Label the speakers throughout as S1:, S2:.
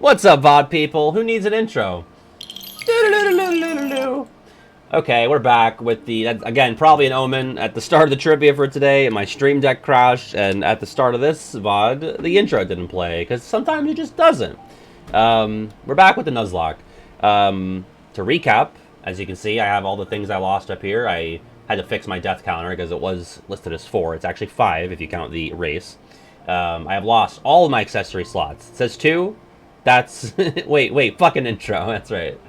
S1: What's up, VOD people? Who needs an intro? Okay, we're back with the, again, probably an omen. At the start of the trivia for today, my stream deck crashed, and at the start of this VOD, the intro didn't play, because sometimes it just doesn't. We're back with the Nuzlocke. To recap, as you can see, I have all the things I lost up here. I had to fix my death counter, because it was listed as 4. It's actually 5, if you count the race. I have lost all of my accessory slots. It says 2. That's... wait, fucking intro, that's right.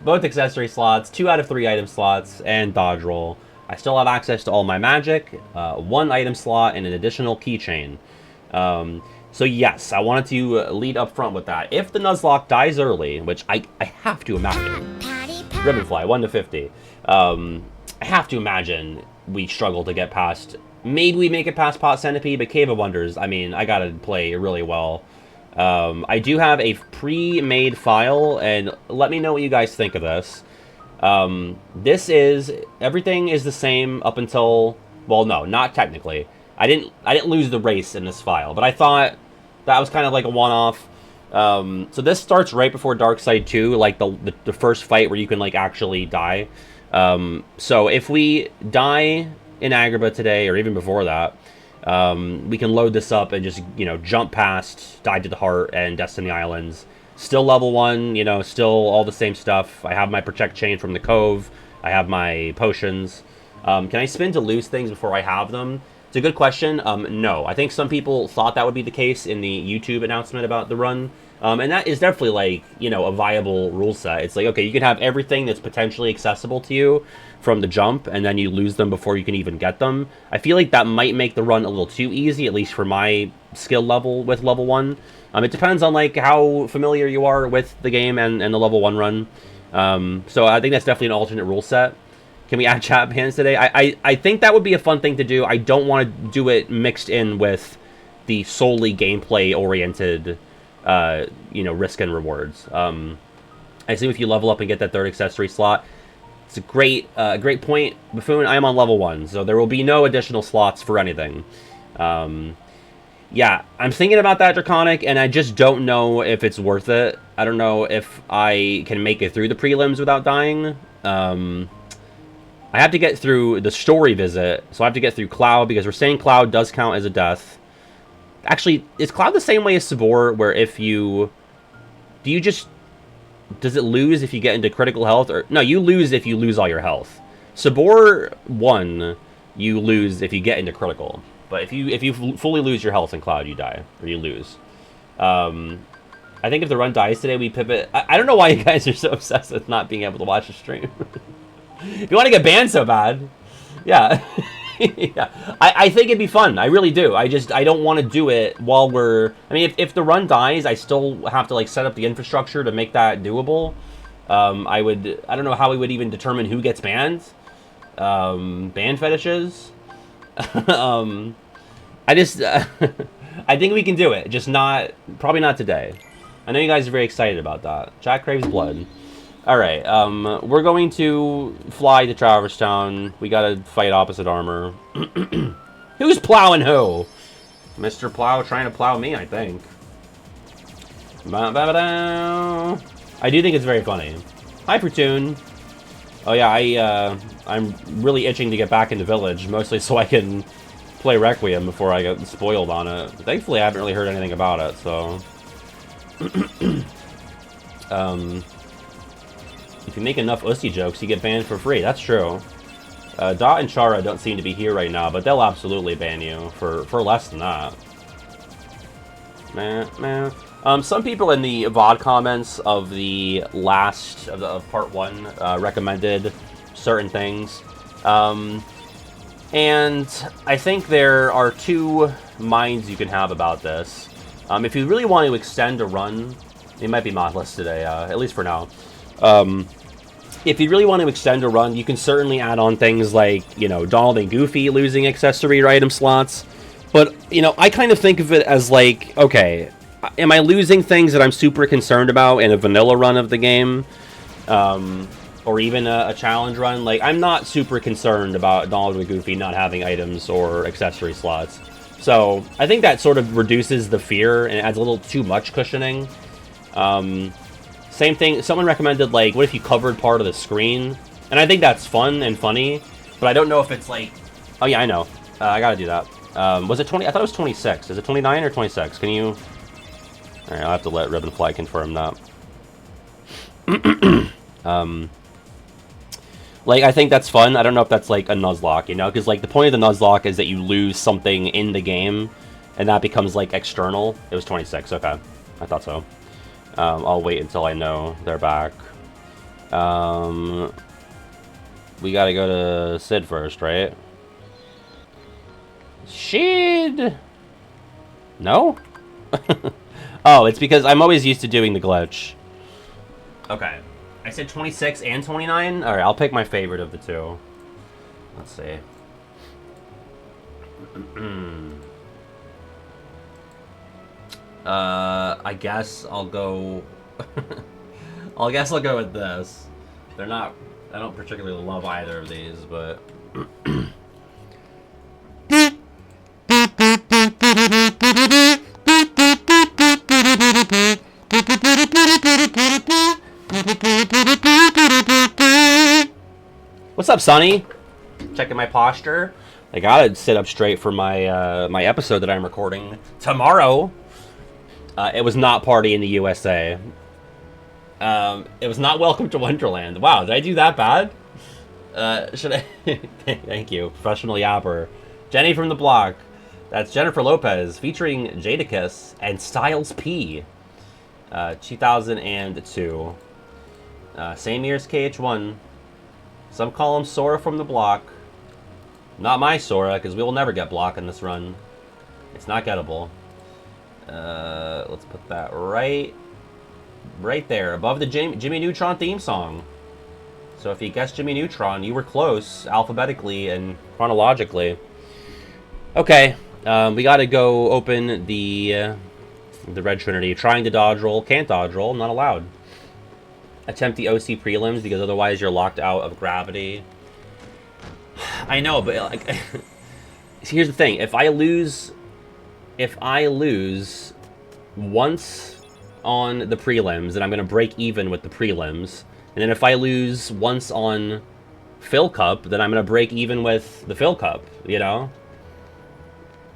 S1: Both accessory slots, 2 out of 3 item slots, and dodge roll. I still have access to all my magic, 1 item slot, and an additional keychain. So yes, I wanted to lead up front with that. If the Nuzlocke dies early, which I have to imagine, Ribbonfly, 1 to 50, I have to imagine we struggle to get past, maybe we make it past Pot Centipede, but Cave of Wonders, I mean, I gotta play really well. I do have a pre-made file, and let me know what you guys think of this. Everything is the same up until, well, no, not technically. I didn't lose the race in this file, but I thought that was kind of like a one-off. So this starts right before Dark Side 2, like the first fight where you can like actually die. So if we die in Agrabah today, or even before that, we can load this up and just, jump past Dive to the Heart and Destiny Islands. Still level 1, still all the same stuff. I have my Protect Chain from the Cove. I have my potions. Can I spin to lose things before I have them? It's a good question. No. I think some people thought that would be the case in the YouTube announcement about the run. And that is definitely, like, a viable rule set. It's like, okay, you can have everything that's potentially accessible to you from the jump, and then you lose them before you can even get them. I feel like that might make the run a little too easy, at least for my skill level with level 1. It depends on, like, how familiar you are with the game and the level 1 run. So I think that's definitely an alternate rule set. Can we add chat bans today? I think that would be a fun thing to do. I don't want to do it mixed in with the solely gameplay-oriented risk and rewards. I assume if you level up and get that 3rd accessory slot, it's a great point, Buffoon. I am on level 1, so there will be no additional slots for anything. Yeah, I'm thinking about that Draconic, and I just don't know if it's worth it. I don't know if I can make it through the prelims without dying. I have to get through the story visit, so I have to get through Cloud, because we're saying Cloud does count as a death. Actually, is Cloud the same way as Sabor, where if you... Does it lose if you get into critical health? Or no, you lose if you lose all your health. Sabor 1, you lose if you get into critical. But if you fully lose your health in Cloud, you die. Or you lose. I think if the run dies today, we pivot. I don't know why you guys are so obsessed with not being able to watch the stream. If you want to get banned so bad. Yeah. Yeah, I think it'd be fun. I really do. I don't want to do it while we're... I mean, if the run dies, I still have to, like, set up the infrastructure to make that doable. I don't know how we would even determine who gets banned. Ban fetishes. I think we can do it. Just probably not today. I know you guys are very excited about that. Jack craves blood. Alright, we're going to fly to Traverse Town. We gotta fight opposite armor. Who's plowing who? Mr. Plow trying to plow me, I think. I do think it's very funny. Hi, Fortune. Oh yeah, I'm really itching to get back into Village, mostly so I can play Requiem before I get spoiled on it. Thankfully, I haven't really heard anything about it, so... If you make enough Ussy jokes, you get banned for free. That's true. Dot and Chara don't seem to be here right now, but they'll absolutely ban you for less than that. Some people in the VOD comments of the last of part 1 recommended certain things, and I think there are 2 minds you can have about this. If you really want to extend a run, it might be modless today, at least for now. If you really want to extend a run, you can certainly add on things like, Donald and Goofy losing accessory or item slots. But, I kind of think of it as like, okay, am I losing things that I'm super concerned about in a vanilla run of the game? Or even a challenge run? Like, I'm not super concerned about Donald and Goofy not having items or accessory slots. So I think that sort of reduces the fear and adds a little too much cushioning. Same thing, someone recommended, like, what if you covered part of the screen? And I think that's fun and funny, but I don't know if it's like... Oh, yeah, I know. I gotta do that. Was it 20? I thought it was 26. Is it 29 or 26? Can you... Alright, I'll have to let Ribbon Fly confirm that. Like, I think that's fun. I don't know if that's, like, a Nuzlocke, you know? Because, like, the point of the Nuzlocke is that you lose something in the game, and that becomes, like, external. It was 26, okay. I thought so. I'll wait until I know they're back. We gotta go to Sid first, right? Shid! No? Oh, it's because I'm always used to doing the glitch. Okay. I said 26 and 29? Alright, I'll pick my favorite of the two. Let's see. I guess I'll go... I guess I'll go with this. They're not... I don't particularly love either of these, but... What's up, Sonny? Checking my posture. I gotta sit up straight for my my episode that I'm recording tomorrow. It was not Party in the USA. It was not Welcome to Wonderland. Wow, did I do that bad? Should I? Thank you, professional yapper. Jenny from the block. That's Jennifer Lopez featuring Jadakiss and Styles P. 2002. Same year as KH1. Some call him Sora from the block. Not my Sora, because we will never get block in this run. It's not gettable. Let's put that right there, above the Jimmy Neutron theme song. So if you guessed Jimmy Neutron, you were close, alphabetically and chronologically. Okay, we gotta go open the Red Trinity. Trying to dodge roll, can't dodge roll, not allowed. Attempt the OC prelims, because otherwise you're locked out of gravity. I know, but like, here's the thing: if I lose once on the prelims, then I'm gonna break even with the prelims. And then if I lose once on Phil Cup, then I'm gonna break even with the Phil Cup. You know?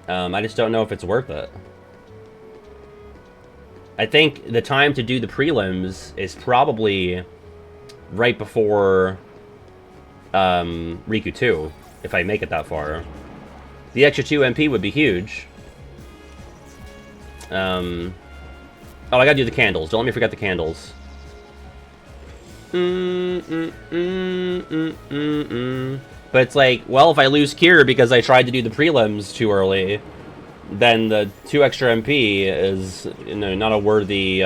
S1: I just don't know if it's worth it. I think the time to do the prelims is probably right before Riku 2, if I make it that far. The extra 2 MP would be huge. Oh, I gotta do the candles. Don't let me forget the candles. But it's like, well, if I lose Kira because I tried to do the prelims too early, then the 2 extra MP is, you know, not a worthy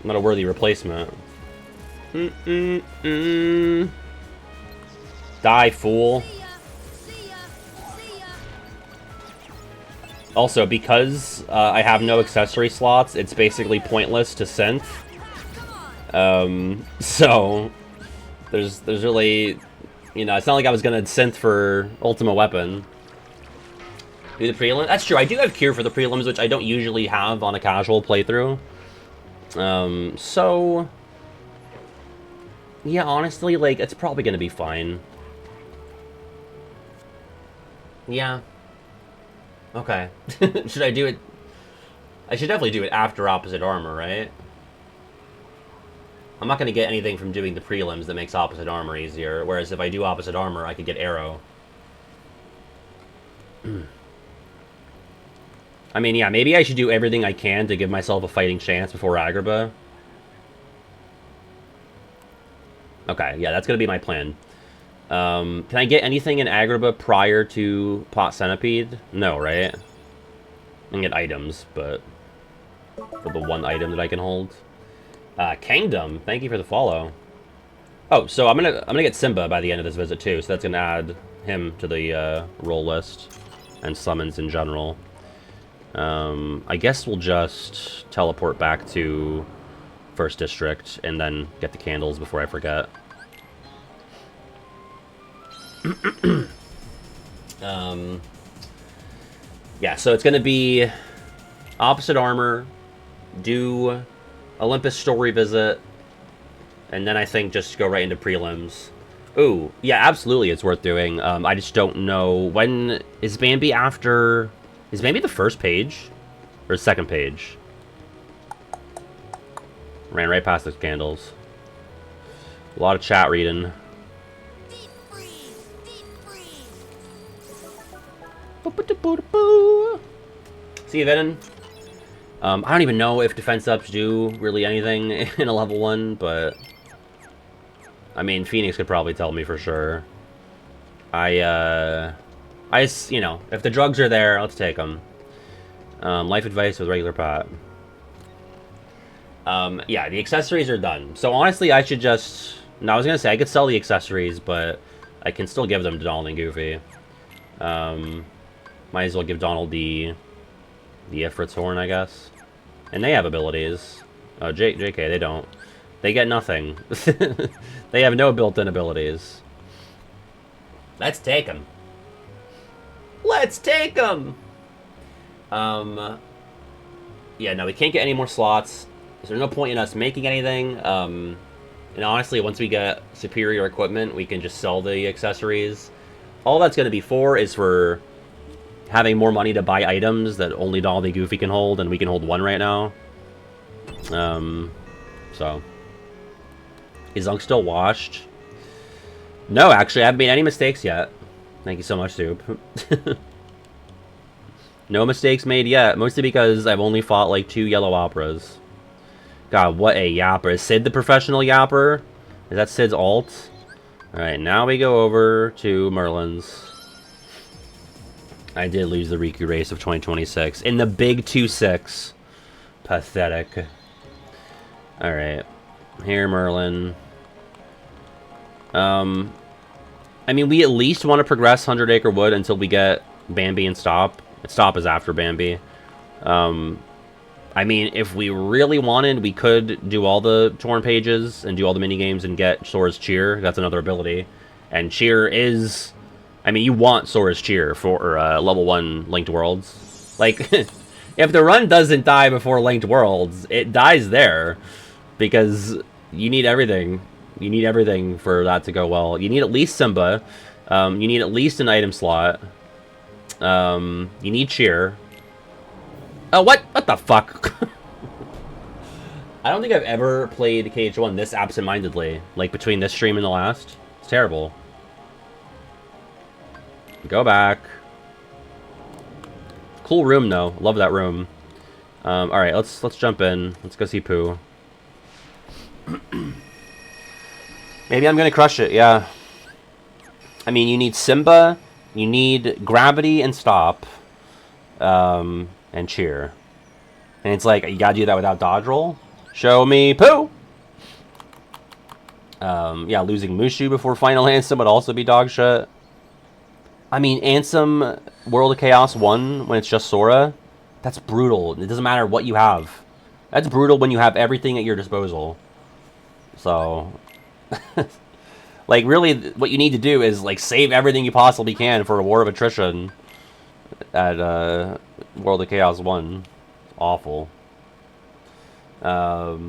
S1: replacement. Die, fool. Also, because I have no accessory slots, it's basically pointless to synth. So there's really, you know, it's not like I was gonna synth for Ultimate Weapon. Do the prelim? That's true. I do have Cure for the prelims, which I don't usually have on a casual playthrough. So yeah, honestly, like, it's probably gonna be fine. Yeah. Okay. Should I do it? I should definitely do it after Opposite Armor, right? I'm not going to get anything from doing the prelims that makes Opposite Armor easier, whereas if I do Opposite Armor, I could get Arrow. I mean, yeah, maybe I should do everything I can to give myself a fighting chance before Agrabah. Okay, yeah, that's going to be my plan. Can I get anything in Agrabah prior to Pot Centipede? No, right? I can get items, but for the one item that I can hold. Kingdom, thank you for the follow. Oh, so I'm gonna get Simba by the end of this visit too, so that's gonna add him to the roll list and summons in general. I guess we'll just teleport back to First District and then get the candles before I forget. Yeah, so it's going to be opposite armor, do Olympus story visit, and then I think just go right into prelims. Ooh, yeah, absolutely it's worth doing. I just don't know, when is Bambi after... Is Bambi the first page? Or second page? Ran right past those candles. A lot of chat reading. See you, Venom. I don't even know if defense ups do really anything in a level 1, but... I mean, Phoenix could probably tell me for sure. You know, if the drugs are there, let's take them. Life advice with regular pot. Yeah, the accessories are done. So honestly, I should just... No, I was gonna say, I could sell the accessories, but I can still give them to Donald and Goofy. Might as well give Donald the Ifrit's Horn, I guess. And they have abilities. Oh, JK, they don't. They get nothing. They have no built-in abilities. Let's take them. Let's take them! Yeah, no, we can't get any more slots. So there's no point in us making anything. And honestly, once we get superior equipment, we can just sell the accessories. All that's going to be for is for having more money to buy items that only Donald and Goofy can hold, and we can hold one right now. So. Is Unk still washed? No, actually, I haven't made any mistakes yet. Thank you so much, Soup. No mistakes made yet, mostly because I've only fought like 2 yellow operas. God, what a yapper. Is Sid the professional yapper? Is that Sid's alt? Alright, now we go over to Merlin's. I did lose the Riku race of 2026 in the big 2-6. Pathetic. Alright. Here, Merlin. I mean, we at least want to progress 100 Acre Wood until we get Bambi and Stop. Stop is after Bambi. I mean, if we really wanted, we could do all the Torn pages and do all the minigames and get Sora's Cheer. That's another ability. And Cheer is... I mean, you want Sora's Cheer for level 1 Linked Worlds. Like, if the run doesn't die before Linked Worlds, it dies there. Because you need everything. You need everything for that to go well. You need at least Simba. You need at least an item slot. You need Cheer. Oh, what? What the fuck? I don't think I've ever played KH1 this absent-mindedly. Like, between this stream and the last. It's terrible. Go back. Cool room, though. Love that room. Alright, let's jump in. Let's go see Pooh. Maybe I'm gonna crush it, yeah. I mean, you need Simba, you need Gravity and Stop, and Cheer. And it's like, you gotta do that without dodge roll? Show me Pooh! Yeah, losing Mushu before Final Ansem would also be dog shit. I mean, Ansem World of Chaos 1, when it's just Sora, that's brutal. It doesn't matter what you have. That's brutal when you have everything at your disposal. So, like, really, what you need to do is, like, save everything you possibly can for a War of Attrition at World of Chaos 1. Awful. Oh,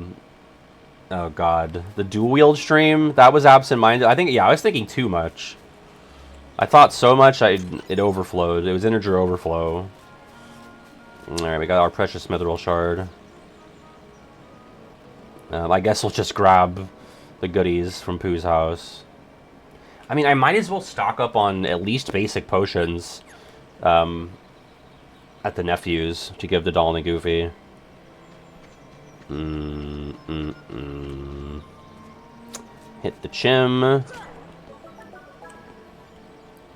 S1: God. The dual-wield stream, that was absent-minded. I think, yeah, I was thinking too much. I thought so much, it overflowed. It was integer overflow. Alright, we got our precious Mithril Shard. I guess we'll just grab the goodies from Pooh's house. I mean, I might as well stock up on at least basic potions at the nephews to give to Donald and Goofy. Hit the chim.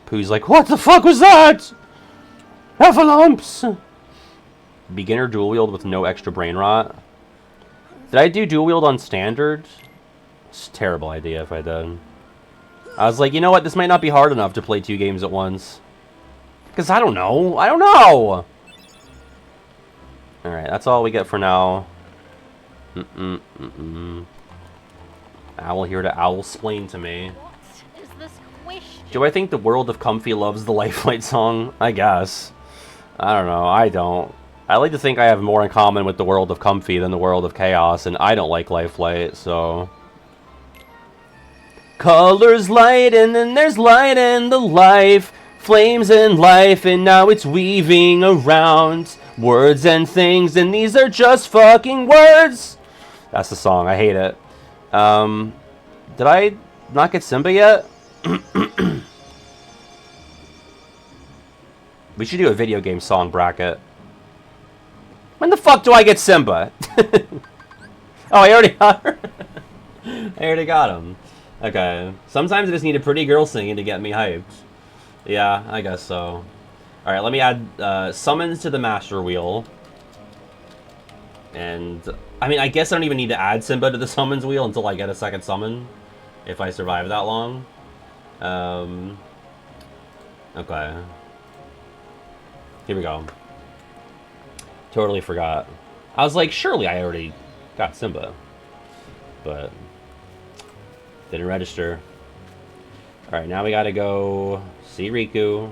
S1: Pooh's like, what the fuck was that? Heffalumps! Beginner dual wield with no extra brain rot. Did I do dual wield on standard? It's a terrible idea if I did. I was like, you know what? This might not be hard enough to play 2 games at once. Because I don't know. I don't know! Alright, that's all we get for now. Owl here to owl-splain to me.
S2: What is this question?
S1: Do I think the world of Comfy loves the Lifelight song? I guess. I don't know. I don't. I like to think I have more in common with the world of Comfy than the world of Chaos, and I don't like Life Light, so... Colors light, and then there's light and the life. Flames and life, and now it's weaving around. Words and things, and these are just fucking words. That's the song. I hate it. Did I not get Simba yet? We should do a video game song bracket. When the fuck do I get Simba? Oh, I already got her. I already got him. Okay. Sometimes I just need a pretty girl singing to get me hyped. Yeah, I guess so. Alright, let me add summons to the Master Wheel. And, I mean, I guess I don't even need to add Simba to the summons wheel until I get a second summon. If I survive that long. Okay. Here we go. Totally forgot. I was like, surely I already got Simba. But didn't register. Alright, now we gotta go see Riku.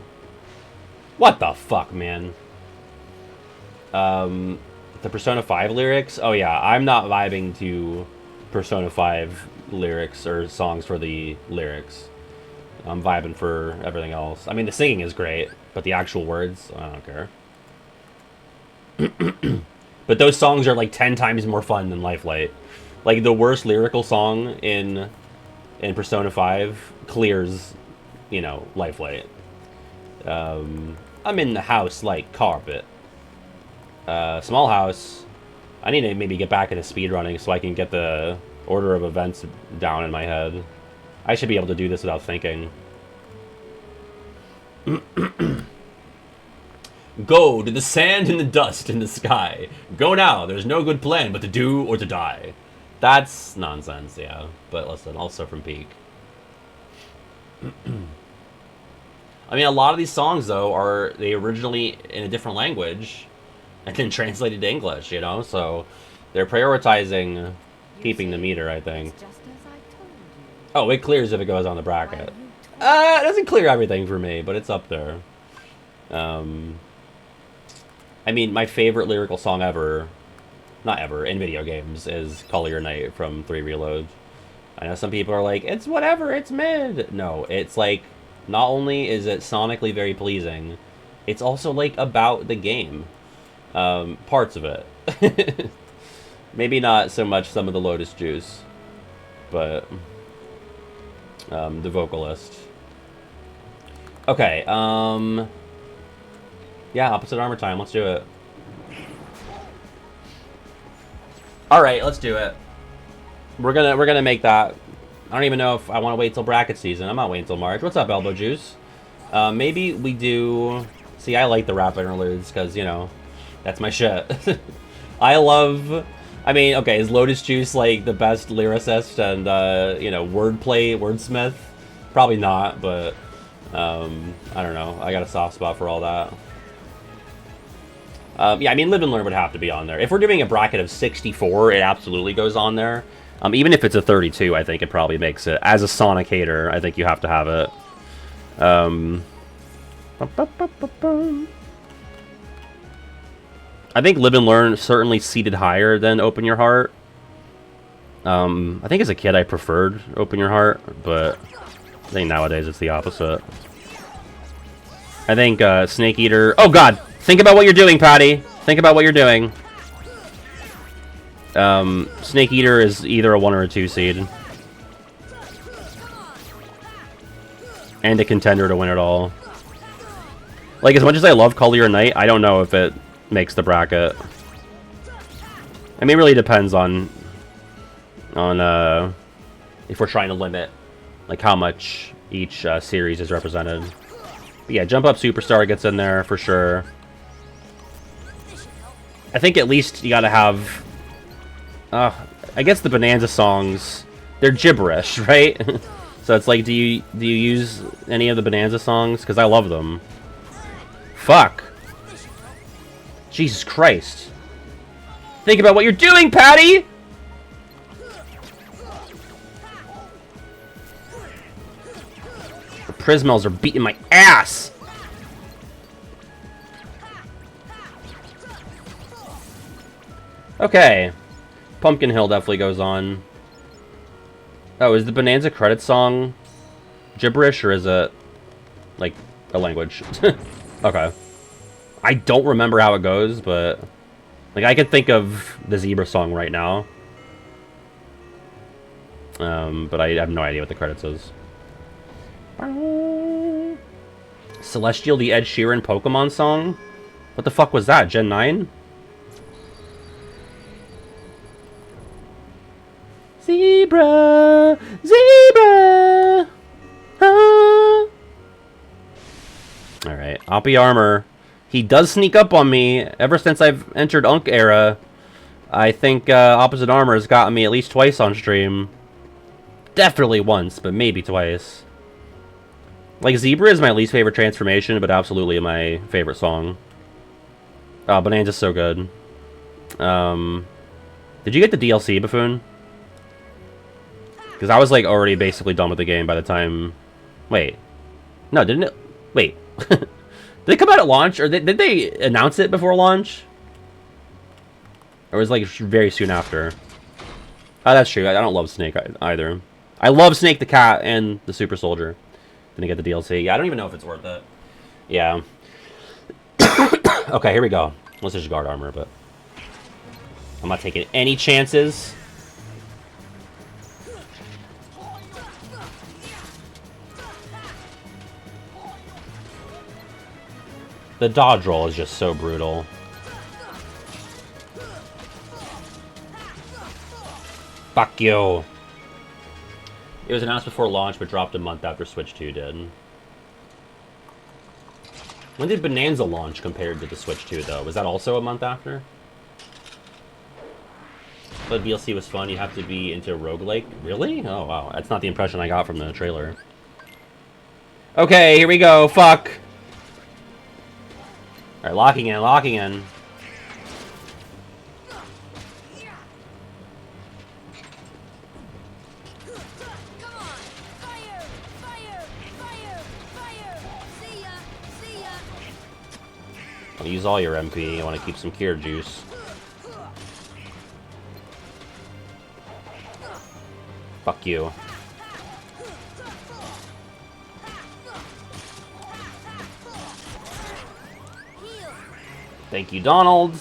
S1: What the fuck, man? The Persona 5 lyrics? Oh yeah, I'm not vibing to Persona 5 lyrics or songs for the lyrics. I'm vibing for everything else. I mean, the singing is great, but the actual words, I don't care. But those songs are like 10 times more fun than Life Light. Like, the worst lyrical song in Persona 5 clears, you know, Life Light. I'm in the house like carpet. Small house. I need to maybe get back into speedrunning so I can get the order of events down in my head. I should be able to do this without thinking. Go to the sand and the dust in the sky. Go now, there's no good plan but to do or to die. That's nonsense, yeah. But listen, also from Peak. I mean, a lot of these songs, though, they originally in a different language and then translated to English, you know? So they're prioritizing keeping the meter, I think. Oh, it clears if it goes on the bracket. It doesn't clear everything for me, but it's up there. I mean, my favorite lyrical song ever, not ever, in video games, is Call Your Night from 3 Reload. I know some people are like, it's whatever, it's mid. No, it's like, not only is it sonically very pleasing, it's also like about the game. Parts of it. Maybe not so much some of the Lotus Juice, but the vocalist. Okay, yeah, opposite armor time, let's do it. Alright, let's do it. We're gonna make that. I don't even know if I want to wait till bracket season. I'm not waiting till March. What's up, Elbow Juice? Maybe we do... See, I like the rap interludes, because, you know, that's my shit. I love... I mean, okay, is Lotus Juice, like, the best lyricist and, you know, wordplay, wordsmith? Probably not, but, I don't know. I got a soft spot for all that. Yeah, I mean, Live and Learn would have to be on there. If we're doing a bracket of 64, it absolutely goes on there. Even if it's a 32, I think it probably makes it. As a Sonic hater, I think you have to have it. I think Live and Learn certainly seated higher than Open Your Heart. I think as a kid I preferred Open Your Heart, but I think nowadays it's the opposite. I think Snake Eater... Oh god! Think about what you're doing, Patty! Think about what you're doing. Snake Eater is either a 1 or a 2 seed. And a contender to win it all. Like, as much as I love Call Your Night, I don't know if it makes the bracket. I mean, it really depends on if we're trying to limit, like, how much each series is represented. But yeah, Jump Up Superstar gets in there for sure. I think at least you gotta have... I guess the Bonanza songs, they're gibberish, right? So it's like, do you use any of the Bonanza songs? Because I love them. Fuck. Jesus Christ. Think about what you're doing, Patty! The Prismals are beating my ass! Okay. Pumpkin Hill definitely goes on. Oh, is the Bonanza credit song gibberish, or is it, like, a language? Okay. I don't remember how it goes, but... Like, I could think of the Zebra song right now. But I have no idea what the credits is. Celestial, the Ed Sheeran Pokemon song? What the fuck was that? Gen 9? Zebra! Zebra! Ah. Alright, Oppie Armor. He does sneak up on me ever since I've entered Unk era. I think Opposite Armor has gotten me at least twice on stream. Definitely once, but maybe twice. Like, Zebra is my least favorite transformation, but absolutely my favorite song. Oh, Bonanza's so good. Did you get the DLC, Buffoon? Because I was, like, already basically done with the game by the time... Wait. No, didn't it... Wait. Did it come out at launch? Or did they announce it before launch? Or was it, like, very soon after? Oh, that's true. I don't love Snake either. I love Snake the Cat and the Super Soldier. Didn't get the DLC. Yeah, I don't even know if it's worth it. Yeah. Okay, here we go. Unless there's guard armor, but... I'm not taking any chances. The dodge roll is just so brutal. Fuck you. It was announced before launch, but dropped a month after Switch 2 did. When did Bonanza launch compared to the Switch 2, though? Was that also a month after? But DLC was fun. You have to be into roguelike. Really? Oh, wow. That's not the impression I got from the trailer. Okay, here we go. Fuck. Alright, locking in, locking in. I'll use all your MP. I want to keep some cure juice. Fuck you. Thank you, Donald.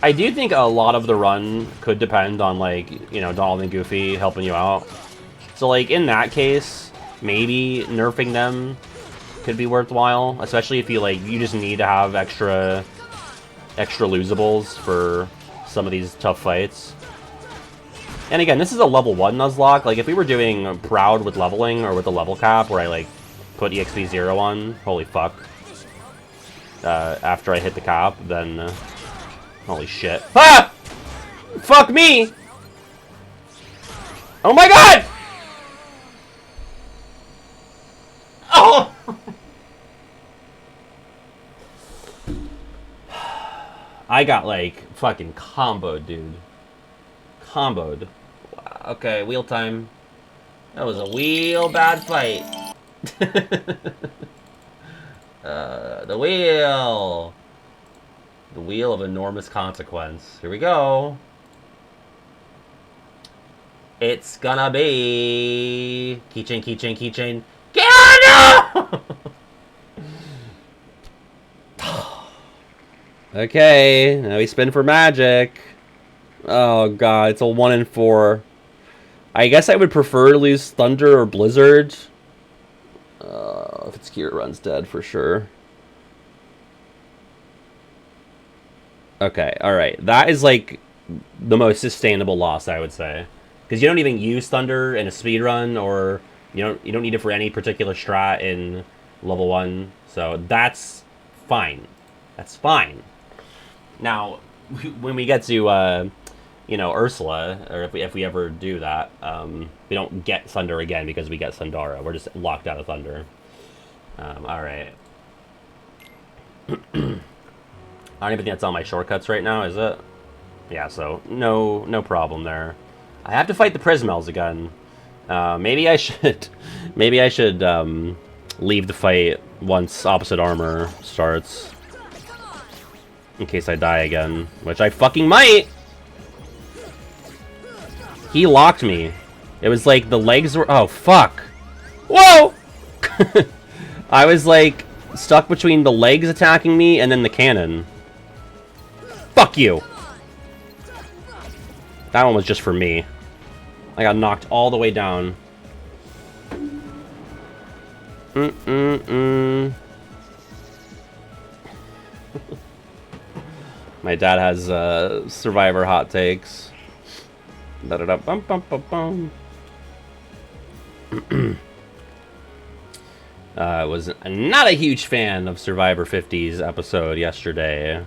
S1: I do think a lot of the run could depend on, like, you know, Donald and Goofy helping you out. So, like, in that case, maybe nerfing them could be worthwhile, especially if you, like, you just need to have extra losables for some of these tough fights. And again, this is a level 1 Nuzlocke. Like, if we were doing Proud with leveling, or with a level cap, where I, like, put EXP 0 on, holy fuck. After I hit the cap, then... holy shit. Ah! Fuck me! Oh my god! Oh! I got, like, fucking comboed, dude. Comboed. Wow. Okay, wheel time. That was a real bad fight. The wheel! The wheel of enormous consequence. Here we go. It's gonna be... Keychain, keychain, keychain. Get on! No! Okay, now we spin for magic. Oh god, it's a 1 in 4. I guess I would prefer to lose Thunder or Blizzard. If it's Gear Run's dead for sure. Okay, alright. That is like the most sustainable loss, I would say. Because you don't even use Thunder in a speedrun, or you don't need it for any particular strat in level 1. So that's fine. That's fine. Now, when we get to you know, Ursula, or if we ever do that, we don't get Thunder again because we get Sundara. We're just locked out of Thunder. Alright. I don't even think that's on my shortcuts right now, is it? Yeah, so no problem there. I have to fight the Prismels again. Maybe I should leave the fight once Opposite Armor starts. In case I die again. Which I fucking might! He locked me. It was like the legs were... Oh, fuck! Whoa! I was like stuck between the legs attacking me and then the cannon. Fuck you! That one was just for me. I got knocked all the way down. My dad has Survivor hot takes. Da-da-da-bum-bum-bum-bum. Was not a huge fan of Survivor 50's episode yesterday.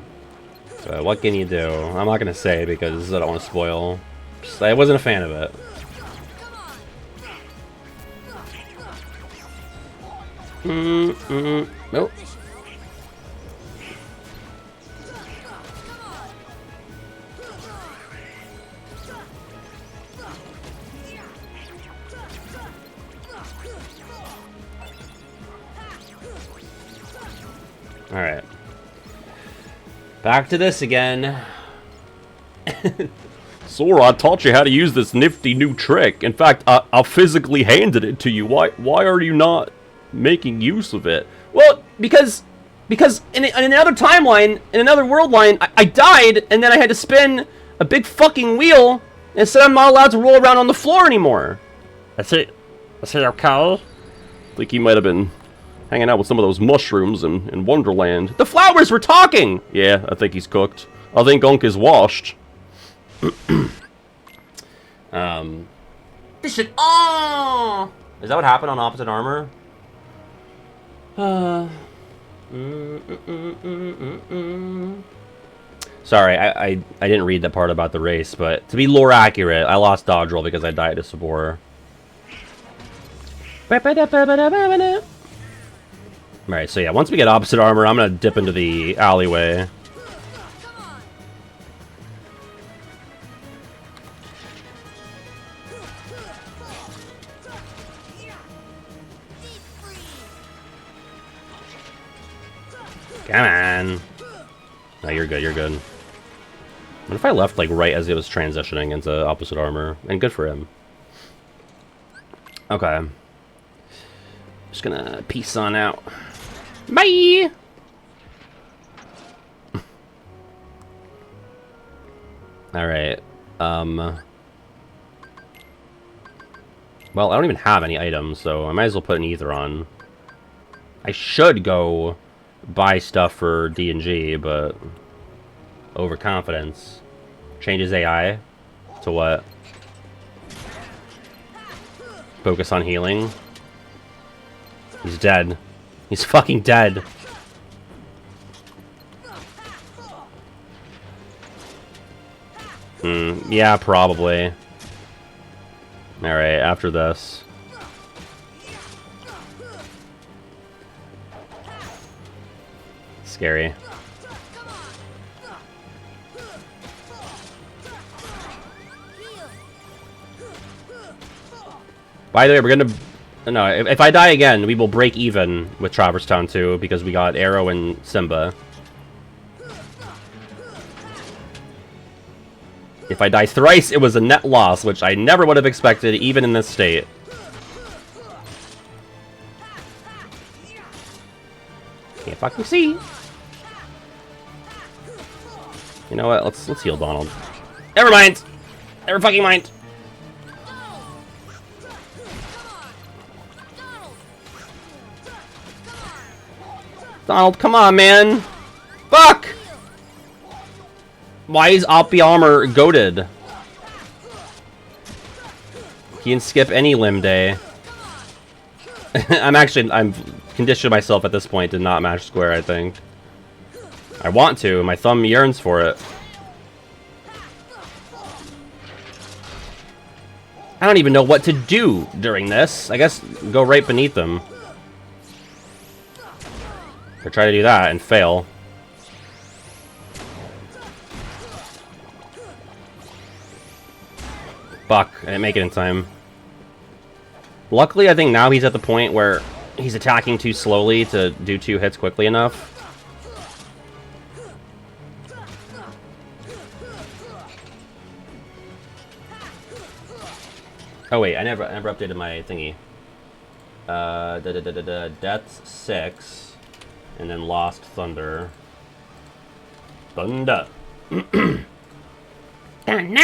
S1: So what can you do? I'm not gonna say because I don't want to spoil. Just, I wasn't a fan of it. Nope. Alright. Back to this again. Sora, I taught you how to use this nifty new trick. In fact, I physically handed it to you. Why are you not making use of it? Well, because in another timeline, in another world line, I died, and then I had to spin a big fucking wheel, and said I'm not allowed to roll around on the floor anymore. That's it. Okay. I think he might have been hanging out with some of those mushrooms in Wonderland. The flowers were talking! Yeah, I think he's cooked. I think Unk is washed. This should... Oh! Is that what happened on Opposite Armor? Sorry, I didn't read that part about the race, but to be lore accurate, I lost dodge roll because I died to Sabor. Alright, so yeah, once we get Opposite Armor, I'm gonna dip into the alleyway. Come on. No, you're good, you're good. What if I left, like, right as it was transitioning into Opposite Armor? And good for him. Okay. Just gonna peace on out. Bye! Alright. Well, I don't even have any items, so I might as well put an ether on. I should go buy stuff for D&G, but overconfidence. Changes AI to what? Focus on healing. He's dead. He's fucking dead. Yeah, probably. Alright, after this. Scary. By the way, we're gonna... No, if I die again, we will break even with Traverse Town 2, because we got Arrow and Simba. If I die thrice, it was a net loss, which I never would have expected, even in this state. Can't fucking see. You know what? Let's heal Donald. Never mind. Never fucking mind. Donald, come on, man. Fuck! Why is Oppie Armor goated? He can skip any limb day. I'm conditioned myself at this point to not match square, I think. I want to, my thumb yearns for it. I don't even know what to do during this. I guess go right beneath them. Or try to do that and fail. Fuck, I didn't make it in time. Luckily, I think now he's at the point where he's attacking too slowly to do 2 hits quickly enough. Oh wait, I never updated my thingy. Death's 6, and then Lost Thunder. Thunder. Thunder.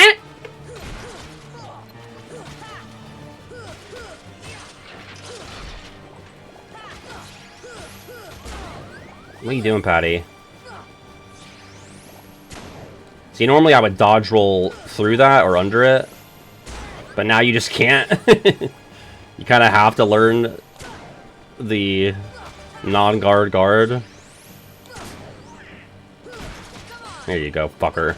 S1: What are you doing, Patty? See, normally I would dodge roll through that or under it, but now you just can't. You kind of have to learn the non-guard guard. There you go, fucker.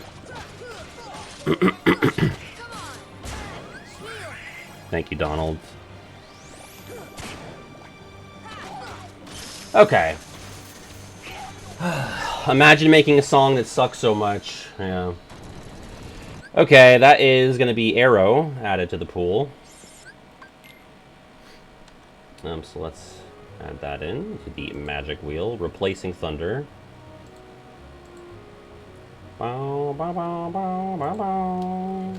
S1: Thank you, Donald. Okay. Imagine making a song that sucks so much. Yeah. Okay, that is going to be Arrow added to the pool. So let's add that in to the magic wheel, replacing Thunder. Bow, bow, bow, bow, bow, bow.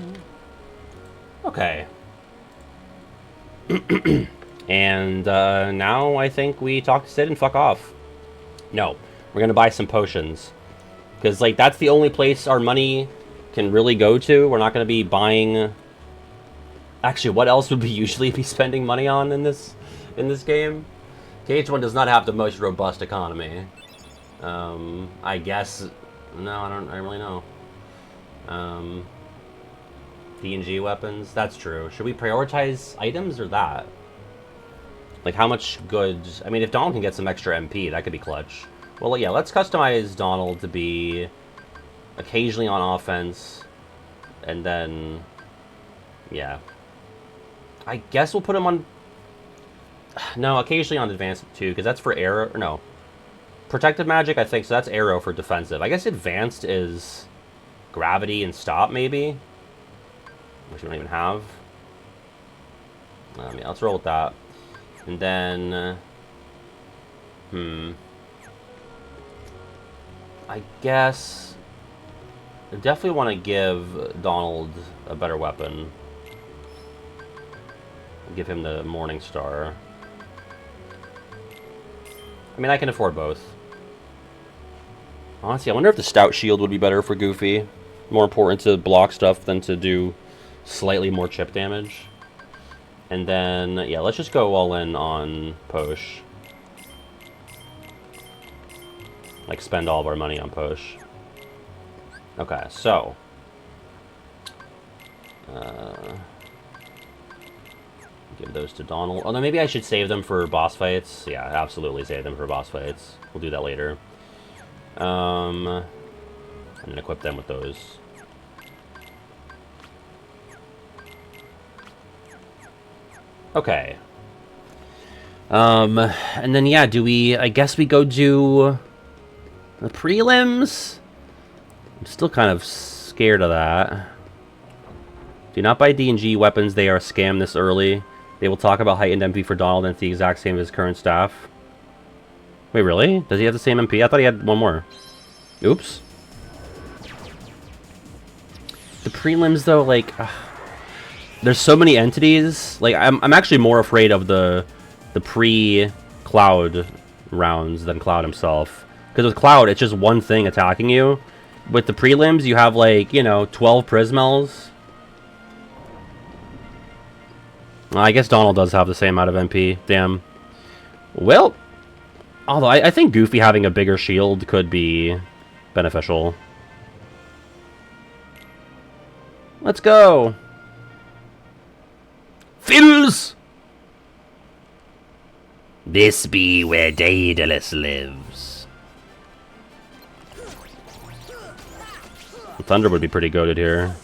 S1: Okay. And now I think we talk to Sid and fuck off. No, we're gonna buy some potions, because like that's the only place our money can really go to. We're not gonna be buying. Actually, what else would we usually be spending money on in this game? KH1 does not have the most robust economy. I guess. No, I don't really know. D&G weapons. That's true. Should we prioritize items or that? Like how much goods? I mean, if Donald can get some extra MP, that could be clutch. Well, yeah, let's customize Donald to be occasionally on offense, and then, yeah. I guess we'll put him on... No, occasionally on advanced too, because that's for arrow... No. Protective magic, I think, so that's arrow for defensive. I guess advanced is gravity and stop, maybe? Which we don't even have. Yeah, let's roll with that. And then... I guess... I definitely want to give Donald a better weapon. Give him the Morning Star. I mean, I can afford both. Honestly, I wonder if the Stout Shield would be better for Goofy. More important to block stuff than to do slightly more chip damage. And then, yeah, let's just go all in on Posh. Like, spend all of our money on Posh. Okay, so. Give those to Donald. Oh, no, maybe I should save them for boss fights. Yeah, absolutely save them for boss fights. We'll do that later. And then equip them with those. Okay. And then, yeah, do we... I guess we go do the prelims? I'm still kind of scared of that. Do not buy D&G weapons. They are a scam this early. They will talk about heightened MP for Donald, and it's the exact same as his current staff. Wait, really? Does he have the same MP? I thought he had one more. Oops. The prelims, though, like... there's so many entities. Like, I'm actually more afraid of the pre-Cloud rounds than Cloud himself. Because with Cloud, it's just one thing attacking you. With the prelims, you have, like, you know, 12 Prismels. I guess Donald does have the same amount of MP. Damn. Well, although I think Goofy having a bigger shield could be beneficial. Let's go. Fills! This be where Daedalus lives. Thunder would be pretty goated here.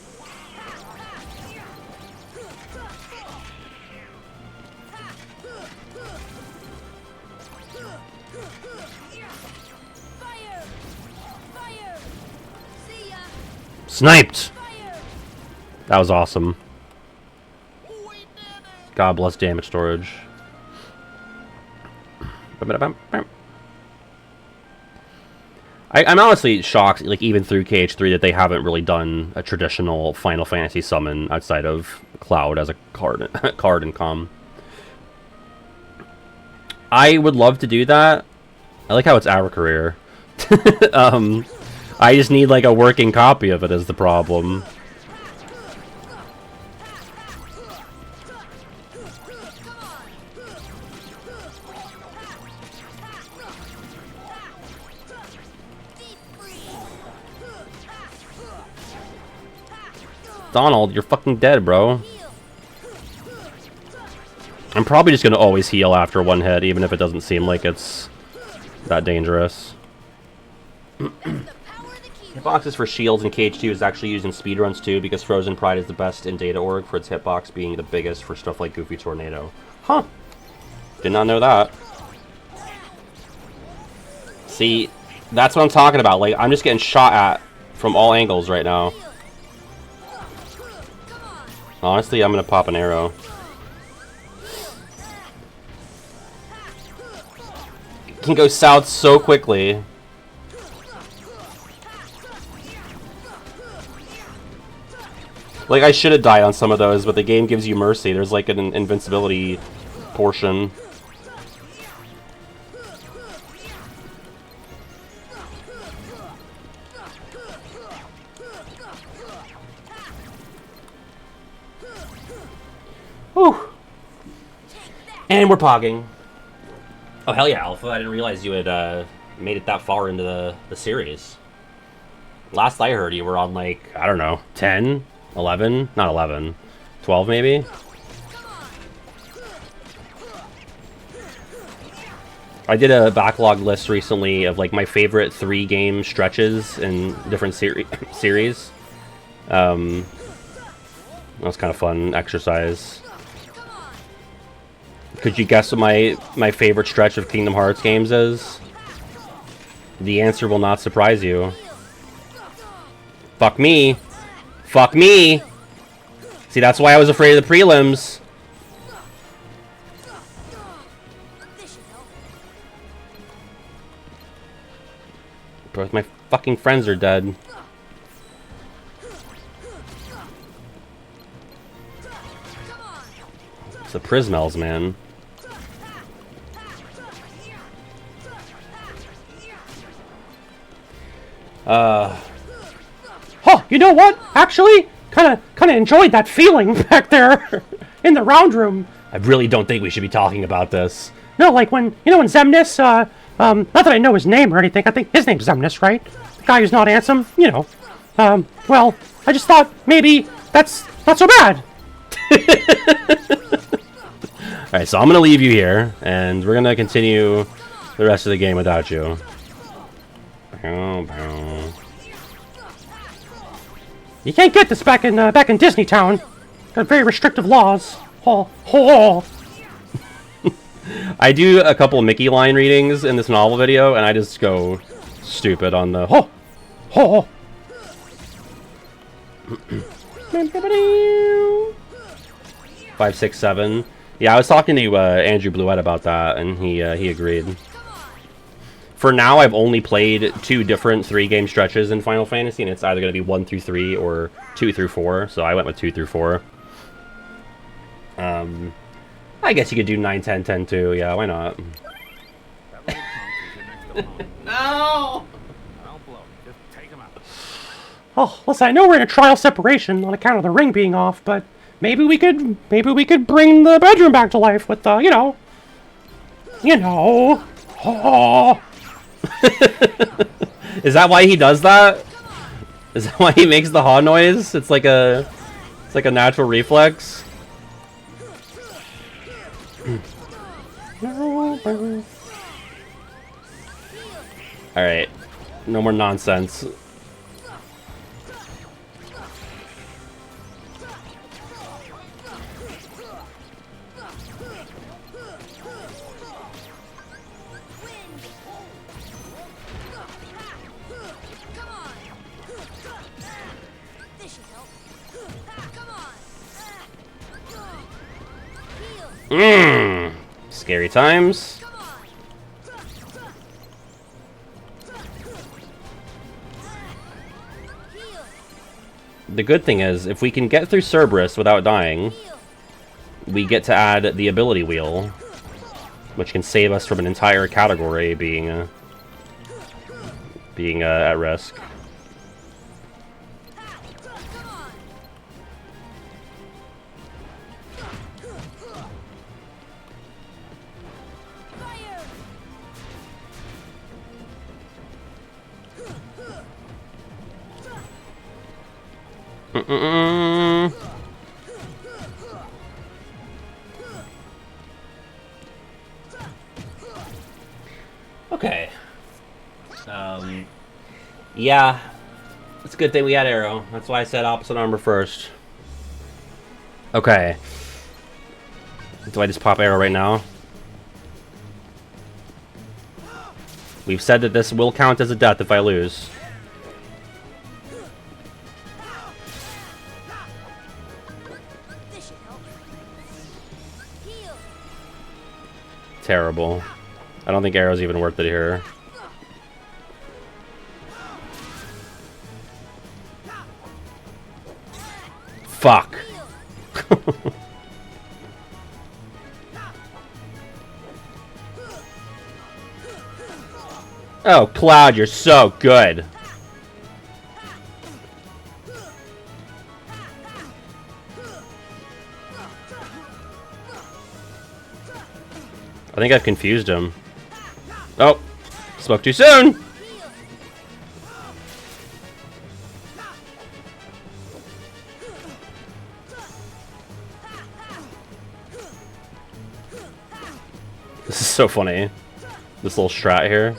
S1: Sniped! That was awesome. God bless damage storage. I I'm honestly shocked, like, even through KH3, that they haven't really done a traditional Final Fantasy summon outside of Cloud as a card, card and com. I would love to do that. I like how it's our career. I just need, like, a working copy of it is the problem. Donald, you're fucking dead, bro. I'm probably just gonna always heal after one hit, even if it doesn't seem like it's that dangerous. Hitboxes for shields in KH2 is actually used in speedruns too, because Frozen Pride is the best in data org for its hitbox being the biggest for stuff like Goofy Tornado. Huh. Did not know that. See, that's what I'm talking about. Like, I'm just getting shot at from all angles right now. Honestly, I'm gonna pop an arrow. It can go south so quickly. Like, I should have died on some of those, but the game gives you mercy. There's like an invincibility portion. Whew. And we're pogging. Oh, hell yeah, Alpha. I didn't realize you had made it that far into the series. Last I heard, you were on, like, I don't know, 10, 11? Not 11. 12, maybe? I did a backlog list recently of, like, my favorite 3-game stretches in different series. That was kind of fun exercise. Could you guess what my favorite stretch of Kingdom Hearts games is? The answer will not surprise you. Fuck me. Fuck me. See, that's why I was afraid of the prelims. Both my fucking friends are dead. It's the Prismels, man.
S2: Oh, you know what? Actually, kind of enjoyed that feeling back there in the round room.
S1: I really don't think we should be talking about this.
S2: No, like when, you know, when Xemnas, not that I know his name or anything, I think his name's Xemnas, right? The guy who's not handsome, you know. Well, I just thought maybe that's not so bad.
S1: Alright, so I'm gonna leave you here, and we're gonna continue the rest of the game without you.
S2: You can't get this back in Disney Town. Got very restrictive laws. Oh.
S1: I do a couple of Mickey line readings in this novel video, and I just go stupid on the 5, 6, 7. Yeah, I was talking to Andrew Bluette about that, and he agreed. For now, I've only played 2 different 3-game stretches in Final Fantasy, and it's either going to be 1 through 3 or 2 through 4, so I went with 2 through 4. I guess you could do 9, 10, 10 too. Yeah, why not? No!
S2: Oh, listen, I know we're in a trial separation on account of the ring being off, but maybe we could bring the bedroom back to life with the, you know. Oh.
S1: Is that why he does that? Is that why he makes the haw noise? It's like a natural reflex. Alright. No more nonsense. Scary times. the good thing is, if we can get through Cerberus without dying, we get to add the ability wheel, which can save us from an entire category being at risk. Okay. Yeah. It's a good thing we had arrow. That's why I said opposite armor first. Okay. Do I just pop arrow right now? We've said that this will count as a death if I lose. Terrible. I don't think arrow's even worth it here. Fuck. Oh, Cloud, you're so good. I think I've confused him. Oh, spoke too soon. This is so funny. This little strat here.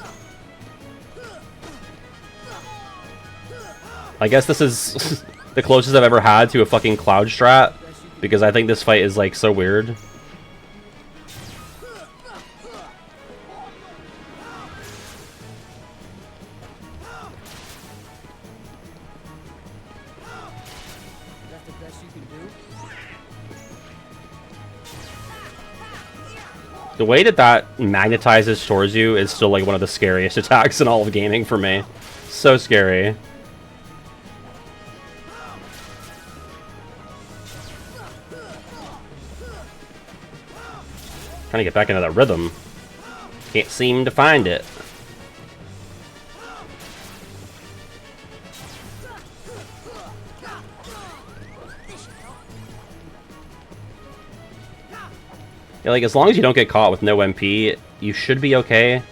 S1: I guess this is the closest I've ever had to a fucking Cloud strat, because I think this fight is like so weird. The way that that magnetizes towards you is still like one of the scariest attacks in all of gaming for me. So scary. Trying to get back into that rhythm. Can't seem to find it. Yeah, like, as long as you don't get caught with no MP, you should be okay.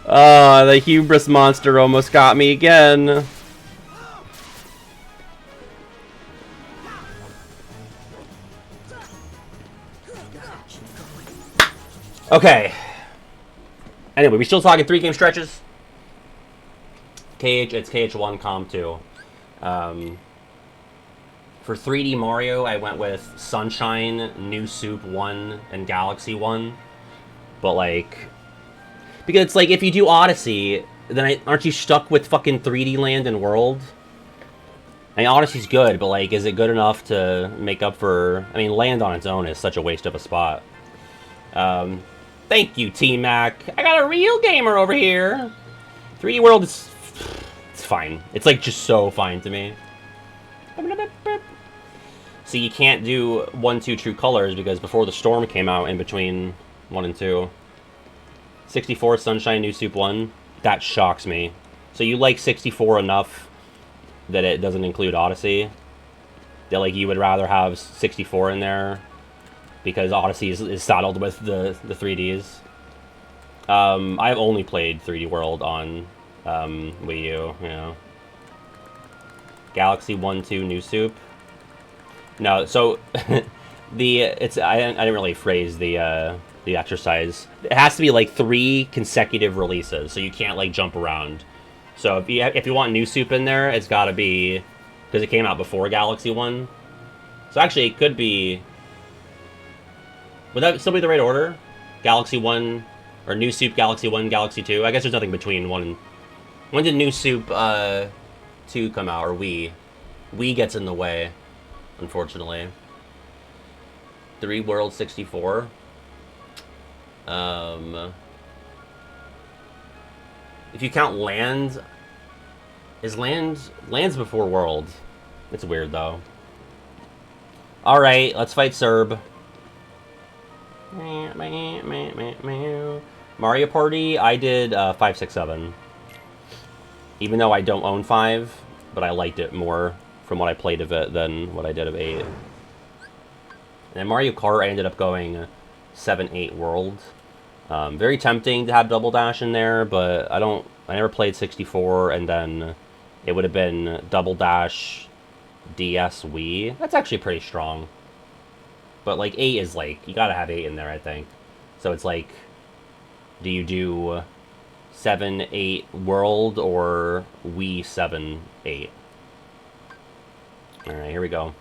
S1: Oh, the hubris monster almost got me again. Okay. Anyway, we still talking 3-game stretches? It's KH1, Com 2. For 3D Mario, I went with Sunshine, New Soup 1, and Galaxy 1. But, like... Because it's like, if you do Odyssey, then aren't you stuck with fucking 3D Land and World? I mean, Odyssey's good, but, like, is it good enough to make up for... I mean, Land on its own is such a waste of a spot. Thank you, T-Mac. I got a real gamer over here. 3D World is... It's fine. It's, like, just so fine to me. See, you can't do 1, 2 True Colors because Before the Storm came out in between 1 and 2. 64 Sunshine New Soup 1. That shocks me. So you like 64 enough that it doesn't include Odyssey? That, like, you would rather have 64 in there because Odyssey is saddled with the 3Ds? I've only played 3D World on Wii U, you know. Galaxy 1, 2 New Soup. No, so I didn't really phrase the exercise. It has to be like 3 consecutive releases, so you can't like jump around. So if you want New Soup in there, it's got to be because it came out before Galaxy 1. So actually, it could be. Would that still be the right order? Galaxy 1 or New Soup, Galaxy 1, Galaxy 2. I guess there's nothing between 1 and... When did New Soup 2 come out, or Wii? Wii gets in the way, unfortunately. 3 World 64. If you count land... Is land... Land's before world. It's weird, though. Alright, let's fight Cerb. Mario Party, I did 5, 6, 7. Even though I don't own 5, but I liked it more from what I played of it than what I did of 8. And Mario Kart, I ended up going 7, 8 World. Very tempting to have Double Dash in there, but I never played 64, and then it would have been Double Dash, DS, Wii. That's actually pretty strong. But, like, 8 is, like, you gotta have 8 in there, I think. So it's like, do you do 7, 8 World, or Wii 7, 8? Alright, here we go.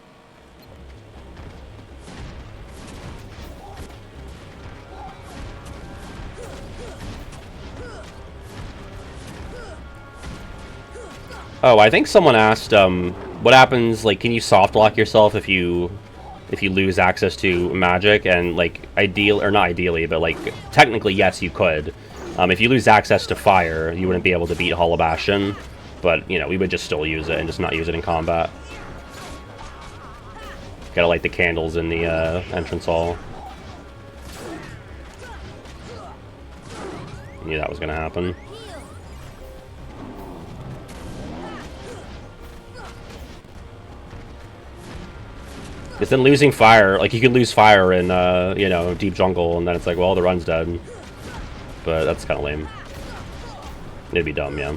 S1: Oh, I think someone asked, what happens, like, can you soft lock yourself if you lose access to magic? And, like, not ideally, but, like, technically, yes, you could. If you lose access to fire, you wouldn't be able to beat Hollow Bastion, but, you know, we would just still use it and just not use it in combat. Gotta light the candles in the, entrance hall. Knew that was gonna happen. Because then losing fire, like, you could lose fire in, you know, Deep Jungle, and then it's like, well, the run's dead. But that's kind of lame. It'd be dumb, yeah.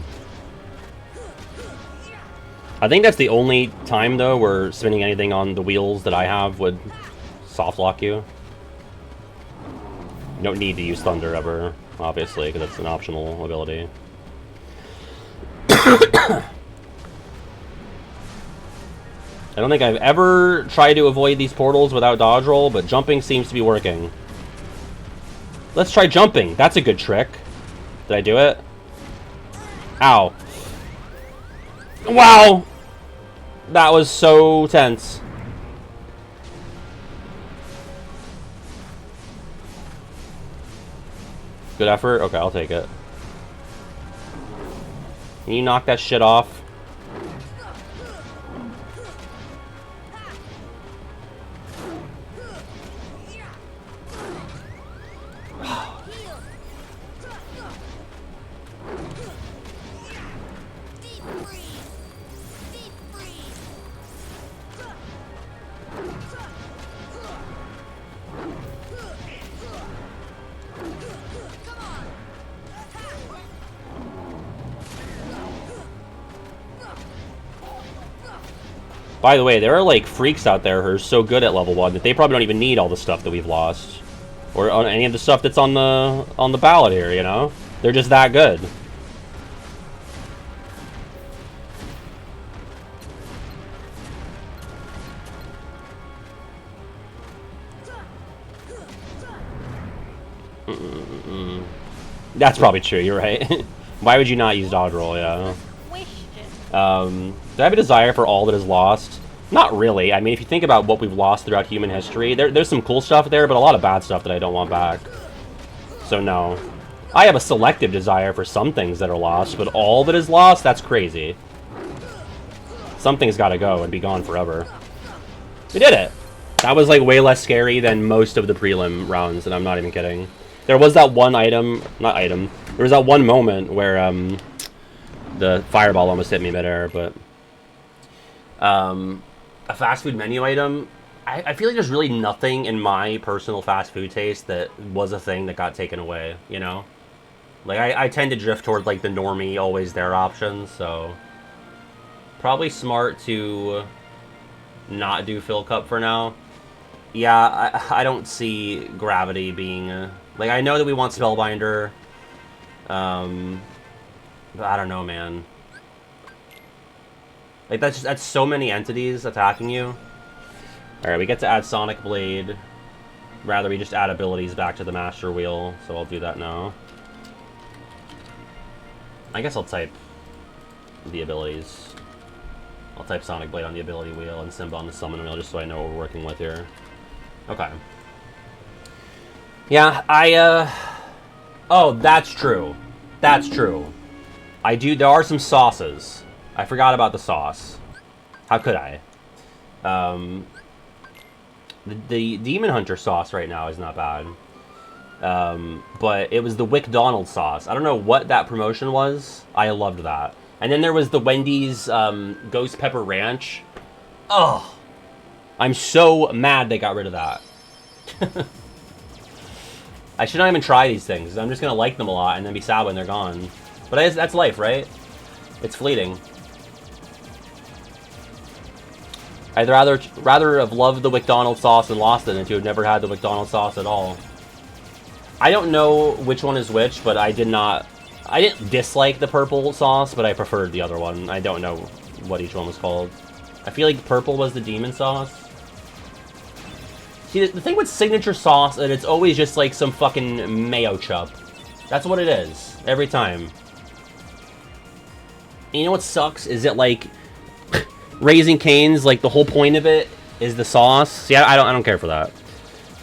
S1: I think that's the only time, though, where spinning anything on the wheels that I have would soft lock you. You don't need to use Thunder ever, obviously, because that's an optional ability. I don't think I've ever tried to avoid these portals without dodge roll, but jumping seems to be working. Let's try jumping. That's a good trick. Did I do it? Ow. Wow! That was so tense. Good effort? Okay, I'll take it. Can you knock that shit off? By the way, there are, like, freaks out there who are so good at level 1 that they probably don't even need all the stuff that we've lost. Or on any of the stuff that's on the ballot here, you know? They're just that good. That's probably true, you're right. Why would you not use dodge roll, yeah. Do I have a desire for all that is lost? Not really. I mean, if you think about what we've lost throughout human history, there's some cool stuff there, but a lot of bad stuff that I don't want back. So no. I have a selective desire for some things that are lost, but all that is lost? That's crazy. Something's gotta go and be gone forever. We did it! That was, like, way less scary than most of the prelim rounds, and I'm not even kidding. There was that one there was that one moment where, the fireball almost hit me midair, but... a fast food menu item, I feel like there's really nothing in my personal fast food taste that was a thing that got taken away, you know? Like, I tend to drift toward, like, the normie, always there options, so... Probably smart to not do Fill Cup for now. Yeah, I don't see Gravity being... like, I know that we want Spellbinder, but I don't know, man. Like, that's so many entities attacking you. Alright, we get to add Sonic Blade. Rather, we just add abilities back to the Master Wheel, so I'll do that now. I guess I'll type the abilities. I'll type Sonic Blade on the ability wheel and Simba on the summon wheel, just so I know what we're working with here. Okay. Yeah, oh, that's true. That's true. There are some sauces. I forgot about the sauce. How could I? The Demon Hunter sauce right now is not bad. But it was the WcDonald's sauce. I don't know what that promotion was. I loved that. And then there was the Wendy's Ghost Pepper Ranch. Oh, I'm so mad they got rid of that. I should not even try these things. I'm just going to like them a lot and then be sad when they're gone. But that's life, right? It's fleeting. I'd rather have loved the McDonald's sauce and lost it than to have never had the McDonald's sauce at all. I don't know which one is which, but I didn't dislike the purple sauce, but I preferred the other one. I don't know what each one was called. I feel like purple was the demon sauce. See, the thing with signature sauce is that it's always just like some fucking mayo chup. That's what it is, every time. And you know what sucks? Is it like Raising Cane's, like the whole point of it is the sauce. See, I don't care for that.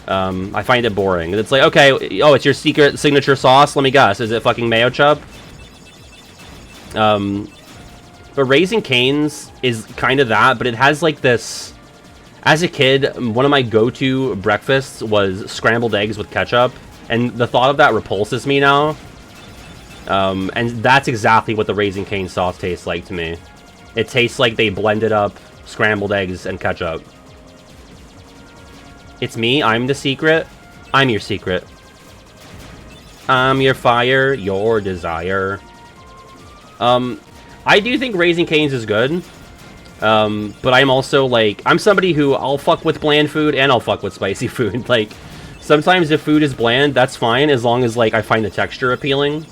S1: I find it boring. It's like, okay, oh, it's your secret signature sauce. Let me guess, is it fucking mayo chup? But Raising Cane's is kind of that, but it has like this. As a kid, one of my go-to breakfasts was scrambled eggs with ketchup, and the thought of that repulses me now. And that's exactly what the Raising Cane sauce tastes like to me. It tastes like they blended up scrambled eggs and ketchup. It's me, I'm the secret. I'm your secret. I'm your fire, your desire. I do think Raising Cane's is good. But I'm also, like, I'm somebody who I'll fuck with bland food and I'll fuck with spicy food. Like, sometimes if food is bland, that's fine, as long as, like, I find the texture appealing.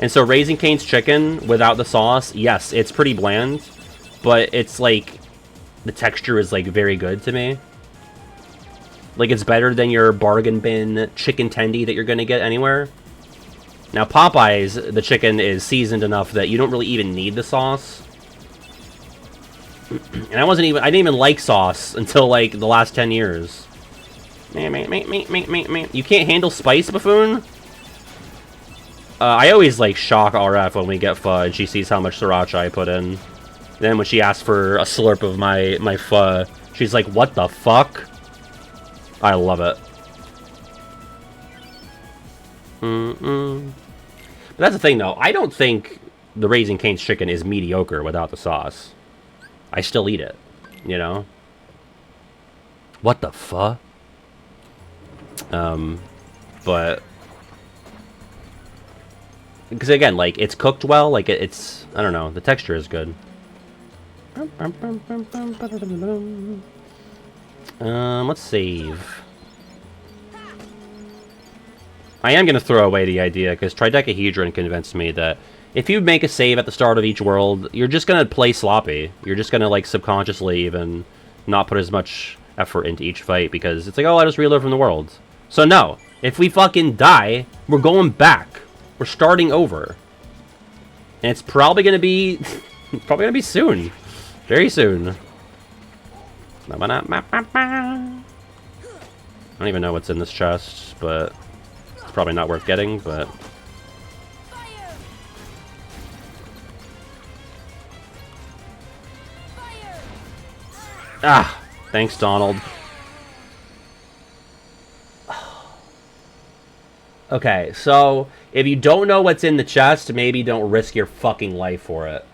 S1: And so Raising Cane's chicken without the sauce, yes, it's pretty bland. But it's, like, the texture is, like, very good to me. Like, it's better than your bargain bin chicken tendy that you're gonna get anywhere. Now, Popeye's, the chicken is seasoned enough that you don't really even need the sauce. And I didn't even like sauce until, like, the last 10 years. You can't handle spice, buffoon? I always, like, shock RF when we get pho and she sees how much sriracha I put in. Then when she asks for a slurp of my pho, she's like, what the fuck? I love it. But that's the thing, though. I don't think the Raising Cane's chicken is mediocre without the sauce. I still eat it, you know? What the fuck? But... because, again, like, it's cooked well. Like, it's... I don't know. The texture is good. Let's save. I am going to throw away the idea, because Tridecahedron convinced me that if you make a save at the start of each world, you're just going to play sloppy. You're just going to, like, subconsciously even not put as much effort into each fight, because it's like, oh, I just reload from the world. So no, if we fucking die, we're going back. We're starting over. And it's probably going to be... soon. Very soon. I don't even know what's in this chest, but... it's probably not worth getting, but... ah! Thanks, Donald. Okay, so... if you don't know what's in the chest, maybe don't risk your fucking life for it.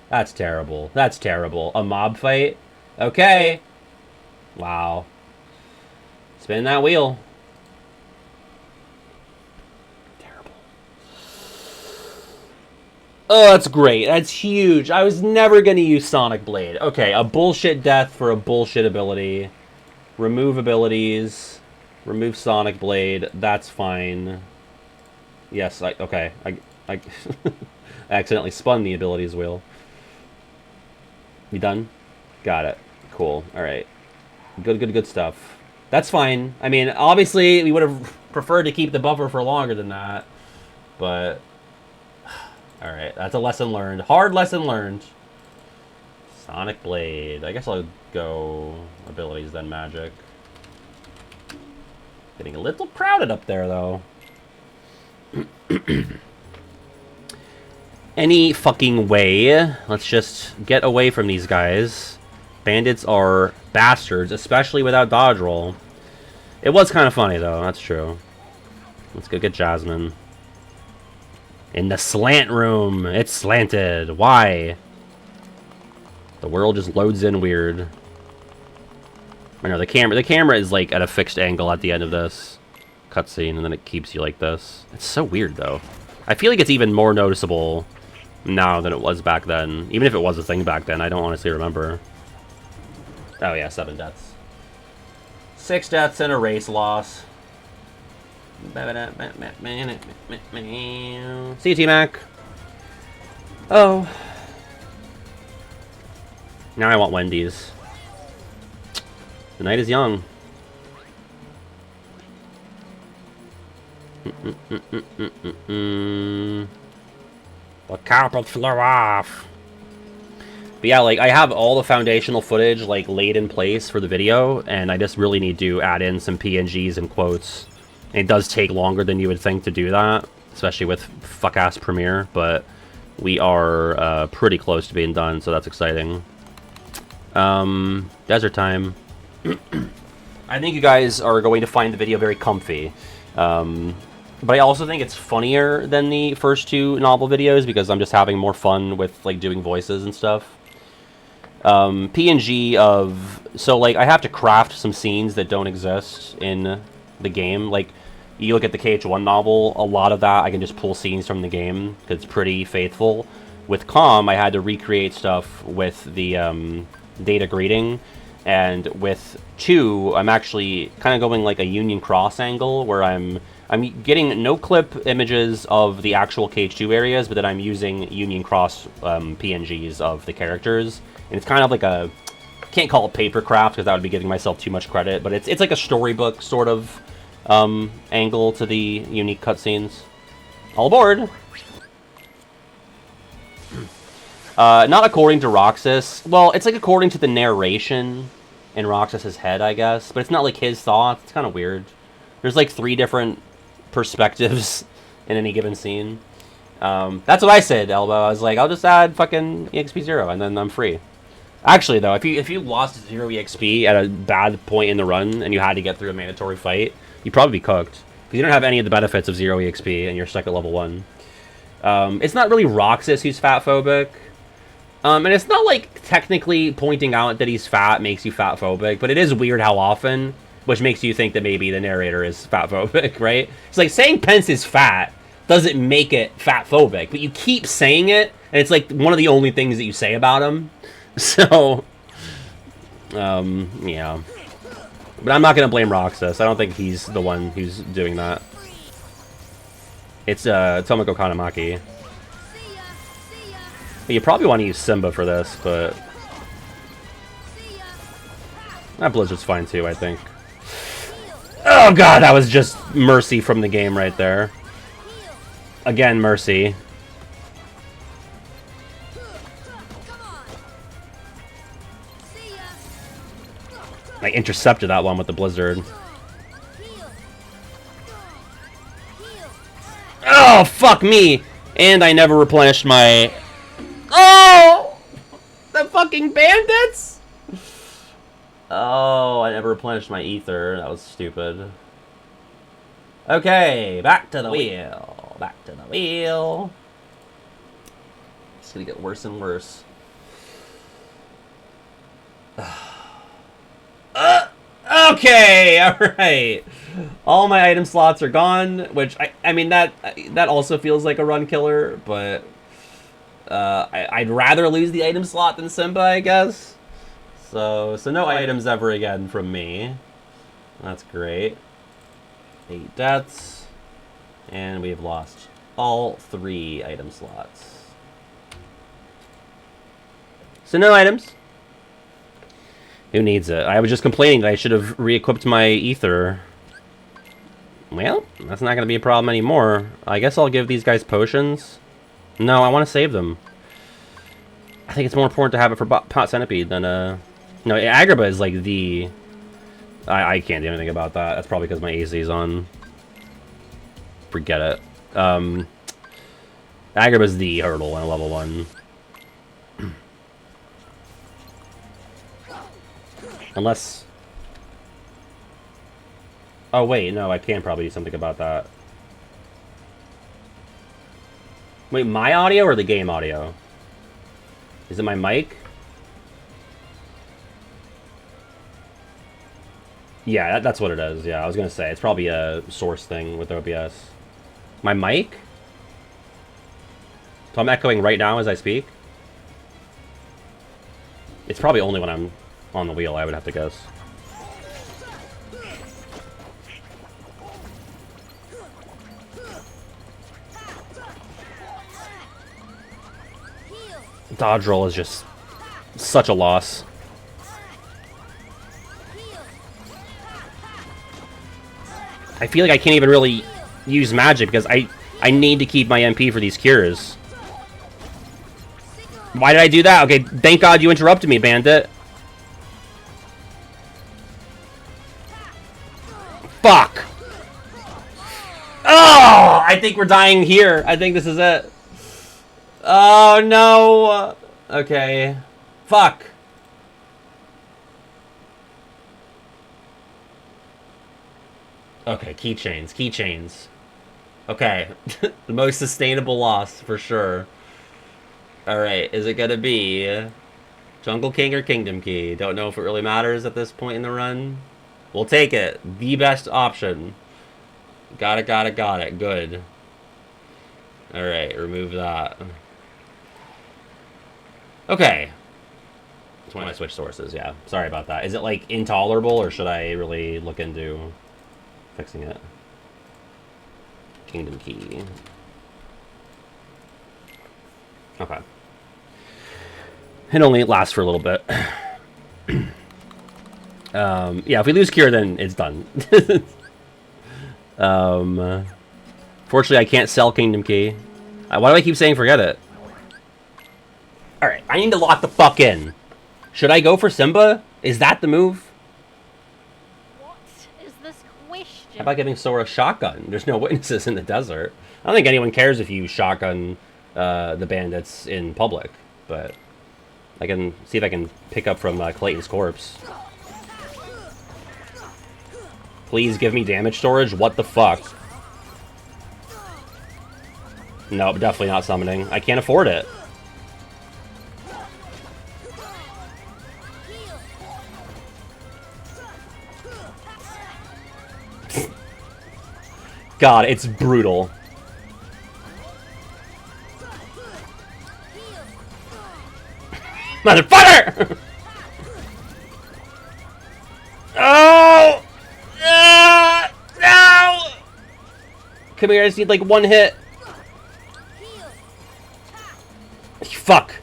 S1: That's terrible. That's terrible. A mob fight? Okay. Wow. Spin that wheel. Terrible. Oh, that's great. That's huge. I was never going to use Sonic Blade. Okay, a bullshit death for a bullshit ability. Remove abilities. Remove Sonic Blade. That's fine. Yes, okay. I accidentally spun the abilities wheel. You done? Got it. Cool. Alright. Good stuff. That's fine. I mean, obviously, we would have preferred to keep the buffer for longer than that. But... alright, that's a lesson learned. Hard lesson learned. Sonic Blade. I guess I'll go abilities, then magic. Getting a little crowded up there, though. any fucking way. Let's just get away from these guys. Bandits are bastards, especially without dodge roll. It was kind of funny, though. That's true. Let's go get Jasmine. In the slant room. It's slanted. Why? The world just loads in weird. I know, the camera is, like, at a fixed angle at the end of this cutscene, and then it keeps you like this. It's so weird, though. I feel like it's even more noticeable now than it was back then. Even if it was a thing back then, I don't honestly remember. Oh, yeah, 7 deaths. 6 deaths and a race loss. See you, T-Mac. Oh. Now I want Wendy's. The night is young. The carpet flew off. But yeah, like, I have all the foundational footage, like, laid in place for the video, and I just really need to add in some PNGs and quotes. And it does take longer than you would think to do that, especially with fuck-ass Premiere, but we are pretty close to being done, so that's exciting. Desert time. I think you guys are going to find the video very comfy. But I also think it's funnier than the first 2 novel videos because I'm just having more fun with, like, doing voices and stuff. PNG of... So, like, I have to craft some scenes that don't exist in the game. Like, you look at the KH1 novel, a lot of that I can just pull scenes from the game because it's pretty faithful. With Com, I had to recreate stuff with the data greeting. And with 2, I'm actually kind of going like a Union Cross angle where I'm getting no-clip images of the actual KH2 areas, but then I'm using Union Cross PNGs of the characters. And it's kind of like a... I can't call it papercraft because that would be giving myself too much credit, but it's like a storybook sort of angle to the unique cutscenes. All aboard! Not according to Roxas. Well, it's like according to the narration in Roxas's head, I guess. But it's not like his thoughts. It's kind of weird. There's like 3 different perspectives in any given scene. That's what I said, Elbow. I was like, I'll just add fucking EXP 0 and then I'm free. Actually, though, if you lost 0 EXP at a bad point in the run and you had to get through a mandatory fight, you'd probably be cooked. Because you don't have any of the benefits of 0 EXP and you're stuck at level 1. It's not really Roxas who's fat-phobic. And it's not like technically pointing out that he's fat makes you fat-phobic, but it is weird how often, which makes you think that maybe the narrator is fat-phobic, right? It's like saying Pence is fat doesn't make it fat-phobic, but you keep saying it, and it's like one of the only things that you say about him. So, yeah. But I'm not going to blame Roxas. I don't think he's the one who's doing that. It's Tomoko Kanamaki. You probably want to use Simba for this, but that Blizzard's fine too, I think. Oh god, that was just Mercy from the game right there. Again, Mercy. I intercepted that one with the Blizzard. Oh, fuck me! And I never replenished my... Oh! The fucking bandits? Oh, I never replenished my ether. That was stupid. Okay, back to the wheel. Back to the wheel. It's gonna get worse and worse. Okay, alright. All my item slots are gone, which, I mean, that also feels like a run killer, but... I'd rather lose the item slot than Simba, I guess. So no items ever again from me. That's great. 8 deaths. And we've lost all 3 item slots. So no items. Who needs it? I was just complaining that I should have re-equipped my ether. Well, that's not going to be a problem anymore. I guess I'll give these guys potions. No, I want to save them. I think it's more important to have it for Pot Centipede than, No, Agrabah is like the... I can't do anything about that. That's probably because my AC is on. Forget it. Agrabah's the hurdle in a level 1. Unless... Oh, wait, no, I can probably do something about that. Wait, my audio or the game audio? Is it my mic? Yeah, that's what it is. Yeah, I was gonna say, it's probably a source thing with OBS. My mic? So I'm echoing right now as I speak? It's probably only when I'm on the wheel, I would have to guess. Dodge roll is just such a loss. I feel like I can't even really use magic because I need to keep my MP for these cures. Why did I do that? Okay, thank God you interrupted me, Bandit. Fuck! Oh! I think we're dying here. I think this is it. Oh, no! Okay. Fuck. Okay, keychains, keychains. Okay. The most sustainable loss, for sure. Alright, is it gonna be Jungle King or Kingdom Key? Don't know if it really matters at this point in the run. We'll take it. The best option. Got it, got it, got it. Good. Alright, remove that. Okay. That's when I switch sources, yeah. Sorry about that. Is it, like, intolerable, or should I really look into fixing it? Kingdom Key. Okay. It only lasts for a little bit. Yeah, if we lose Cure, then it's done. Fortunately, I can't sell Kingdom Key. Why do I keep saying forget it? Alright, I need to lock the fuck in. Should I go for Simba? Is that the move?
S3: What is this question?
S1: How about giving Sora a shotgun? There's no witnesses in the desert. I don't think anyone cares if you shotgun the bandits in public, but I can see if I can pick up from Clayton's corpse. Please give me damage storage? What the fuck? Nope, definitely not summoning. I can't afford it. God, it's brutal. Motherfucker! Oh! No! Come here, I just need like one hit. Fuck.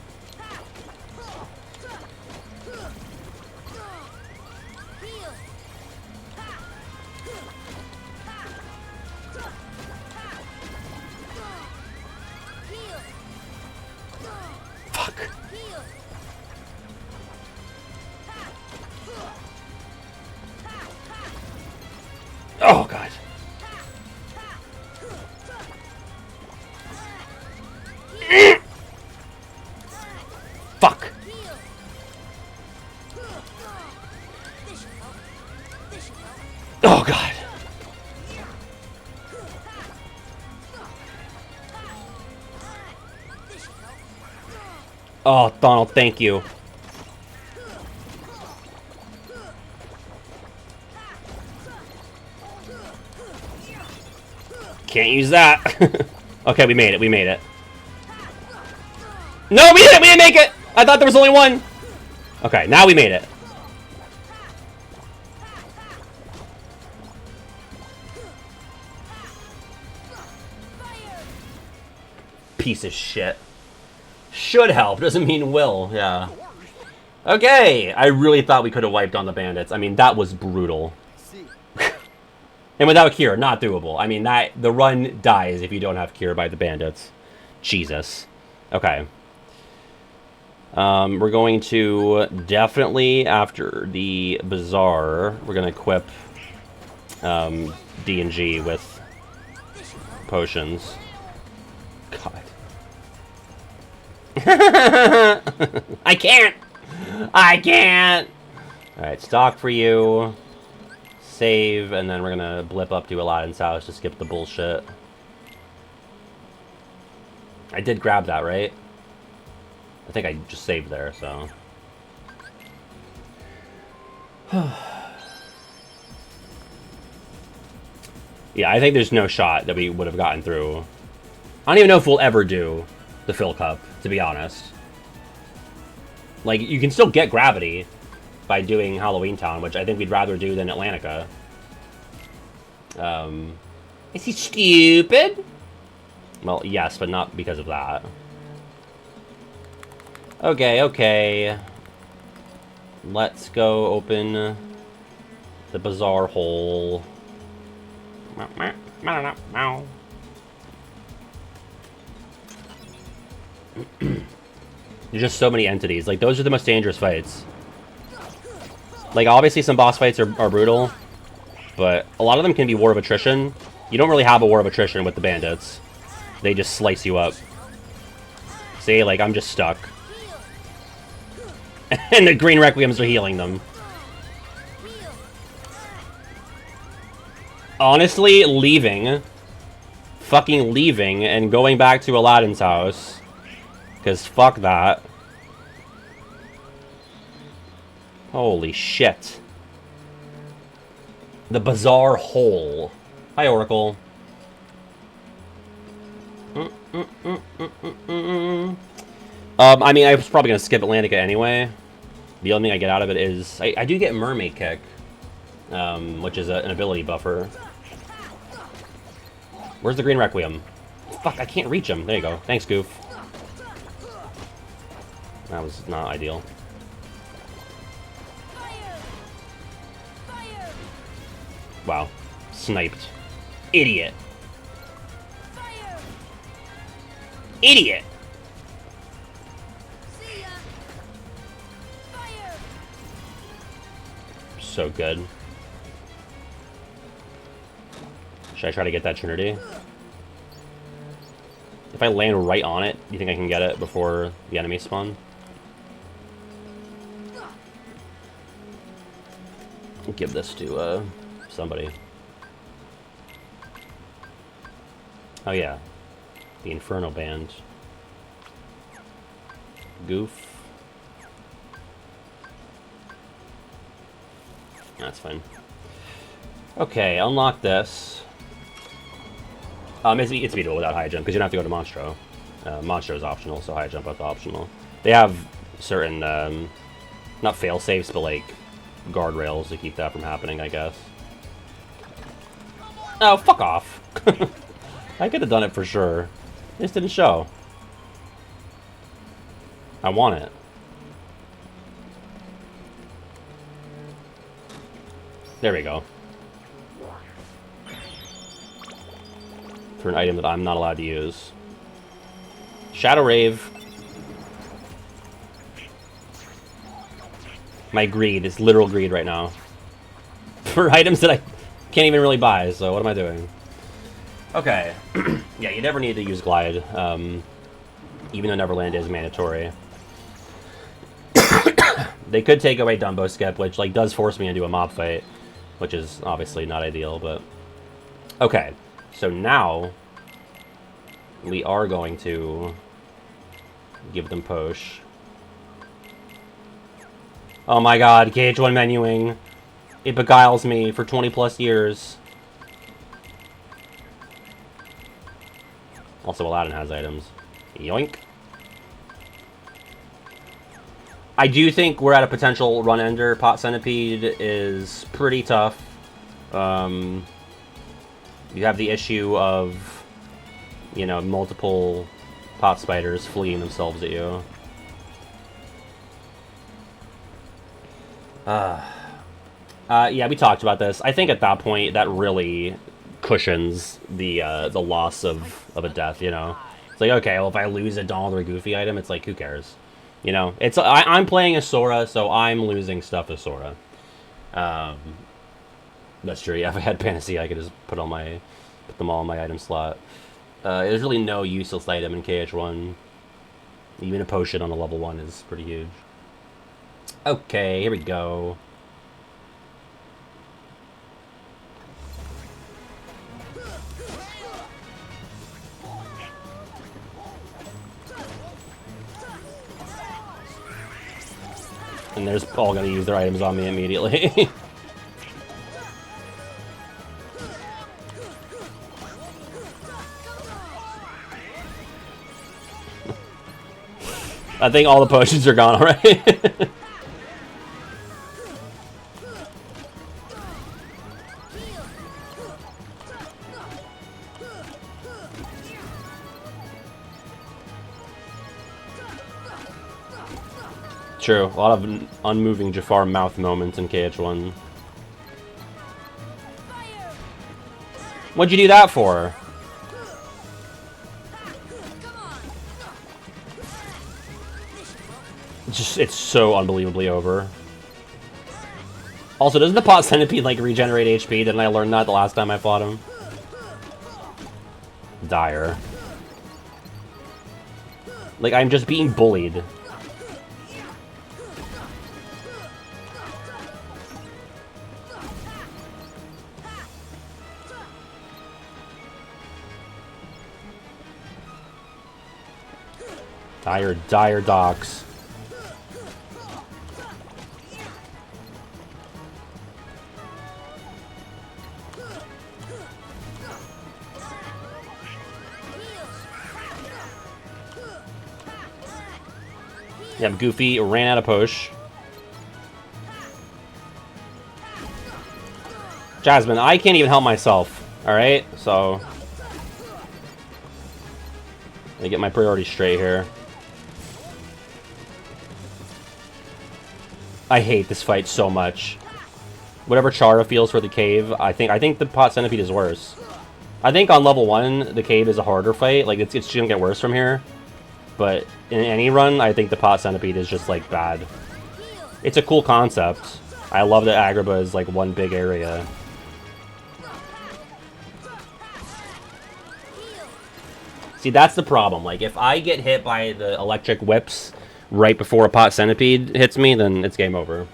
S1: Fuck. Oh, God. Fuck. Oh, God. Oh, Donald, thank you. Can't use that. Okay, we made it. We made it. No, we didn't. We didn't make it. I thought there was only one. Okay, now we made it. Piece of shit. Should help. Doesn't mean will. Yeah. Okay. I really thought we could have wiped on the bandits. I mean, that was brutal. And without Cure, not doable. I mean, the run dies if you don't have Cure by the bandits. Jesus. Okay. We're going to definitely, after the Bazaar, we're going to equip D&G with potions. God. I can't! I can't! Alright, stock for you. Save, and then we're gonna blip up to Aladdin's house to skip the bullshit. I did grab that, right? I think I just saved there, so... Yeah, I think there's no shot that we would have gotten through. I don't even know if we'll ever do the Fill Cup, to be honest. Like, you can still get gravity by doing Halloween Town, which I think we'd rather do than Atlantica. Is he stupid? Well, yes, but not because of that. Okay, okay. Let's go open the bizarre hole. There's just so many entities. Like, those are the most dangerous fights. Like, obviously some boss fights are brutal, but a lot of them can be war of attrition. You don't really have a war of attrition with the bandits. They just slice you up. See, like, I'm just stuck. And the green requiems are healing them. Honestly, fucking leaving and going back to Aladdin's house, because fuck that. Holy shit. The bizarre hole. Hi, Oracle. I mean, I was probably gonna skip Atlantica anyway. The only thing I get out of it is I do get Mermaid Kick, which is an ability buffer. Where's the green requiem? Fuck, I can't reach him. There you go. Thanks, Goof. That was not ideal. Wow. Sniped. Idiot. Idiot! So good. Should I try to get that Trinity? If I land right on it, do you think I can get it before the enemy spawn? I'll give this to somebody. Oh yeah, the Inferno Band. Goof. That's fine. Okay, unlock this. It's beatable without high jump, because you don't have to go to Monstro. Monstro is optional, so high jump is optional. They have certain, not fail safes, but like guardrails to keep that from happening, I guess. Oh, fuck off. I could have done it for sure. It just didn't show. I want it. There we go. For an item that I'm not allowed to use. Shadow Rave. My greed is literal greed right now. For items that I can't even really buy, so what am I doing? Okay. Yeah, you never need to use Glide, even though Neverland is mandatory. They could take away Dumbo Skip, which like does force me into a mob fight, which is obviously not ideal, but... Okay, so now we are going to give them push. Oh my god, KH1 menuing. It beguiles me for 20 plus years. Also, Aladdin has items. Yoink. I do think we're at a potential run-ender. Pot Centipede is pretty tough. You have the issue of, you know, multiple pot spiders fleeing themselves at you. Yeah, we talked about this. I think at that point, that really cushions the loss of a death, you know? It's like, okay, well, if I lose a Donald or a Goofy item, it's like, who cares? You know? It's I'm playing as Sora, so I'm losing stuff as Sora. That's true, yeah, if I had Panacea, I could just put them all in my item slot. There's really no useless item in KH1. Even a potion on a level 1 is pretty huge. Okay, here we go. And they're just all gonna use their items on me immediately. I think all the potions are gone already. True, a lot of unmoving Jafar mouth moments in KH1. What'd you do that for? It's so unbelievably over. Also, doesn't the pot centipede like regenerate HP? Didn't I learn that the last time I fought him? Dire. Like, I'm just being bullied. Dire docks. Yep, Goofy ran out of push. Jasmine, I can't even help myself. Alright, so... let me get my priorities straight here. I hate this fight so much. Whatever Chara feels for the cave, I think the pot centipede is worse. I think on level 1, the cave is a harder fight. Like, it's just gonna get worse from here. But in any run, I think the pot centipede is just, like, bad. It's a cool concept. I love that Agrabah is, like, one big area. See, that's the problem. Like, if I get hit by the electric whips right before a pot centipede hits me, then it's game over.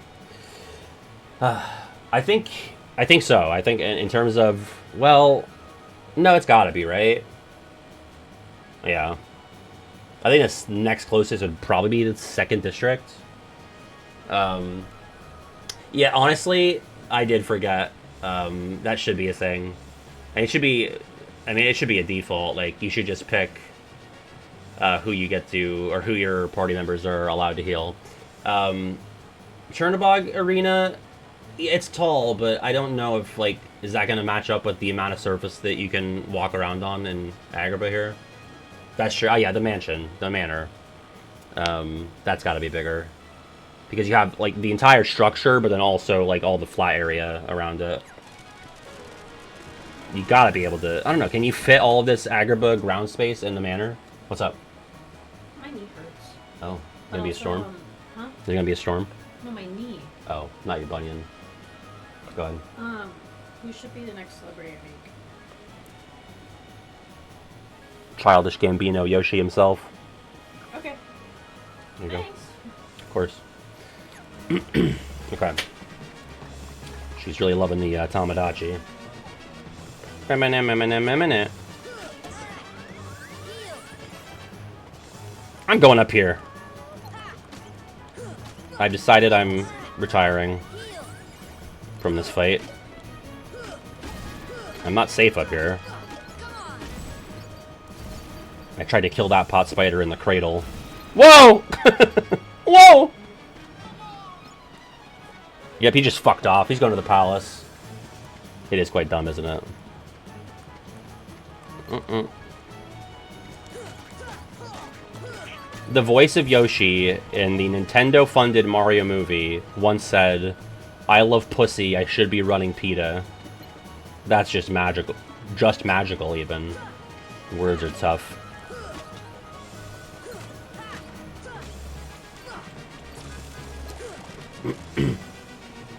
S1: I think so. I think in terms of, well, no, it's gotta be, right? Yeah. I think the next closest would probably be the 2nd district. Yeah, honestly, I did forget. That should be a thing. And it should be, I mean, it should be a default. Like, you should just pick who you get to, or who your party members are allowed to heal. Chernobog Arena, it's tall, but I don't know if, like, is that going to match up with the amount of surface that you can walk around on in Agrabah here? That's true. Oh, yeah, the mansion, the manor. That's got to be bigger. Because you have, like, the entire structure, but then also, like, all the flat area around it. You gotta be able to... I don't know, can you fit all of this Agrabah ground space in the manor? What's up?
S3: My knee hurts.
S1: Oh, gonna be a storm?
S3: Huh?
S1: Is there gonna be a storm?
S3: No, my knee.
S1: Oh, not your bunion. Go ahead.
S3: Who should be the next celebrity I make?
S1: Childish Gambino, Yoshi himself.
S3: Okay.
S1: There you go.
S3: Thanks.
S1: Of course. Okay. She's really loving the Tamagotchi. I'm going up here. I've decided I'm retiring from this fight. I'm not safe up here. I tried to kill that pot spider in the cradle. Whoa! Whoa! Yep, he just fucked off. He's going to the palace. It is quite dumb, isn't it? The voice of Yoshi in the Nintendo-funded Mario movie once said, "I love pussy, I should be running PETA." That's just magical. Just magical, even. Words are tough.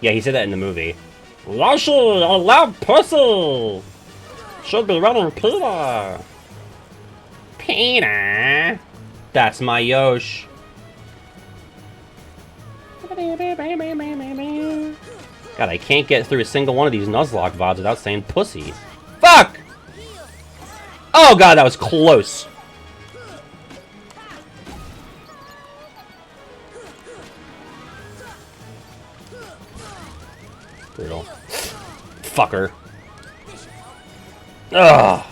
S1: Yeah, he said that in the movie. Yoshi, I love pussy! Should be running PETA. PETA? That's my Yosh. God, I can't get through a single one of these Nuzlocke VODs without saying pussy. Fuck! Oh god, that was close. Brutal. Fucker. Ugh.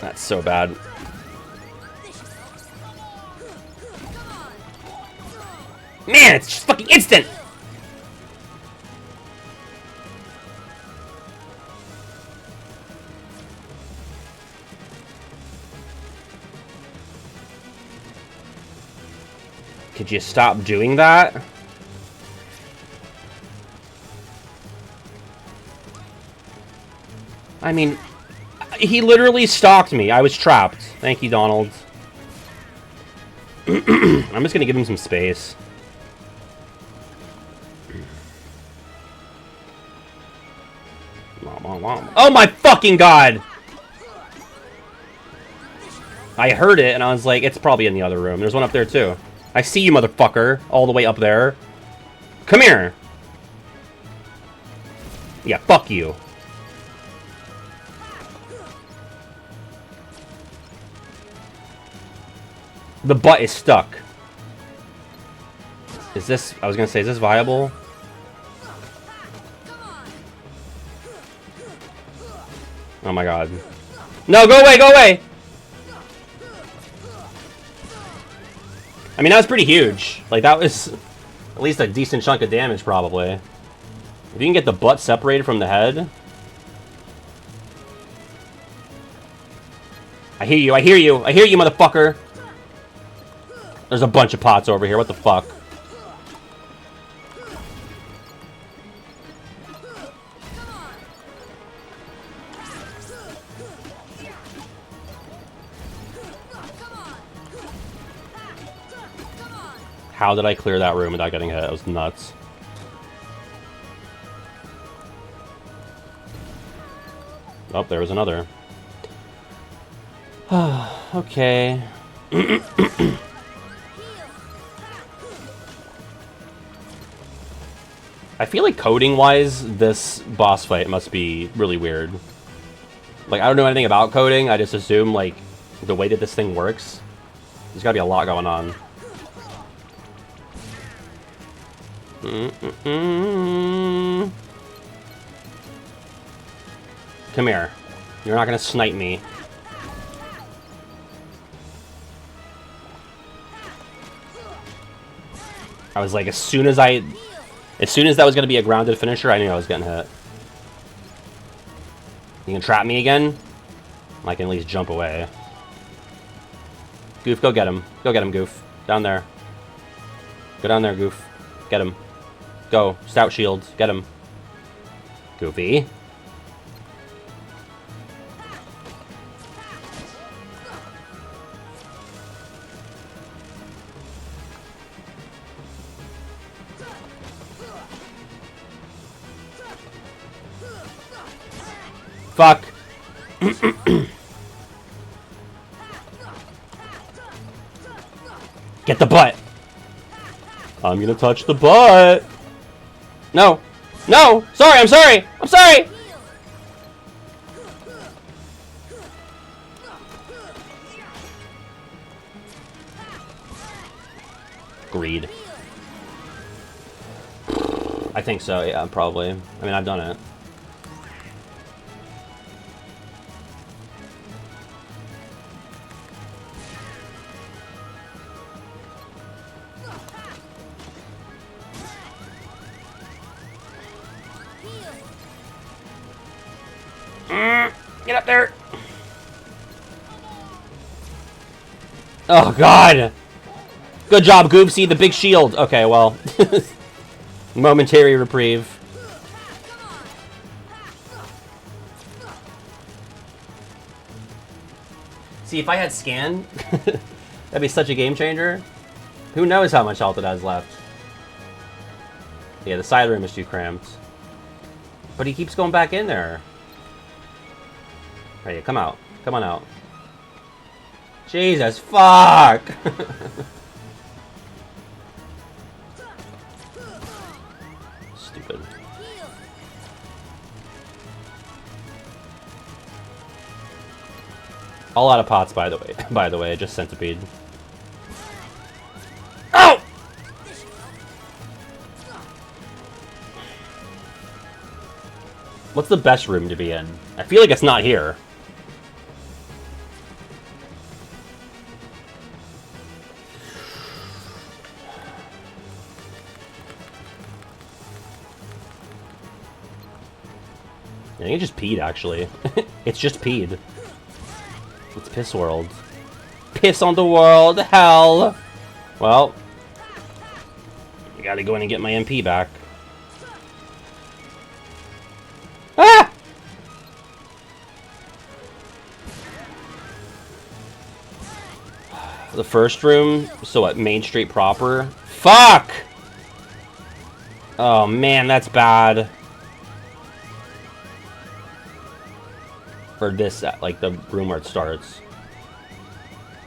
S1: That's so bad. Man, it's just fucking instant! Could you stop doing that? I mean, he literally stalked me. I was trapped. Thank you, Donald. I'm just gonna give him some space. Oh my fucking god! I heard it and I was like, it's probably in the other room. There's one up there too. I see you, motherfucker. All the way up there. Come here. Yeah, fuck you. The butt is stuck. Is this... I was gonna say, is this viable? Oh my god. No, go away, go away! I mean, that was pretty huge. Like, that was at least a decent chunk of damage, probably. If you can get the butt separated from the head... I hear you, I hear you, I hear you, motherfucker! There's a bunch of pots over here, what the fuck? How did I clear that room without getting hit? That was nuts. Oh, there was another. Okay. I feel like coding-wise, this boss fight must be really weird. Like, I don't know anything about coding. I just assume, like, the way that this thing works, there's gotta be a lot going on. Come here. You're not gonna snipe me. I was like, as soon as that was gonna be a grounded finisher, I knew I was getting hit. You can trap me again? I can at least jump away. Goof, go get him. Go get him, Goof. Down there. Go down there, Goof. Get him. Go. Stout shield. Get him. Goofy. Fuck. Get the butt. I'm gonna touch the butt. No. No. Sorry, I'm sorry. I'm sorry. Greed. I think so, yeah, probably. I mean, I've done it. Get up there. Oh, God. Good job, Goofsy, the big shield. Okay, well. Momentary reprieve. See, if I had scan, that'd be such a game changer. Who knows how much health it has left. Yeah, the side room is too cramped. But he keeps going back in there. Hey, come out. Come on out. Jesus, fuck! Stupid. All out of pots, by the way. By the way, just centipede. Oh! What's the best room to be in? I feel like it's not here. I think it just peed, actually. It's just peed. It's Piss World. Piss on the world, hell! Well, I gotta go in and get my MP back. Ah! The first room, so at Main Street proper. Fuck! Oh man, that's bad. For this, like the room where it starts.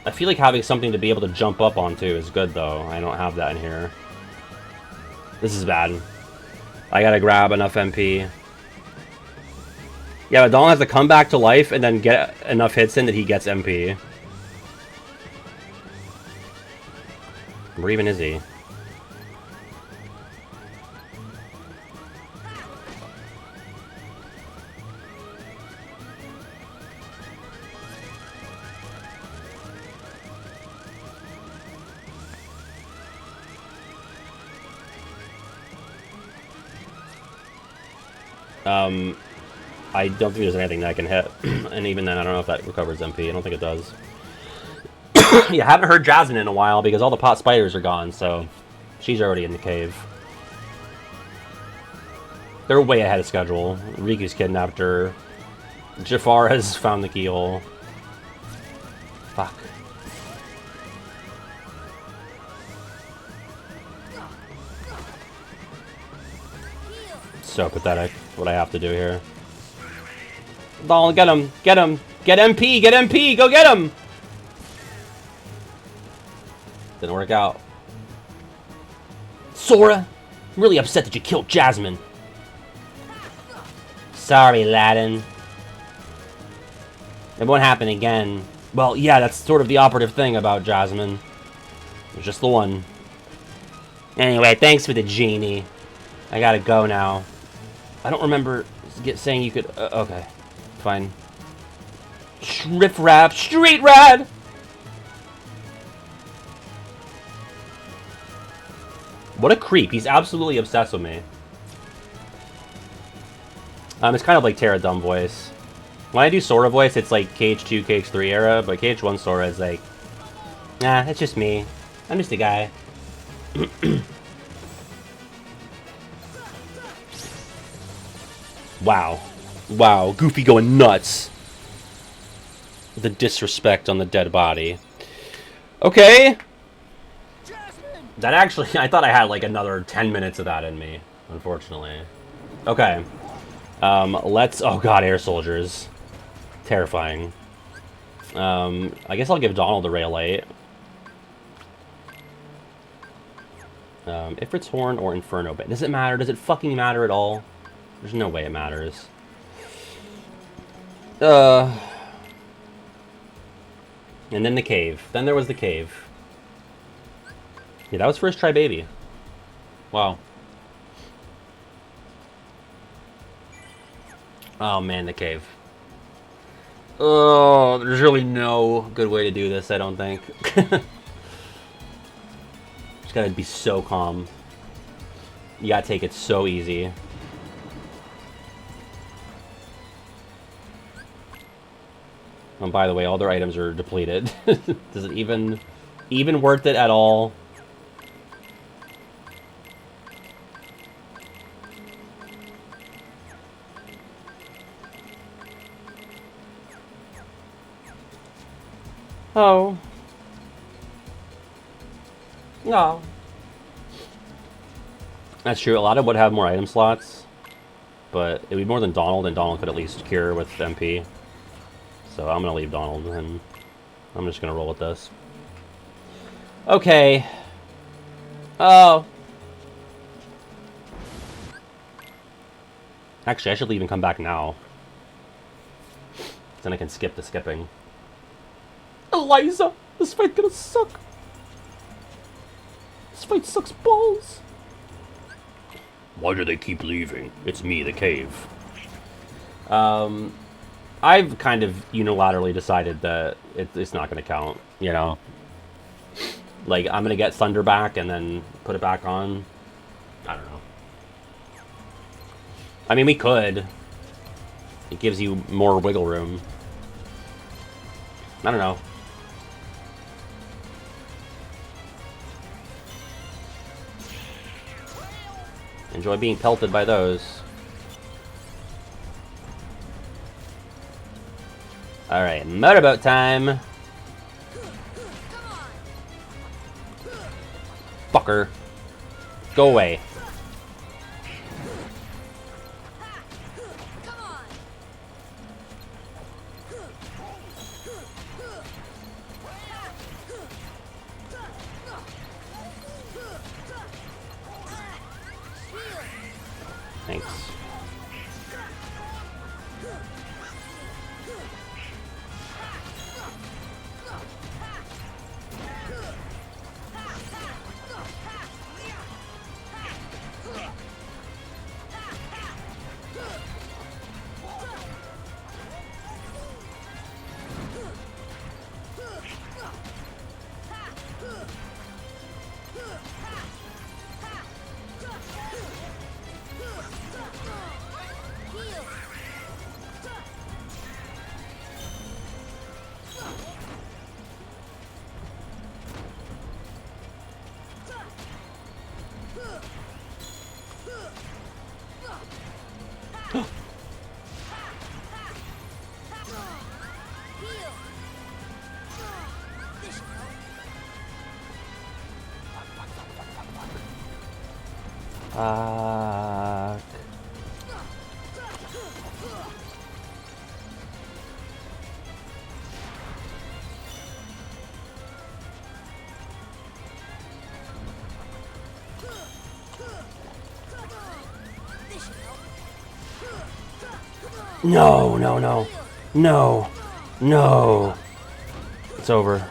S1: I feel like having something to be able to jump up onto is good though. I don't have that in here. This is bad. I gotta grab enough MP. Yeah, but Donald has to come back to life and then get enough hits in that he gets MP. Where even is he? I don't think there's anything that I can hit. And even then, I don't know if that recovers MP. I don't think it does. Yeah, haven't heard Jasmine in a while because all the pot spiders are gone, so she's already in the cave. They're way ahead of schedule. Riku's kidnapped her. Jafar has found the keyhole. Fuck. So pathetic, what I have to do here. Donald, get him! Get him! Get MP! Get MP! Go get him! Didn't work out. Sora! I'm really upset that you killed Jasmine. Sorry, Aladdin. It won't happen again. Well, yeah, that's sort of the operative thing about Jasmine. It's just the one. Anyway, thanks for the genie. I gotta go now. I don't remember saying you could... okay. Fine. Riff Raff. Street Rad! What a creep. He's absolutely obsessed with me. It's kind of like Terra Dumb voice. When I do Sora voice, it's like KH2, KH3 era, but KH1 Sora is like... Nah, it's just me. I'm just a guy. Wow. Wow, Goofy going nuts. The disrespect on the dead body. Okay. That actually, I thought I had like another 10 minutes of that in me, unfortunately. Okay. Let's, oh god, air soldiers. Terrifying. I guess I'll give Donald the Ray of Light. Ifrit's Horn or Inferno Bit. Does it matter? Does it fucking matter at all? There's no way it matters. And then the cave. Then there was the cave. Yeah, that was first try baby. Wow. Oh man, the cave. Oh, there's really no good way to do this, I don't think. Just gotta be so calm. You gotta take it so easy. Oh, by the way, all their items are depleted. Does it even worth it at all? Oh. No. That's true. A lot of would have more item slots, but it would be more than Donald, and Donald could at least cure with MP. So I'm gonna leave Donald, and I'm just gonna roll with this. Okay. Oh. Actually, I should leave and come back now. Then I can skip the skipping. Eliza! This fight gonna suck! This fight sucks balls! Why do they keep leaving? It's me, the cave. I've kind of unilaterally decided that it's not gonna count, you know? Like, I'm gonna get Thunder back and then put it back on. I don't know. I mean, we could. It gives you more wiggle room. I don't know. Enjoy being pelted by those. Alright, motorboat time. Fucker. Go away. Thanks. Fuck. No, no, no. No. No. It's over.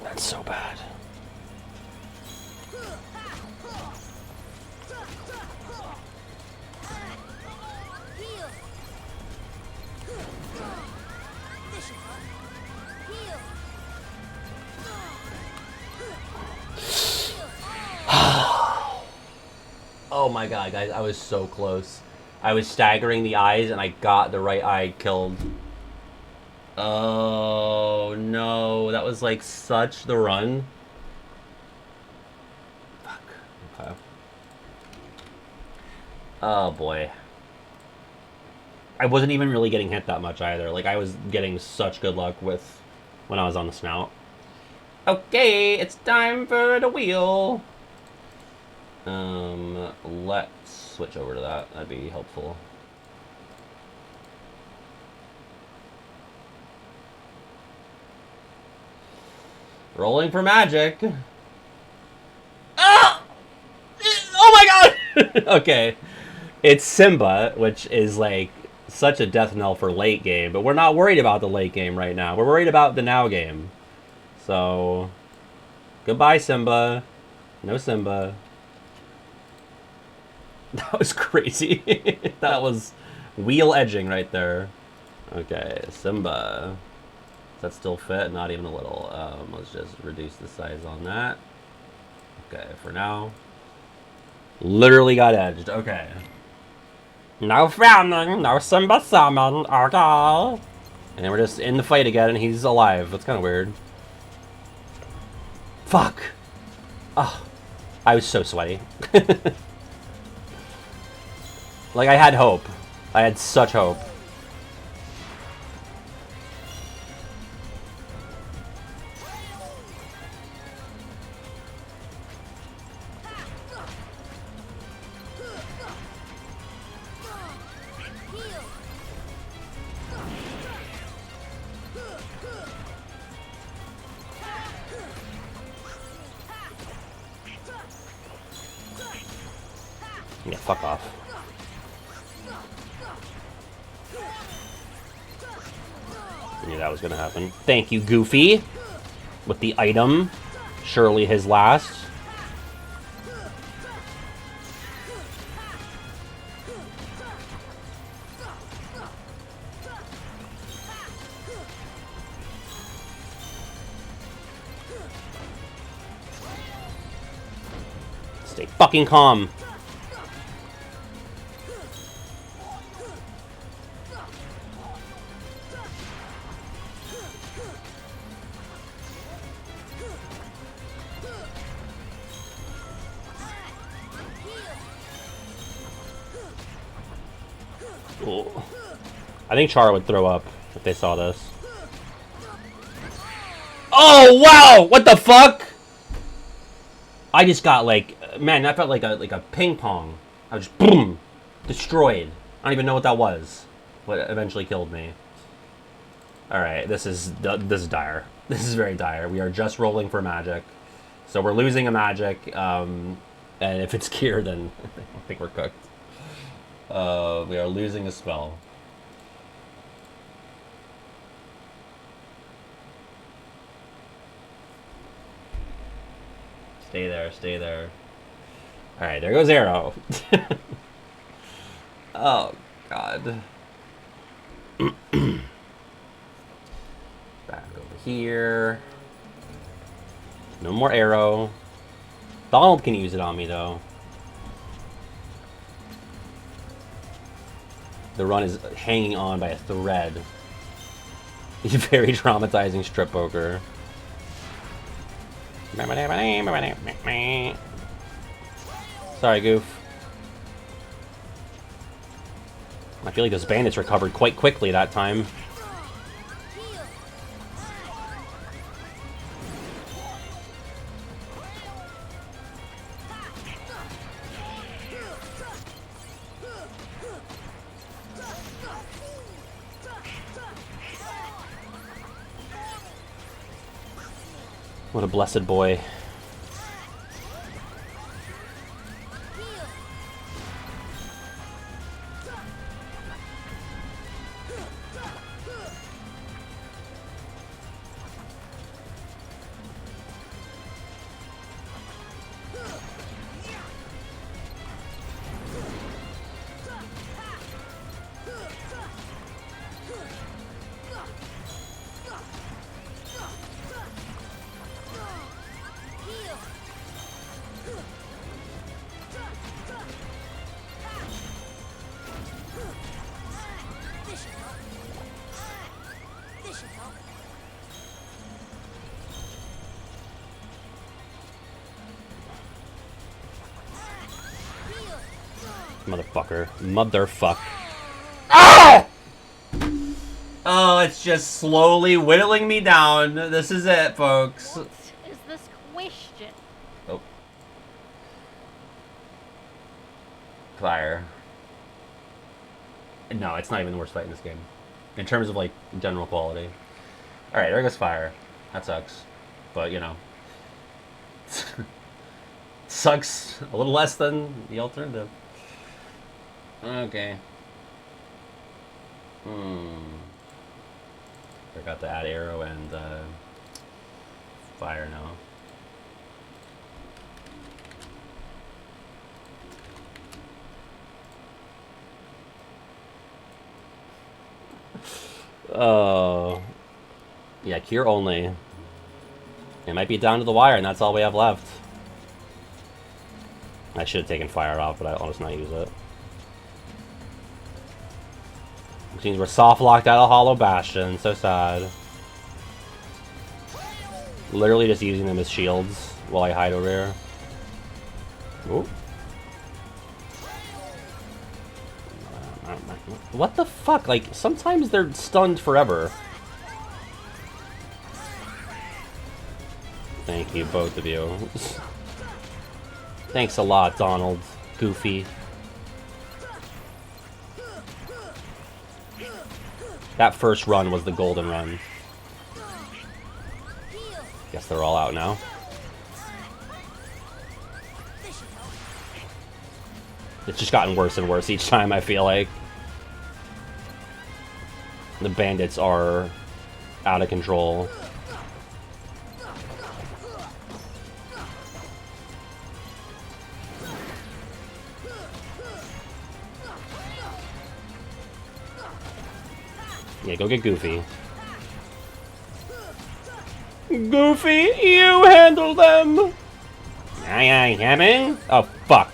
S1: That's so bad. Oh my god, guys, I was so close. I was staggering the eyes and I got the right eye killed. Oh no, that was like such the run. Fuck. Okay. Oh boy. I wasn't even really getting hit that much either. Like, I was getting such good luck with when I was on the snout. Okay, it's time for the wheel. Let's switch over to that. That'd be helpful. Rolling for magic. Ah! Oh my god! Okay. It's Simba, which is like such a death knell for late game, but we're not worried about the late game right now. We're worried about the now game. So, goodbye, Simba. No Simba. That was crazy. That was wheel edging right there. Okay, Simba. Does that still fit? Not even a little. Let's just reduce the size on that. Okay, for now. Literally got edged. Okay. No frowning, no Simba summon. Okay. And we're just in the fight again, and he's alive. That's kind of weird. Fuck. Oh, I was so sweaty. Like, I had hope. I had such hope. fuck off. I knew that was gonna happen. Thank you, Goofy. With the item. Surely his last. Stay fucking calm. Ooh. I think Char would throw up if they saw this. Oh wow! What the fuck? I just got like, man, that felt like a ping pong. I was just boom, destroyed. I don't even know what that was. What eventually killed me. All right, this is dire. This is very dire. We are just rolling for magic, so we're losing a magic. And if it's Kier, then I think we're cooked. We are losing a spell. Stay there, stay there. Alright, there goes Arrow. Oh, God. Back over here. No more Arrow. Donald can use it on me, though. The run is hanging on by a thread. Very traumatizing strip poker. Sorry, Goof. I feel like those bandits recovered quite quickly that time. What a blessed boy. Motherfucker. Motherfuck. Ah! Oh, it's just slowly whittling me down. This is it, folks.
S4: What is this question?
S1: Oh. Fire. No, it's not even the worst fight in this game. In terms of, like, general quality. Alright, there goes Fire. That sucks. But, you know. Sucks a little less than the alternative. Okay. Forgot to add Arrow and Fire now. Oh. Yeah, Cure only. It might be down to the wire, and that's all we have left. I should have taken Fire off, but I'll just not use it. Which means we're soft locked out of Hollow Bastion. So sad. Literally just using them as shields while I hide over here. Ooh. What the fuck? Like, sometimes they're stunned forever. Thank you, both of you. Thanks a lot, Donald. Goofy. That first run was the golden run. Guess they're all out now. It's just gotten worse and worse each time, I feel like. The bandits are out of control. Yeah, go get Goofy. Goofy, you handle them! Aye, aye, coming? Oh, fuck.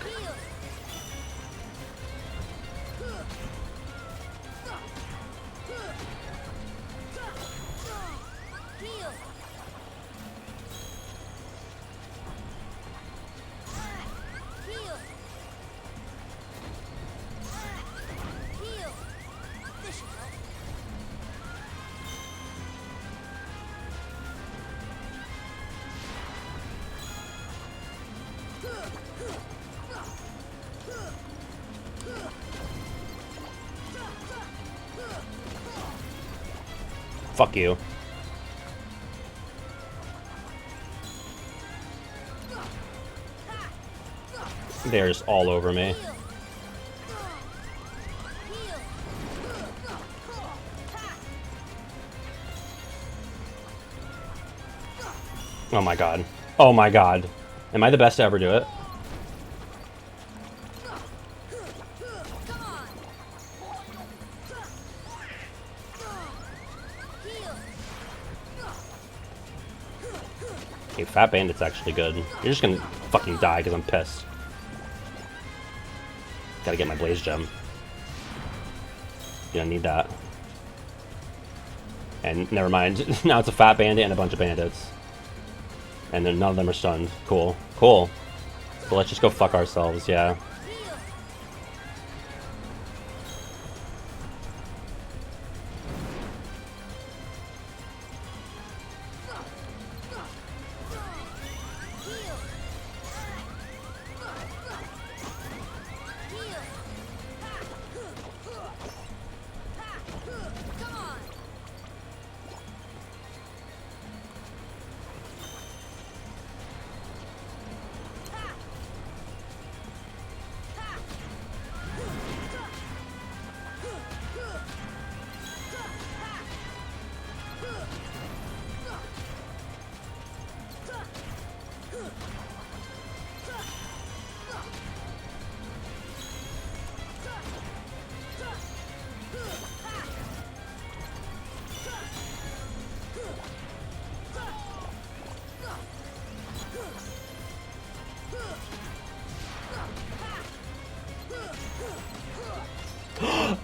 S1: Fuck you. They're just all over me. Oh my god. Oh my god. Am I the best to ever do it? Okay, Fat Bandit's actually good. You're just gonna fucking die because I'm pissed. Gotta get my Blaze Gem. You don't need that. And never mind. Now it's a Fat Bandit and a bunch of bandits. And then none of them are stunned. Cool. Cool. But let's just go fuck ourselves, yeah.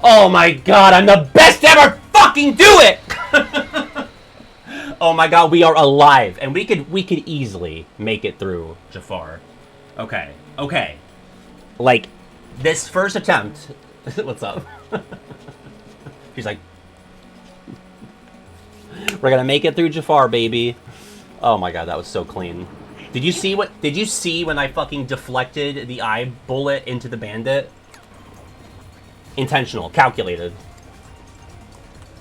S1: Oh my god, I'm the best to ever fucking do it! Oh my god, we are alive. And we could easily make it through Jafar. Okay, okay. Like, this first attempt... What's up? She's like... We're gonna make it through Jafar, baby. Oh my god, that was so clean. Did you see when I fucking deflected the eye bullet into the bandit? Intentional, calculated.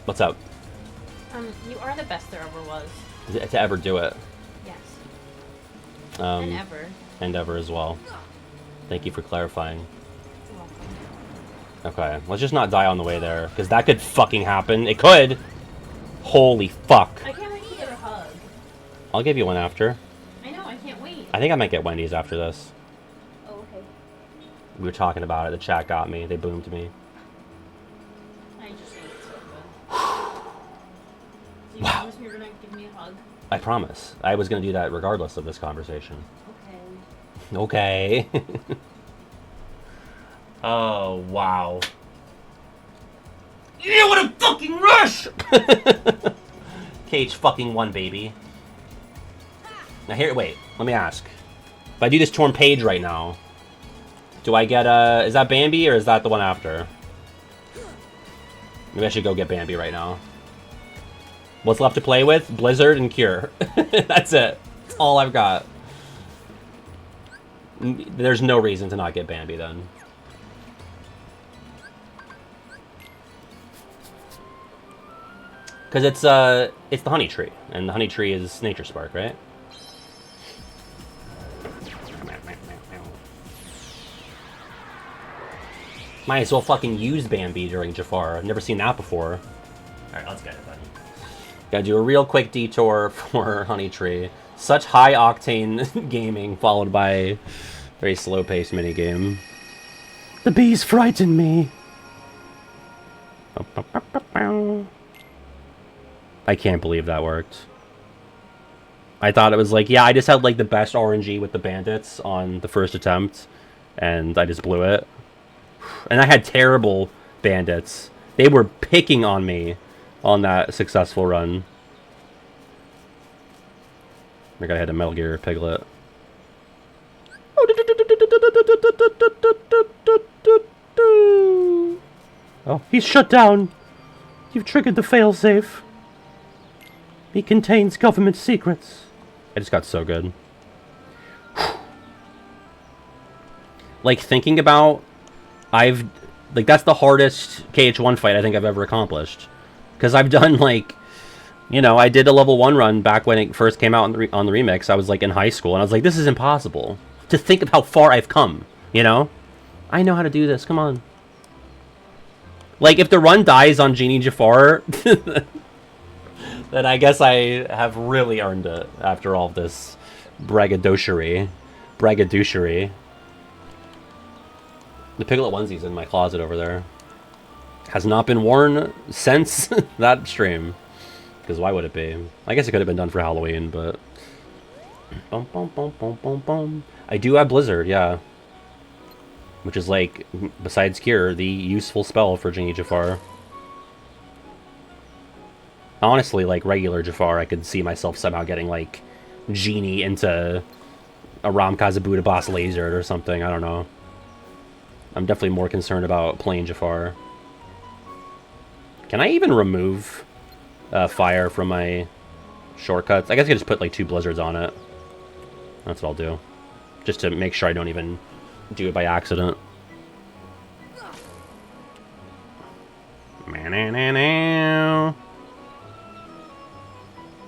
S1: What's up?
S3: You are the best there ever was.
S1: To ever do it.
S3: Yes.
S1: And
S3: ever.
S1: And ever as well. Thank you for clarifying.
S3: You're welcome.
S1: Okay, let's just not die on the way there, because that could fucking happen. It could! Holy fuck.
S3: I can't wait to get a hug.
S1: I'll give you one after.
S3: I know, I can't wait.
S1: I think I might get Wendy's after this.
S3: Oh, okay.
S1: We were talking about it, the chat got me, they boomed me.
S3: I just ate so good. Do you
S1: Wow.
S3: promise me you're gonna give me a hug?
S1: I promise. I was gonna do that regardless of this conversation.
S3: Okay.
S1: Okay. Oh, wow. Yeah, what a fucking rush! KH1, baby. Now here, wait, let me ask. If I do this torn page right now, do I get, is that Bambi or is that the one after? Maybe I should go get Bambi right now. What's left to play with? Blizzard and Cure. That's it. That's all I've got. There's no reason to not get Bambi then. Because it's the honey tree, and the honey tree is Nature Spark, right? Might as well fucking use Bambi during Jafar. I've never seen that before. Alright, let's get it then. Gotta do a real quick detour for Honey Tree. Such high octane gaming followed by very slow paced minigame.
S2: The bees frighten me.
S1: I can't believe that worked. I thought it was like, yeah, I just had like the best RNG with the bandits on the first attempt, and I just blew it. And I had terrible bandits. They were picking on me on that successful run. I gotta hit a Metal Gear Piglet.
S2: Oh, he's shut down. You've triggered the failsafe. He contains government secrets.
S1: I just got so good. Like, thinking about... that's the hardest KH1 fight I think I've ever accomplished. Because I've done, like... You know, I did a level 1 run back when it first came out on the remix. I was, like, in high school, and I was like, this is impossible. To think of how far I've come, you know? I know how to do this, come on. Like, if the run dies on Genie Jafar, then I guess I have really earned it after all this braggadociory. The Piglet onesie's in my closet over there. Has not been worn since that stream. Because why would it be? I guess it could have been done for Halloween, but... Bum, bum, bum, bum, bum, bum. I do have Blizzard, yeah. Which is like, besides Cure, the useful spell for Genie Jafar. Honestly, like regular Jafar, I could see myself somehow getting like Genie into a Ram Kazabuta boss laser or something, I don't know. I'm definitely more concerned about plain Jafar. Can I even remove fire from my shortcuts? I guess I could just put like 2 blizzards on it. That's what I'll do. Just to make sure I don't even do it by accident.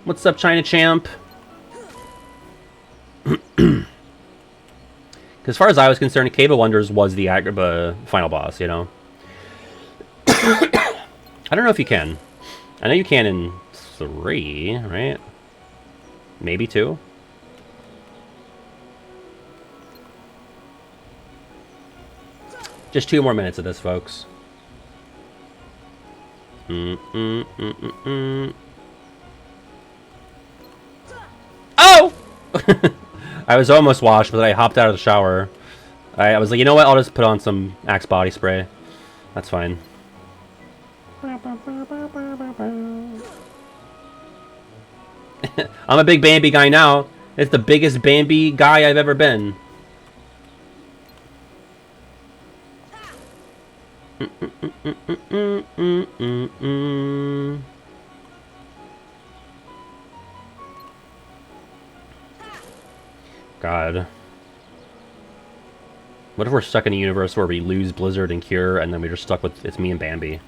S1: What's up, China Champ? As far as I was concerned, Cave of Wonders was the Agrabah final boss, you know? I don't know if you can. I know you can in 3, right? Maybe 2? Just 2 more minutes of this, folks. Oh! I was almost washed, but I hopped out of the shower. I was like, you know what? I'll just put on some Axe body spray. That's fine. I'm a big Bambi guy now. It's the biggest Bambi guy I've ever been. God. What if we're stuck in a universe where we lose Blizzard and Cure, and then we're just stuck with it's me and Bambi?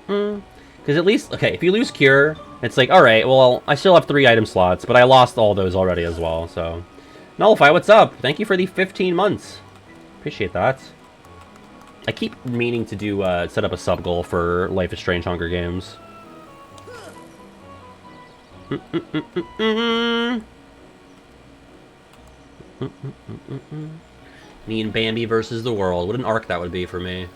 S1: Because at least, okay, if you lose Cure, it's like, alright, well, I still have 3 item slots, but I lost all those already as well, so... Nullify, what's up? Thank you for the 15 months. Appreciate that. I keep meaning to do, set up a sub-goal for Life is Strange Hunger Games. Me and Bambi versus the world. What an arc that would be for me.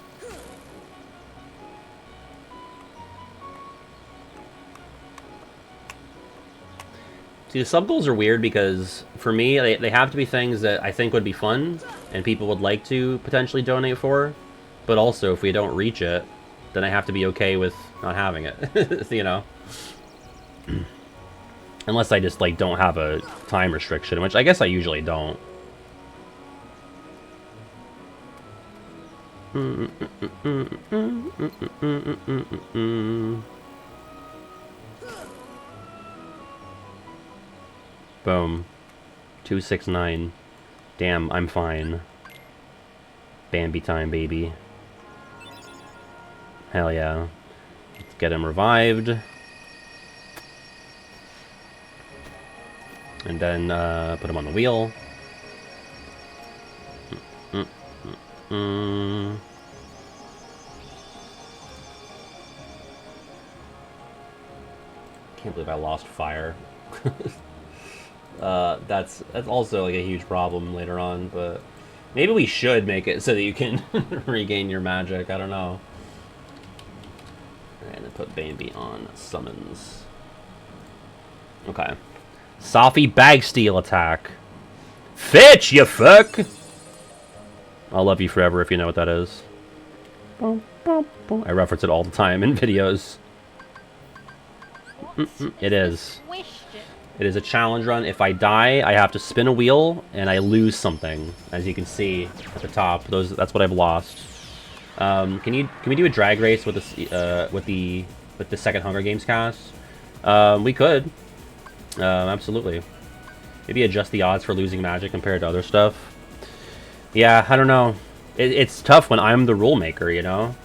S1: See, the sub-goals are weird because, for me, they have to be things that I think would be fun, and people would like to potentially donate for, but also, if we don't reach it, then I have to be okay with not having it, you know? Unless I just, like, don't have a time restriction, which I guess I usually don't. Boom. 269. Damn, I'm fine. Bambi time, baby. Hell yeah. Let's get him revived. And then put him on the wheel. Can't believe I lost fire. That's also like a huge problem later on, but maybe we should make it so that you can regain your magic. I don't know. And then put Bambi on summons. Okay. Safi Bagsteel attack. Fitch, you fuck! I'll love you forever if you know what that is. I reference it all the time in videos. It is. It is a challenge run. If I die, I have to spin a wheel and I lose something. As you can see at the top, that's what I've lost. Can we do a drag race with this with the second Hunger Games cast? We could. Absolutely. Maybe adjust the odds for losing magic compared to other stuff. Yeah, I don't know. It's tough when I'm the rule maker, you know?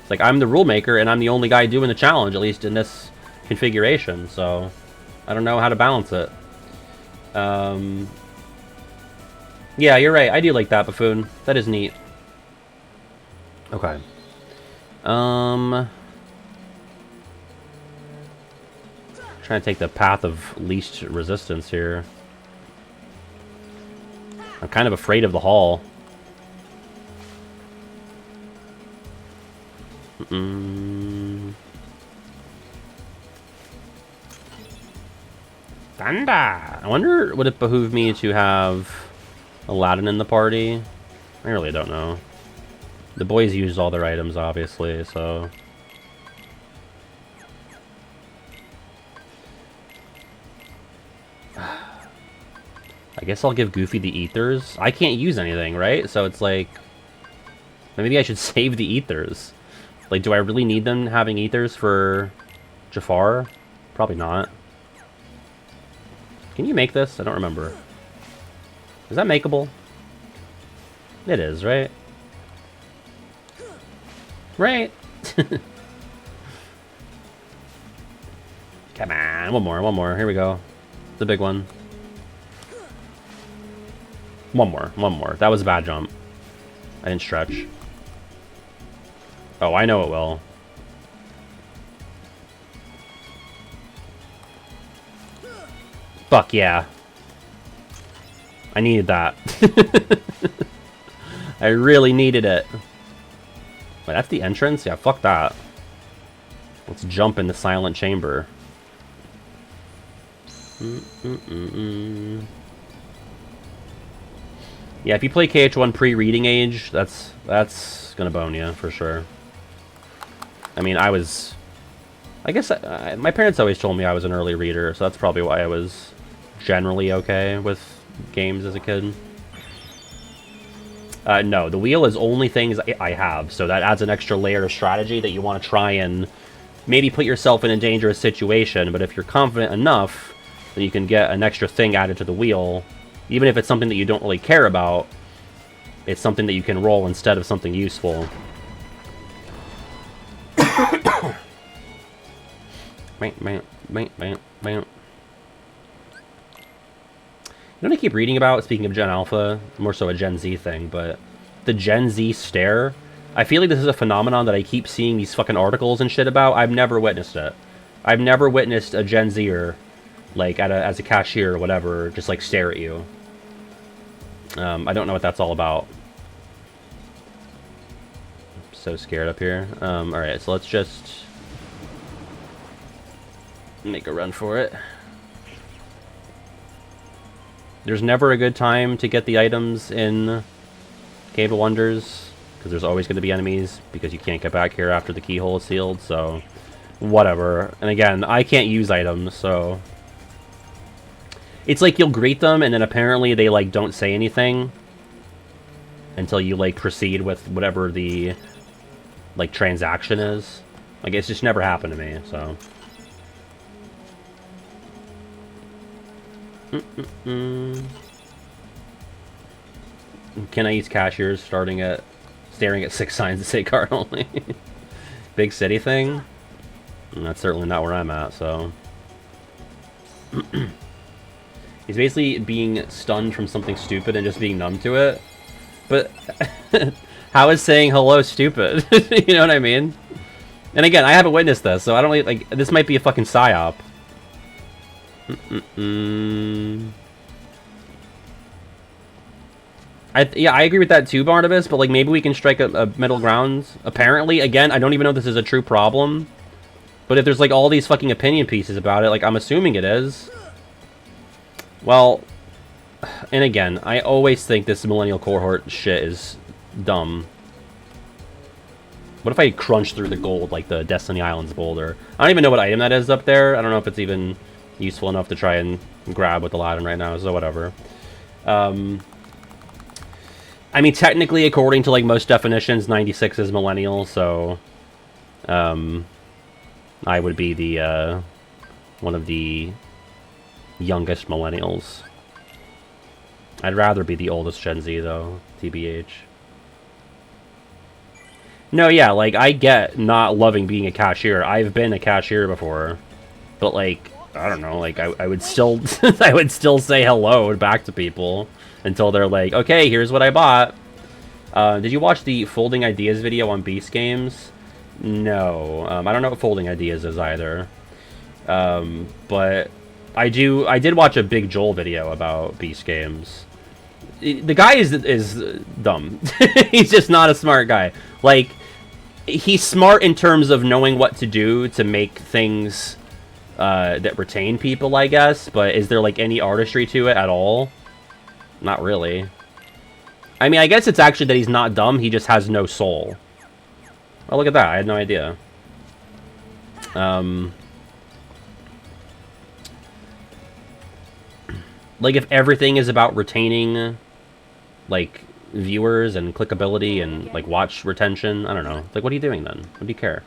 S1: It's like I'm the rule maker and I'm the only guy doing the challenge, at least in this configuration, so I don't know how to balance it. Yeah, you're right. I do like that, Buffoon. That is neat. Okay. Trying to take the path of least resistance here. I'm kind of afraid of the hall. Thunder! I wonder, would it behoove me to have Aladdin in the party? I really don't know. The boys used all their items, obviously, so... I guess I'll give Goofy the Ethers. I can't use anything, right? So it's like... Maybe I should save the Ethers. Like, do I really need them having Ethers for Jafar? Probably not. Can you make this? I don't remember. Is that makeable? It is, right? Right! Come on, one more. Here we go. The big one. One more. That was a bad jump. I didn't stretch. Oh, I know it will. Fuck yeah. I needed that. I really needed it. Wait, that's the entrance? Yeah, fuck that. Let's jump in the silent chamber. Yeah, if you play KH1 pre-reading age, that's gonna bone you, for sure. I mean, I guess my parents always told me I was an early reader, so that's probably why I was generally okay with games as a kid. No, the wheel is only things I have, so that adds an extra layer of strategy that you want to try and maybe put yourself in a dangerous situation, but if you're confident enough, then you can get an extra thing added to the wheel. Even if it's something that you don't really care about, it's something that you can roll instead of something useful. You know what I keep reading about, speaking of Gen Alpha, more so a Gen Z thing, but the Gen Z stare, I feel like this is a phenomenon that I keep seeing these fucking articles and shit about. I've never witnessed it. I've never witnessed a Gen Zer, like, as a cashier or whatever, just, like, stare at you. I don't know what that's all about. I'm so scared up here. Alright, so let's just make a run for it. There's never a good time to get the items in Cave of Wonders, because there's always going to be enemies, because you can't get back here after the keyhole is sealed, so whatever. And again, I can't use items, so it's like you'll greet them, and then apparently they, like, don't say anything until you, like, proceed with whatever the, like, transaction is. Like, it's just never happened to me, so... Can I use cashiers staring at 6 signs that say card only? Big city thing? That's certainly not where I'm at, so... He's basically being stunned from something stupid and just being numb to it. But how is saying hello stupid? You know what I mean? And again, I haven't witnessed this, so I don't really, like, this might be a fucking psyop. Yeah, I agree with that too, Barnabas, but like maybe we can strike a middle ground. Apparently, again, I don't even know if this is a true problem. But if there's like all these fucking opinion pieces about it, like I'm assuming it is. Well, and again, I always think this millennial cohort shit is dumb. What if I crunch through the gold like the Destiny Islands boulder? I don't even know what item that is up there. I don't know if it's even useful enough to try and grab with Aladdin right now, so whatever. I mean, technically, according to like most definitions, 96 is millennial, so I would be the one of the youngest millennials. I'd rather be the oldest Gen Z though, TBH. No, yeah, like I get not loving being a cashier. I've been a cashier before, but like I don't know, like I would still I would still say hello back to people until they're like, okay, here's what I bought. Did you watch the Folding Ideas video on Beast Games? No, I don't know what Folding Ideas is either. But I did watch a Big Joel video about Beast Games. The guy is dumb. He's just not a smart guy. Like, he's smart in terms of knowing what to do to make things that retain people, I guess. But is there like any artistry to it at all? Not really. I mean, I guess it's actually that he's not dumb. He just has no soul. Oh, look at that. I had no idea. Like, if everything is about retaining, like, viewers and clickability and, like, watch retention, I don't know. Like, what are you doing then? What do you care?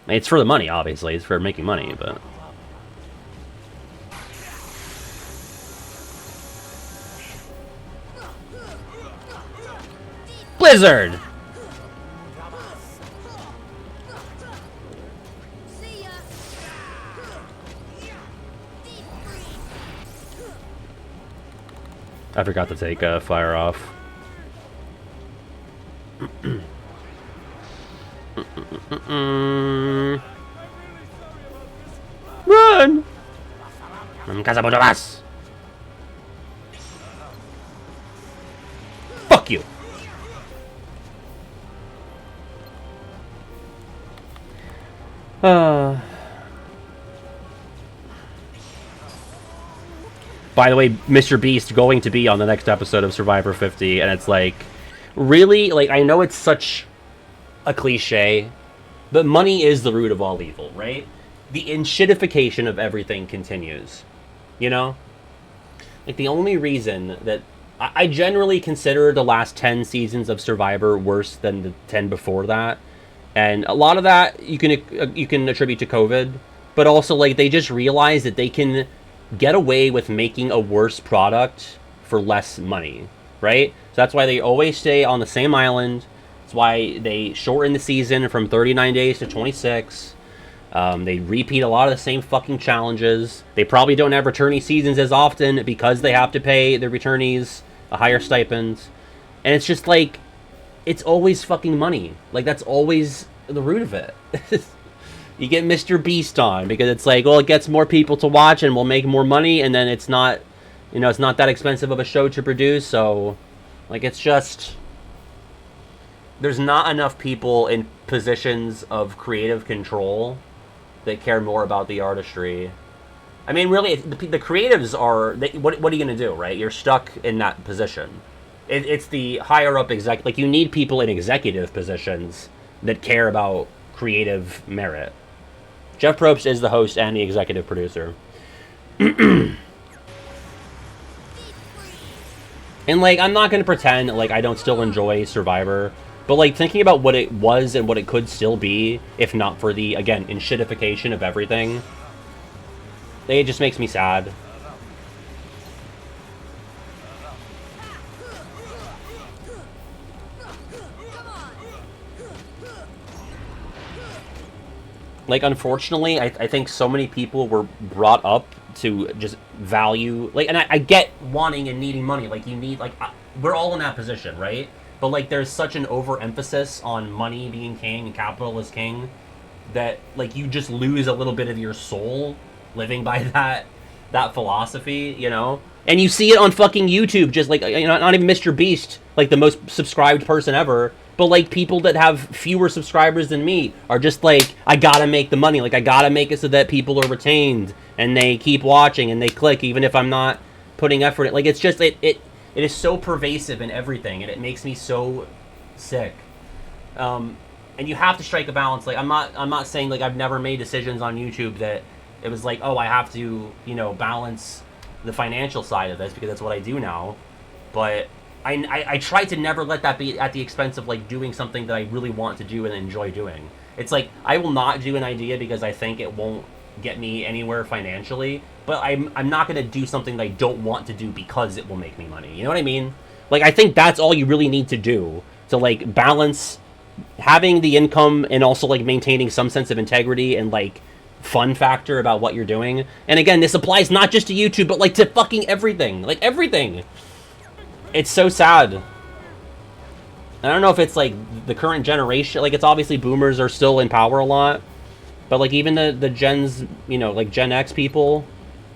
S1: I mean, it's for the money, obviously. It's for making money, but... Blizzard! I forgot to take fire off. Run! Fuck you! By the way, Mr. Beast going to be on the next episode of Survivor 50, and it's like, really? Like, I know it's such a cliche, but money is the root of all evil, right? The enshittification of everything continues, you know? Like, the only reason that... I generally consider the last 10 seasons of Survivor worse than the 10 before that. And a lot of that you can attribute to COVID, but also like they just realized that they can get away with making a worse product for less money, right? So that's why they always stay on the same island. That's why they shorten the season from 39 days to 26. They repeat a lot of the same fucking challenges. They probably don't have returnee seasons as often because they have to pay the returnees a higher stipend. And it's just like, it's always fucking money. Like, that's always the root of it. You get Mr. Beast on because it's like, well, it gets more people to watch and we'll make more money, and then it's not, you know, it's not that expensive of a show to produce, so, like, it's just, there's not enough people in positions of creative control that care more about the artistry. I mean, really, the creatives are, what are you going to do, right? You're stuck in that position. It's the higher up exec, like, you need people in executive positions that care about creative merit. Jeff Probst is the host and the executive producer. And, like, I'm not going to pretend, like, I don't still enjoy Survivor, but, like, thinking about what it was and what it could still be, if not for the, again, enshittification of everything, it just makes me sad. Like, unfortunately, I think so many people were brought up to just value, like, and I get wanting and needing money, like, you need, like, we're all in that position, right? But, like, there's such an overemphasis on money being king and capital is king that, like, you just lose a little bit of your soul living by that philosophy, you know? And you see it on fucking YouTube, just, like, you know, not even Mr. Beast, like, the most subscribed person ever, but, like, people that have fewer subscribers than me are just like, I gotta make the money, like, I gotta make it so that people are retained, and they keep watching, and they click, even if I'm not putting effort in. Like, it's just, it is so pervasive in everything, and it makes me so sick. And you have to strike a balance. Like, I'm not saying, like, I've never made decisions on YouTube that it was like, oh, I have to, you know, balance the financial side of this, because that's what I do now. But I try to never let that be at the expense of, like, doing something that I really want to do and enjoy doing. It's like, I will not do an idea because I think it won't get me anywhere financially, but I'm not going to do something that I don't want to do because it will make me money. You know what I mean? Like, I think that's all you really need to do to, like, balance having the income and also, like, maintaining some sense of integrity and, like, fun factor about what you're doing. And again, this applies not just to YouTube, but, like, to fucking everything. Like, everything. It's so sad. I don't know if it's, like, the current generation. Like, it's obviously boomers are still in power a lot. But, like, even the gens, you know, like, Gen X people,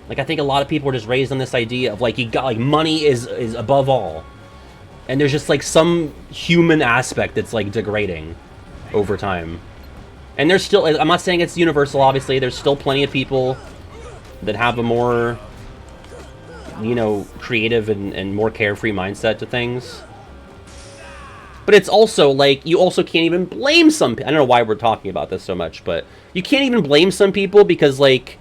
S1: like, I think a lot of people are just raised on this idea of, like, you got, like, money is above all. And there's just, like, some human aspect that's, like, degrading over time. And there's still, I'm not saying it's universal, obviously. There's still plenty of people that have a more, you know, creative and more carefree mindset to things. But it's also, like, you also can't even blame some people. I don't know why we're talking about this so much, but you can't even blame some people because, like,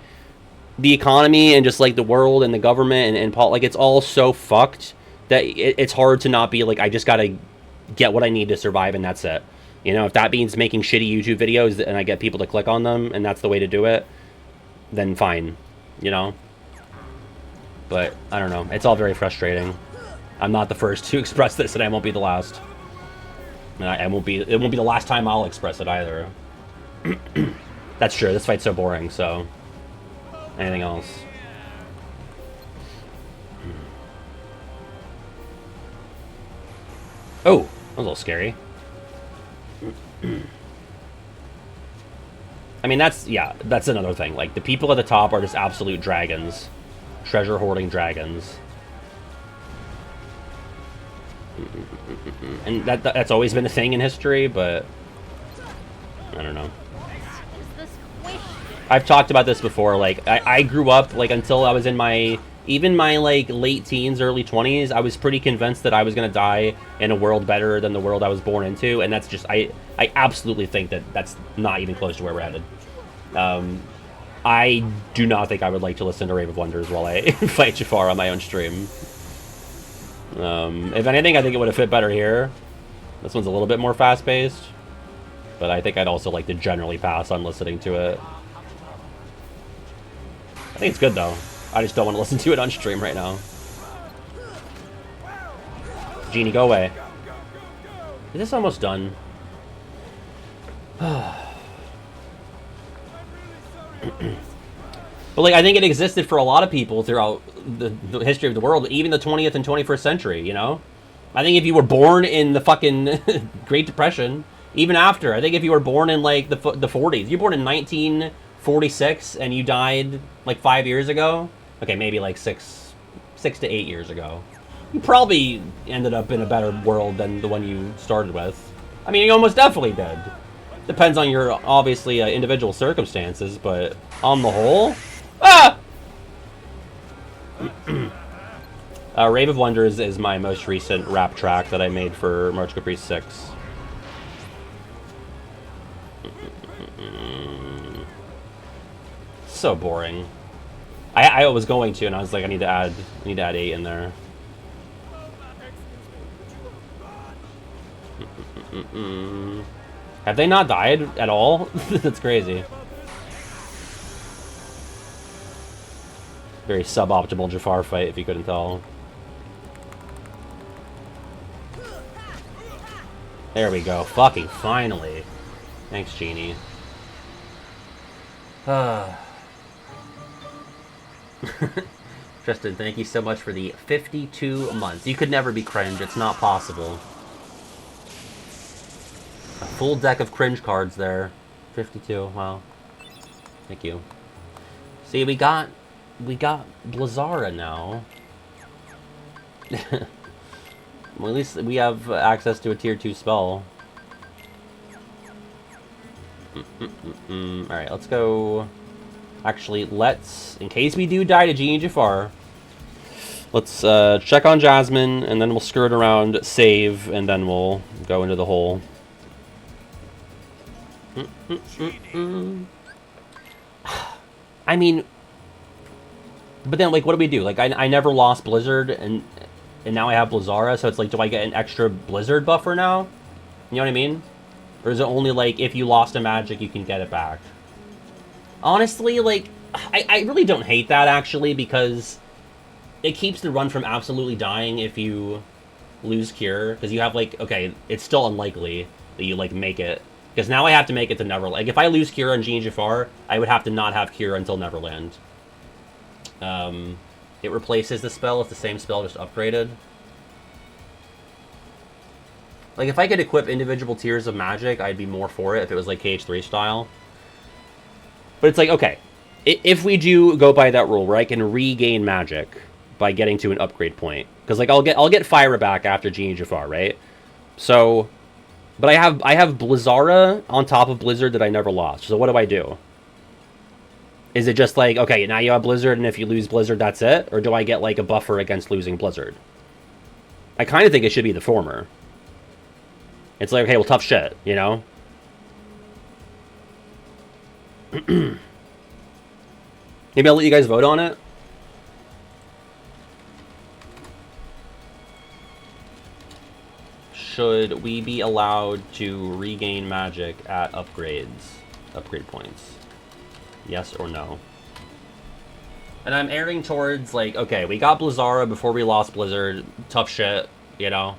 S1: the economy and just, like, the world and the government and like, it's all so fucked that it's hard to not be like, I just gotta get what I need to survive and that's it. You know, if that means making shitty YouTube videos and I get people to click on them and that's the way to do it, then fine, you know? But, I don't know. It's all very frustrating. I'm not the first to express this, and I won't be the last. And it won't be the last time I'll express it either. That's true. This fight's so boring, so... Anything else? Oh! That was a little scary. I mean, that's another thing. Like, the people at the top are just absolute dragons. Treasure-hoarding dragons. And that's always been a thing in history, but... I don't know. I've talked about this before, like, I grew up, like, until I was in my... Even my, like, late teens, early 20s, I was pretty convinced that I was gonna die in a world better than the world I was born into, and that's just... I absolutely think that that's not even close to where we're headed. I do not think I would like to listen to Rave of Wonders while I fight Jafar on my own stream. If anything, I think it would have fit better here. This one's a little bit more fast-paced. But I think I'd also like to generally pass on listening to it. I think it's good, though. I just don't want to listen to it on stream right now. Genie, go away. Is this almost done? But, like, I think it existed for a lot of people throughout the history of the world, even the 20th and 21st century, you know? I think if you were born in the fucking Great Depression, even after, I think if you were born in, like, the 40s, you're born in 1946 and you died, like, 5 years ago, okay, maybe, like, 6 to 8 years ago, you probably ended up in a better world than the one you started with. I mean, you almost definitely did. Depends on your, obviously, individual circumstances, but on the whole... Ah! Rave of Wonders is my most recent rap track that I made for March Caprice 6. So boring. I was going to, and I was like, I need to add 8 in there. Have they not died at all? That's crazy. Very suboptimal Jafar fight, if you couldn't tell. There we go. Fucking finally. Thanks, Genie. Tristan, thank you so much for the 52 months. You could never be cringe. It's not possible. A full deck of cringe cards there. 52. Wow. Thank you. See, we got Blizzara now. Well, at least we have access to a tier 2 spell. Alright, let's go... Actually, let's... In case we do die to Genie Jafar, let's check on Jasmine, and then we'll skirt around, save, and then we'll go into the hole. I mean... But then, like, what do we do? Like, I never lost Blizzard, and now I have Blizzara, so it's like, do I get an extra Blizzard buffer now? You know what I mean? Or is it only, like, if you lost a magic, you can get it back? Honestly, like, I really don't hate that, actually, because it keeps the run from absolutely dying if you lose Cure. Because you have, like, okay, it's still unlikely that you, like, make it. Because now I have to make it to Neverland. Like, if I lose Cure on Genie Jafar, I would have to not have Cure until Neverland. It replaces the spell. It's the same spell, just upgraded. Like, if I could equip individual tiers of magic, I'd be more for it if it was, like, KH3 style. But it's like, okay, if we do go by that rule where I can regain magic by getting to an upgrade point, because, like, I'll get Fire back after Genie Jafar, right? So, but I have Blizzara on top of Blizzard that I never lost. So what do I do? Is it just like, okay, now you have Blizzard, and if you lose Blizzard, that's it? Or do I get, like, a buffer against losing Blizzard? I kind of think it should be the former. It's like, okay, well, tough shit, you know? Maybe I'll let you guys vote on it. Should we be allowed to regain magic at upgrade points? Yes or no? And I'm erring towards, like, okay, we got Blizzara before we lost Blizzard. Tough shit, you know?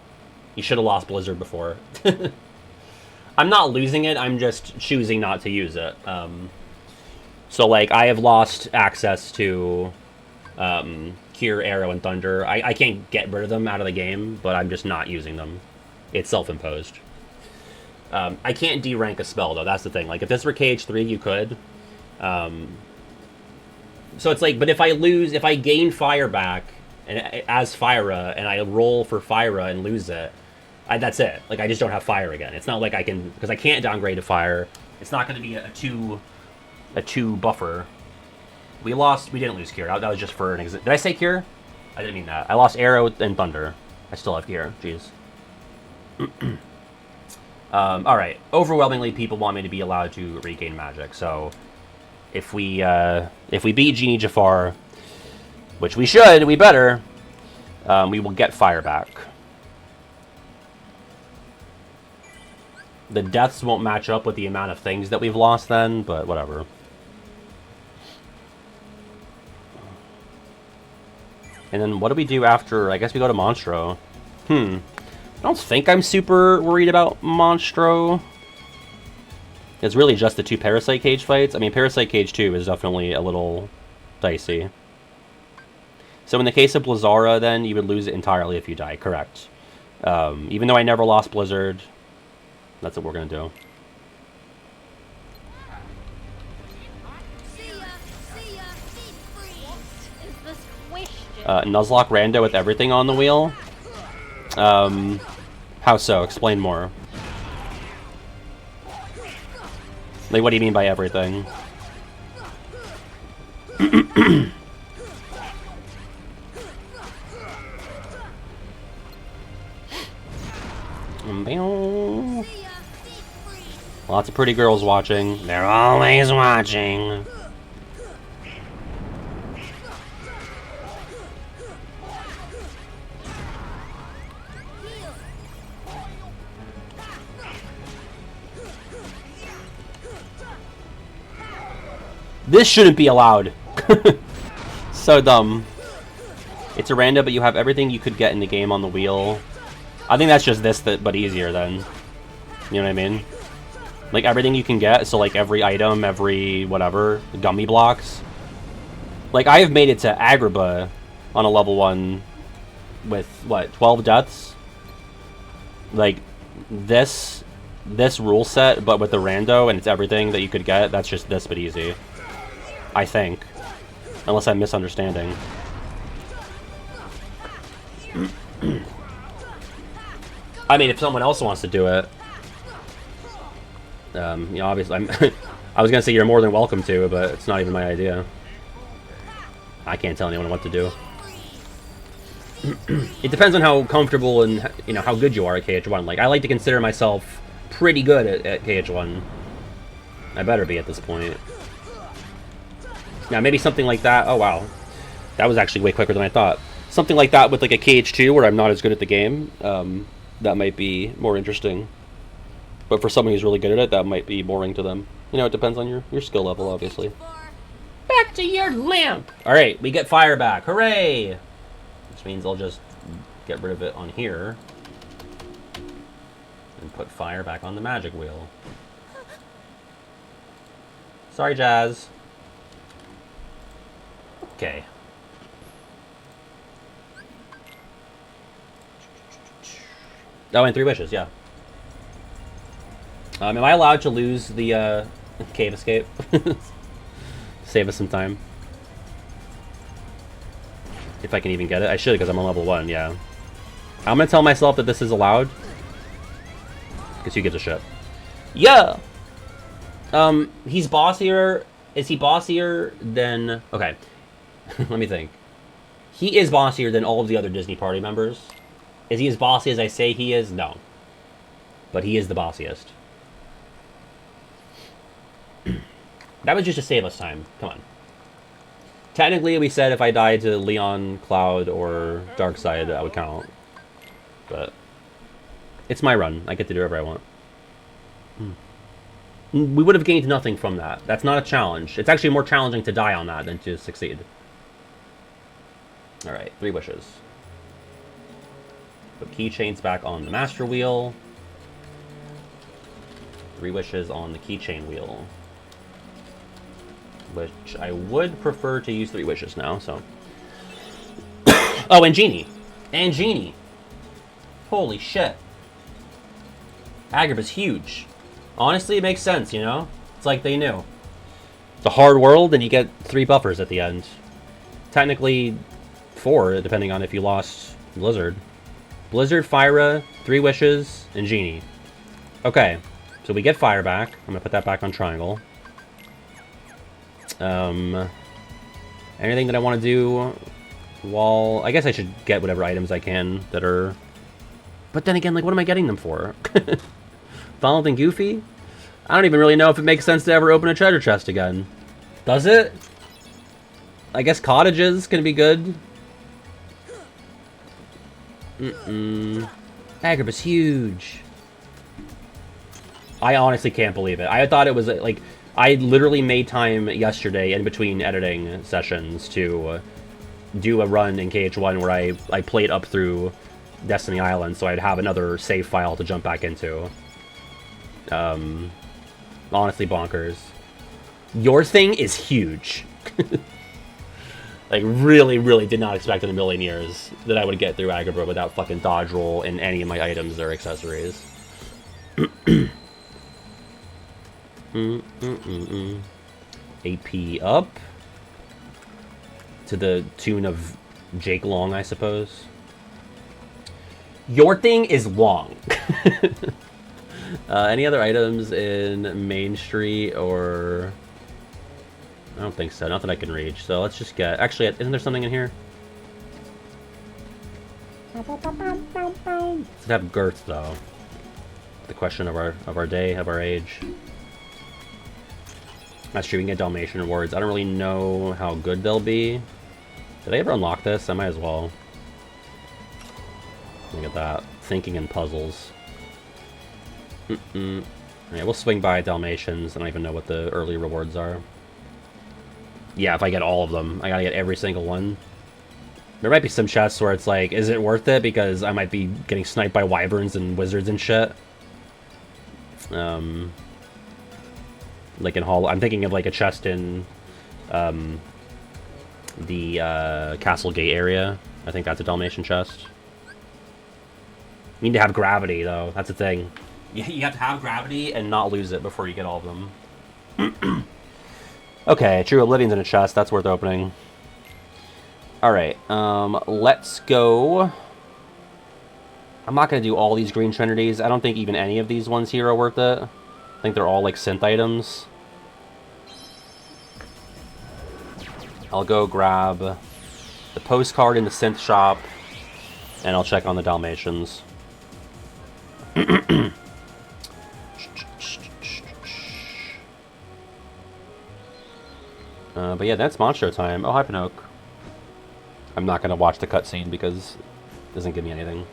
S1: You should have lost Blizzard before. I'm not losing it, I'm just choosing not to use it. So, like, I have lost access to Cure, Arrow, and Thunder. I can't get rid of them out of the game, but I'm just not using them. It's self-imposed. I can't D-rank a spell, though. That's the thing. Like, if this were KH3, you could. So it's like, but if I gain Fire back and as Fyra, and I roll for Fyra and lose it, that's it. Like, I just don't have Fire again. It's not like I can, because I can't downgrade to Fire. It's not going to be a two buffer. We didn't lose Cure. That was just for an example. Did I say Cure? I didn't mean that. I lost Arrow and Thunder. I still have Cure. Jeez. Alright. Overwhelmingly, people want me to be allowed to regain magic, so if we beat Genie Jafar, which we should, we better, we will get Fire back. The deaths won't match up with the amount of things that we've lost then, but whatever. And then what do we do after? I guess we go to Monstro. I don't think I'm super worried about Monstro. It's really just the two Parasite Cage fights. I mean, Parasite Cage 2 is definitely a little dicey. So in the case of Blizzara, then, you would lose it entirely if you die, correct. Even though I never lost Blizzard, that's what we're going to do. Nuzlocke rando with everything on the wheel? How so? Explain more. Like, what do you mean by everything? Lots of pretty girls watching. They're always watching. This shouldn't be allowed. So dumb. It's a random, but you have everything you could get in the game on the wheel. I think that's just this, but easier then. You know what I mean? Like, everything you can get, so like every item, every whatever, gummy blocks. Like, I have made it to Agrabah on a level 1 with, what, 12 deaths? Like, this rule set, but with the rando, and it's everything that you could get, that's just this bit easy. I think. Unless I'm misunderstanding. I mean, if someone else wants to do it, you know, obviously, I was gonna say you're more than welcome to, but it's not even my idea. I can't tell anyone what to do. It depends on how comfortable and, you know, how good you are at KH1. Like, I like to consider myself pretty good at KH1. I better be at this point. Now, maybe something like that. Oh, wow. That was actually way quicker than I thought. Something like that with, like, a KH2 where I'm not as good at the game. That might be more interesting. But for someone who's really good at it, that might be boring to them. You know, it depends on your skill level, obviously. Back to your lamp! Alright, we get fire back. Hooray! Which means I'll just get rid of it on here. And put fire back on the magic wheel. Sorry, Jazz. Okay. Oh, and 3 wishes, yeah. Am I allowed to lose the cave escape? Save us some time. If I can even get it. I should, because I'm on level 1, yeah. I'm gonna tell myself that this is allowed. Because who gives a shit? Yeah! He's bossier. Is he bossier than... Okay. Let me think. He is bossier than all of the other Disney Party members. Is he as bossy as I say he is? No. But he is the bossiest. That was just to save us time. Come on. Technically, we said if I died to Leon, Cloud, or Darkseid, that would count. But it's my run. I get to do whatever I want. We would have gained nothing from that. That's not a challenge. It's actually more challenging to die on that than to succeed. Alright, 3 wishes. Put keychains back on the master wheel. 3 wishes on the keychain wheel. Which I would prefer to use 3 wishes now, so. Oh, and Genie. And Genie. Holy shit. Agrabah's huge. Honestly, it makes sense, you know? It's like they knew. It's a hard world, and you get 3 buffers at the end. Technically, 4, depending on if you lost Blizzard. Blizzard, Fyra, 3 wishes, and Genie. Okay, so we get fire back. I'm gonna put that back on triangle. Anything that I want to do while... I guess I should get whatever items I can that are... But then again, like, what am I getting them for? Donald and Goofy? I don't even really know if it makes sense to ever open a treasure chest again. Does it? I guess cottages can be good. Agrabah's huge. I honestly can't believe it. I thought it was, like... I literally made time yesterday in between editing sessions to do a run in KH1 where I played up through Destiny Island, so I'd have another save file to jump back into. Honestly bonkers. Your thing is huge. Like, really, really did not expect in a million years that I would get through Agrabah without fucking dodge roll in any of my items or accessories. AP up. To the tune of Jake Long, I suppose. Your thing is long. Any other items in Main Street or... I don't think so. Not that I can reach. So let's just get... Actually, isn't there something in here? Let's have girth, though. The question of our day, of our age. That's true, we can get Dalmatian rewards. I don't really know how good they'll be. Did I ever unlock this? I might as well. Look at that. Thinking in puzzles. Yeah, we'll swing by Dalmatians. I don't even know what the early rewards are. Yeah, if I get all of them. I gotta get every single one. There might be some chests where it's like, is it worth it? Because I might be getting sniped by wyverns and wizards and shit. Like in Hollow, I'm thinking of like a chest in the castle gate area. I think that's a Dalmatian chest. You need to have gravity, though. That's the thing. You have to have gravity and not lose it before you get all of them. Okay, True Oblivion's in a chest. That's worth opening. Alright, let's go. I'm not going to do all these green trinities. I don't think even any of these ones here are worth it. I think they're all, like, synth items. I'll go grab the postcard in the synth shop, and I'll check on the Dalmatians. But yeah, that's Monstro time. Oh, hi, Pinocchio. I'm not going to watch the cutscene because it doesn't give me anything.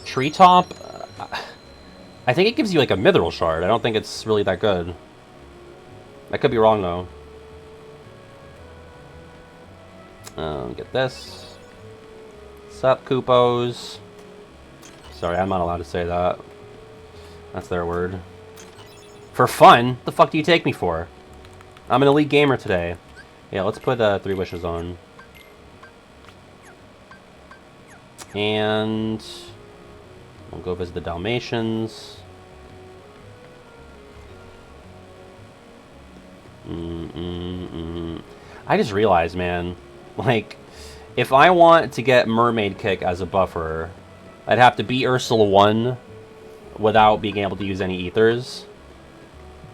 S1: Treetop? I think it gives you like a mithril shard. I don't think it's really that good. I could be wrong, though. Get this. Sup, Koopos. Sorry, I'm not allowed to say that. That's their word. For fun? The fuck do you take me for? I'm an elite gamer today. Yeah, let's put 3 wishes on. And we'll go visit the Dalmatians. I just realized, man, like, if I want to get Mermaid Kick as a buffer, I'd have to beat Ursula 1 without being able to use any ethers.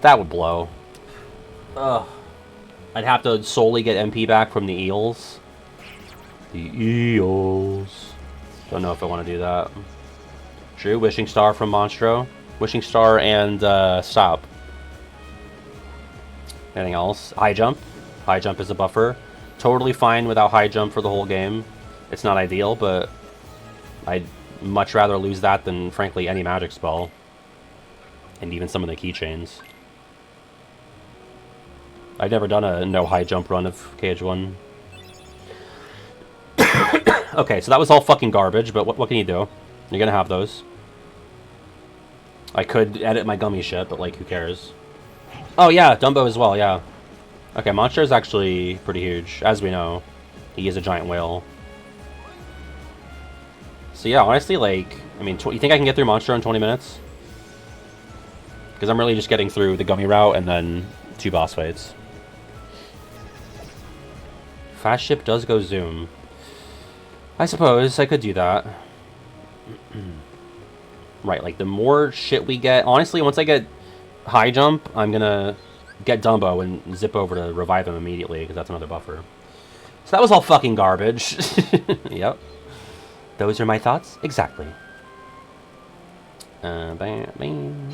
S1: That would blow. Ugh. I'd have to solely get MP back from the eels. The eels. Don't know if I want to do that. True, Wishing Star from Monstro. Wishing Star and Stop. Anything else? High Jump. High Jump is a buffer. Totally fine without High Jump for the whole game. It's not ideal, but I'd much rather lose that than, frankly, any magic spell. And even some of the keychains. I've never done a no high jump run of KH1. Okay, so that was all fucking garbage, but what can you do? You're gonna have those. I could edit my gummy shit, but like, who cares? Oh yeah, Dumbo as well, yeah. Okay, Monster is actually pretty huge, as we know. He is a giant whale. So yeah, honestly, like, I mean, you think I can get through Monster in 20 minutes? Because I'm really just getting through the gummy route and then 2 boss fights. Fast ship does go zoom. I suppose I could do that. Right, like the more shit we get... Honestly, once I get high jump, I'm gonna get Dumbo and zip over to revive him immediately, because that's another buffer. So that was all fucking garbage. Yep. Those are my thoughts? Exactly. Bam, bam.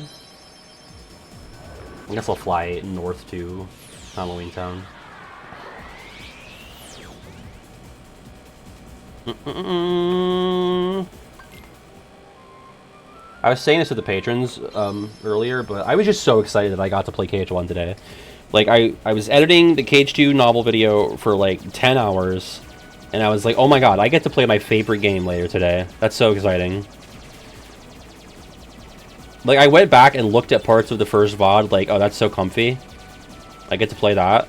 S1: I guess I'll fly north to Halloween Town. I was saying this to the patrons earlier, but I was just so excited that I got to play KH1 today. Like, I was editing the KH2 novel video for like 10 hours, and I was like, oh my god, I get to play my favorite game later today. That's so exciting. Like, I went back and looked at parts of the first VOD, like, oh, that's so comfy. I get to play that.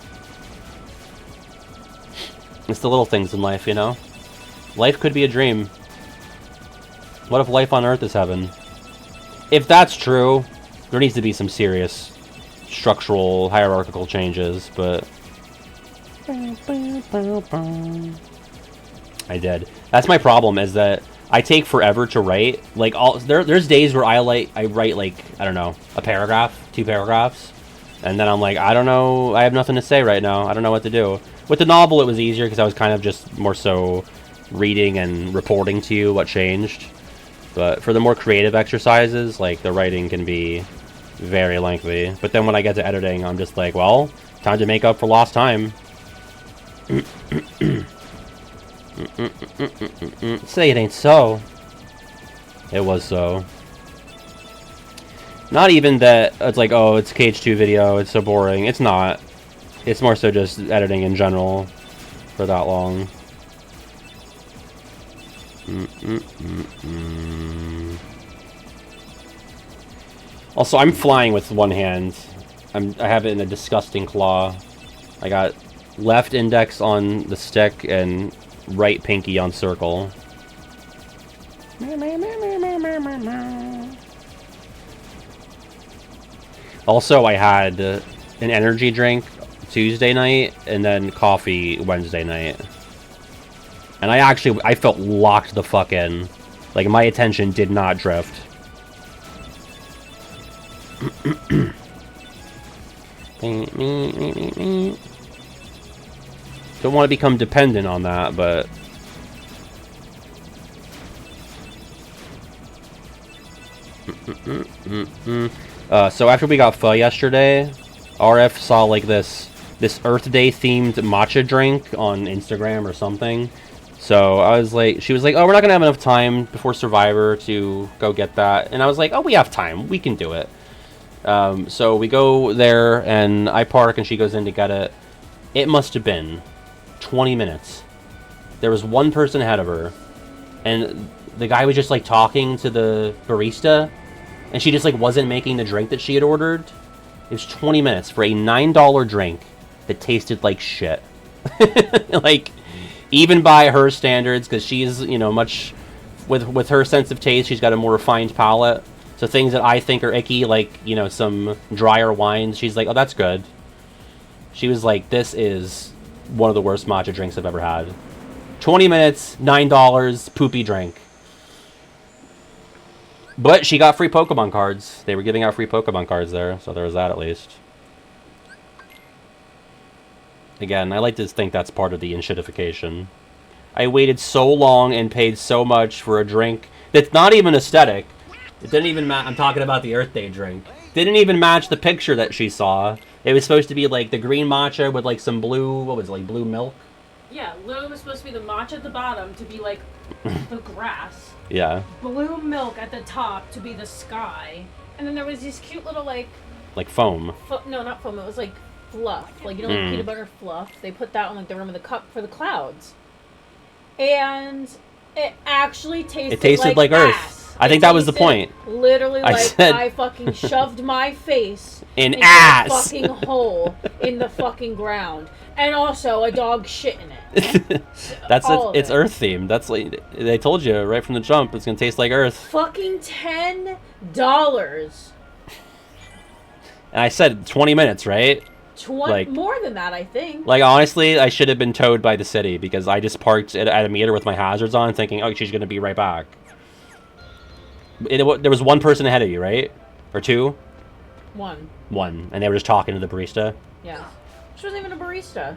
S1: It's the little things in life, you know? Life could be a dream. What if life on Earth is heaven? If that's true, there needs to be some serious structural, hierarchical changes, but... I did. That's my problem, is that I take forever to write. Like, there's days where I write, like, I don't know, a paragraph, 2 paragraphs, and then I'm like, I don't know, I have nothing to say right now. I don't know what to do. With the novel, it was easier, because I was kind of just more so reading and reporting to you what changed. But for the more creative exercises, like, the writing can be very lengthy. But then when I get to editing, I'm just like, well, time to make up for lost time. Say it ain't so. It was so. Not even that it's like, oh, it's a KH2 video, it's so boring. It's not. It's more so just editing in general for that long. Also, I'm flying with one hand. I have it in a disgusting claw. I got Left index on the stick and right pinky on circle. Also, I had an energy drink Tuesday night and then coffee Wednesday night. And I felt locked the fuck in. Like, my attention did not drift. Don't want to become dependent on that, but... so after we got pho yesterday, RF saw like this Earth Day themed matcha drink on Instagram or something. So I was like, she was like, oh, we're not gonna have enough time before Survivor to go get that. And I was like, oh, we have time, we can do it. So we go there and I park and she goes in to get it. It must have been 20 minutes. There was one person ahead of her and the guy was just like talking to the barista and she just like wasn't making the drink that she had ordered. It was 20 minutes for a $9 drink that tasted like shit. Like, even by her standards, because she's, you know, much with her sense of taste, she's got a more refined palate. So things that I think are icky, like, you know, some drier wines, she's like, oh, that's good. She was like, this is one of the worst matcha drinks I've ever had. 20 minutes, $9, poopy drink. But she got free Pokemon cards. They were giving out free Pokemon cards there, so there was that at least. Again, I like to think that's part of the inshitification. I waited so long and paid so much for a drink that's not even aesthetic. It didn't even match. I'm talking about the Earth Day drink. Didn't even match the picture that she saw. It was supposed to be like the green matcha with like some blue, what was it, like blue milk?
S3: Yeah, literally was supposed to be the matcha at the bottom to be like the grass.
S1: Yeah.
S3: Blue milk at the top to be the sky. And then there was these cute little like
S1: foam.
S3: No, not foam. It was like fluff. Like, you know, like peanut butter fluff. They put that on like the rim of the cup for the clouds. And it actually tasted
S1: like Earth.
S3: ass.
S1: I think that was the point.
S3: Literally, I fucking shoved my face
S1: into
S3: a fucking hole in the fucking ground, and also a dog shit in it.
S1: It's Earth themed. That's like they told you right from the jump. It's gonna taste like Earth.
S3: Fucking $10.
S1: And I said 20 minutes, right?
S3: More than that, I think.
S1: Like, honestly, I should have been towed by the city because I just parked at a meter with my hazards on, thinking, oh, she's gonna be right back. There was one person ahead of you, right? Or two?
S3: One.
S1: And they were just talking to the barista?
S3: Yeah. She wasn't even a barista.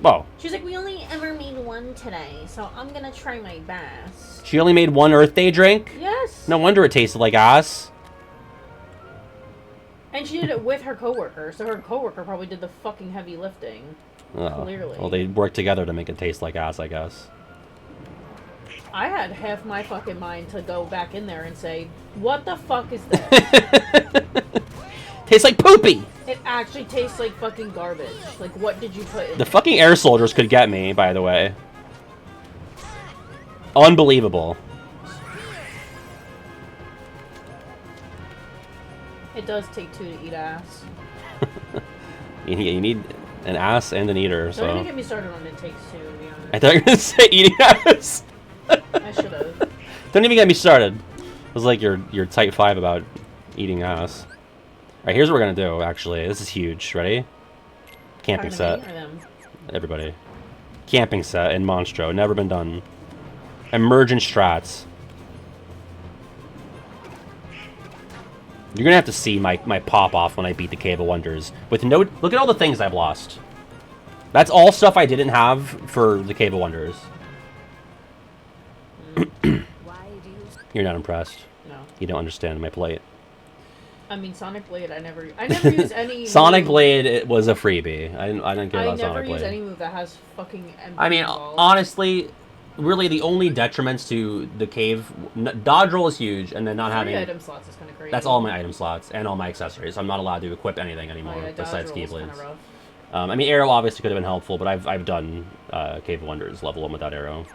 S1: Whoa.
S3: She's like, we only ever made one today, so I'm gonna try my best.
S1: She only made one Earth Day drink?
S3: Yes.
S1: No wonder it tasted like ass.
S3: And she did it with her coworker, so her coworker probably did the fucking heavy lifting.
S1: Oh.
S3: Clearly.
S1: Well, they worked together to make it taste like ass, I guess.
S3: I had half my fucking mind to go back in there and say, what the fuck is this?
S1: Tastes like poopy!
S3: It actually tastes like fucking garbage. Like, what did you put in
S1: The fucking air soldiers could get me, by the way. Unbelievable.
S3: It does take two to eat ass.
S1: You need an ass and an eater, so...
S3: Don't even get me started on it takes two, to be honest.
S1: I thought you were going to say eating ass.
S3: I should have.
S1: Don't even get me started. It was like your type 5 about eating ass. Alright, here's what we're going to do, actually. This is huge. Ready? Camping set. Everybody. Camping set in Monstro. Never been done. Emergent strats. You're going to have to see my pop-off when I beat the Cave of Wonders. With no... Look at all the things I've lost. That's all stuff I didn't have for the Cave of Wonders. You're not impressed.
S3: No.
S1: You don't understand my plight.
S3: I mean, Sonic Blade, I never use any
S1: Sonic
S3: move.
S1: Blade, it was a freebie. I didn't care about Sonic Blade.
S3: I never use any move that has fucking MP
S1: I mean,
S3: involved.
S1: honestly, really the only detriments to the cave... Dodge roll is huge, and then not
S3: 3
S1: having...
S3: item slots is kind of crazy.
S1: That's all my item slots, and all my accessories. I'm not allowed to equip anything anymore,
S3: yeah,
S1: besides
S3: dodge roll is
S1: Keyblades.
S3: kinda rough.
S1: I mean, Arrow obviously could have been helpful, but I've done Cave of Wonders level 1 without Arrow.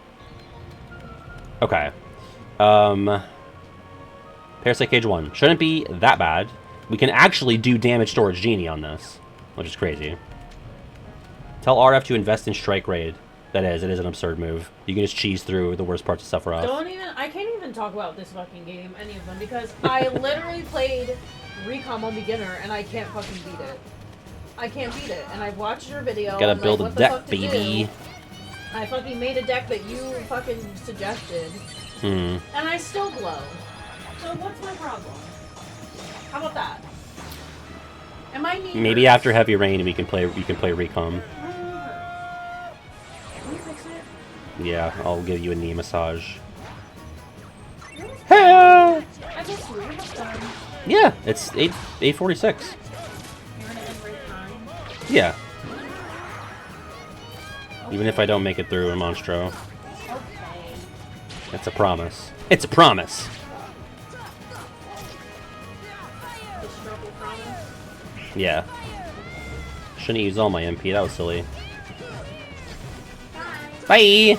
S1: Okay. Parasite Cage 1. Shouldn't be that bad. We can actually do damage storage Genie on this, which is crazy. Tell RF to invest in strike raid. That is, it is an absurd move. You can just cheese through the worst parts of Sephiroth.
S3: I can't even talk about this fucking game, any of them, because I literally played Recom on beginner and I can't fucking beat it. I can't beat it, and I've watched your video.
S1: Gotta
S3: and,
S1: build
S3: like,
S1: a
S3: what the
S1: deck,
S3: fuck to
S1: baby.
S3: do. I fucking made a deck that you fucking suggested,
S1: Hmm.
S3: and I still blow. So what's my problem? How about that? Am I neat?
S1: Maybe after Heavy Rain we can play Recom.
S3: Can you fix it?
S1: Yeah, I'll give you a knee massage.
S3: I guess we're almost done.
S1: Yeah, it's 8:46.
S3: You're gonna end right time.
S1: Yeah. Even if I don't make it through a Monstro.
S3: Okay.
S1: It's a promise. It's a promise!
S3: The struggle promise.
S1: Yeah. Shouldn't use all my MP, that was silly. Bye!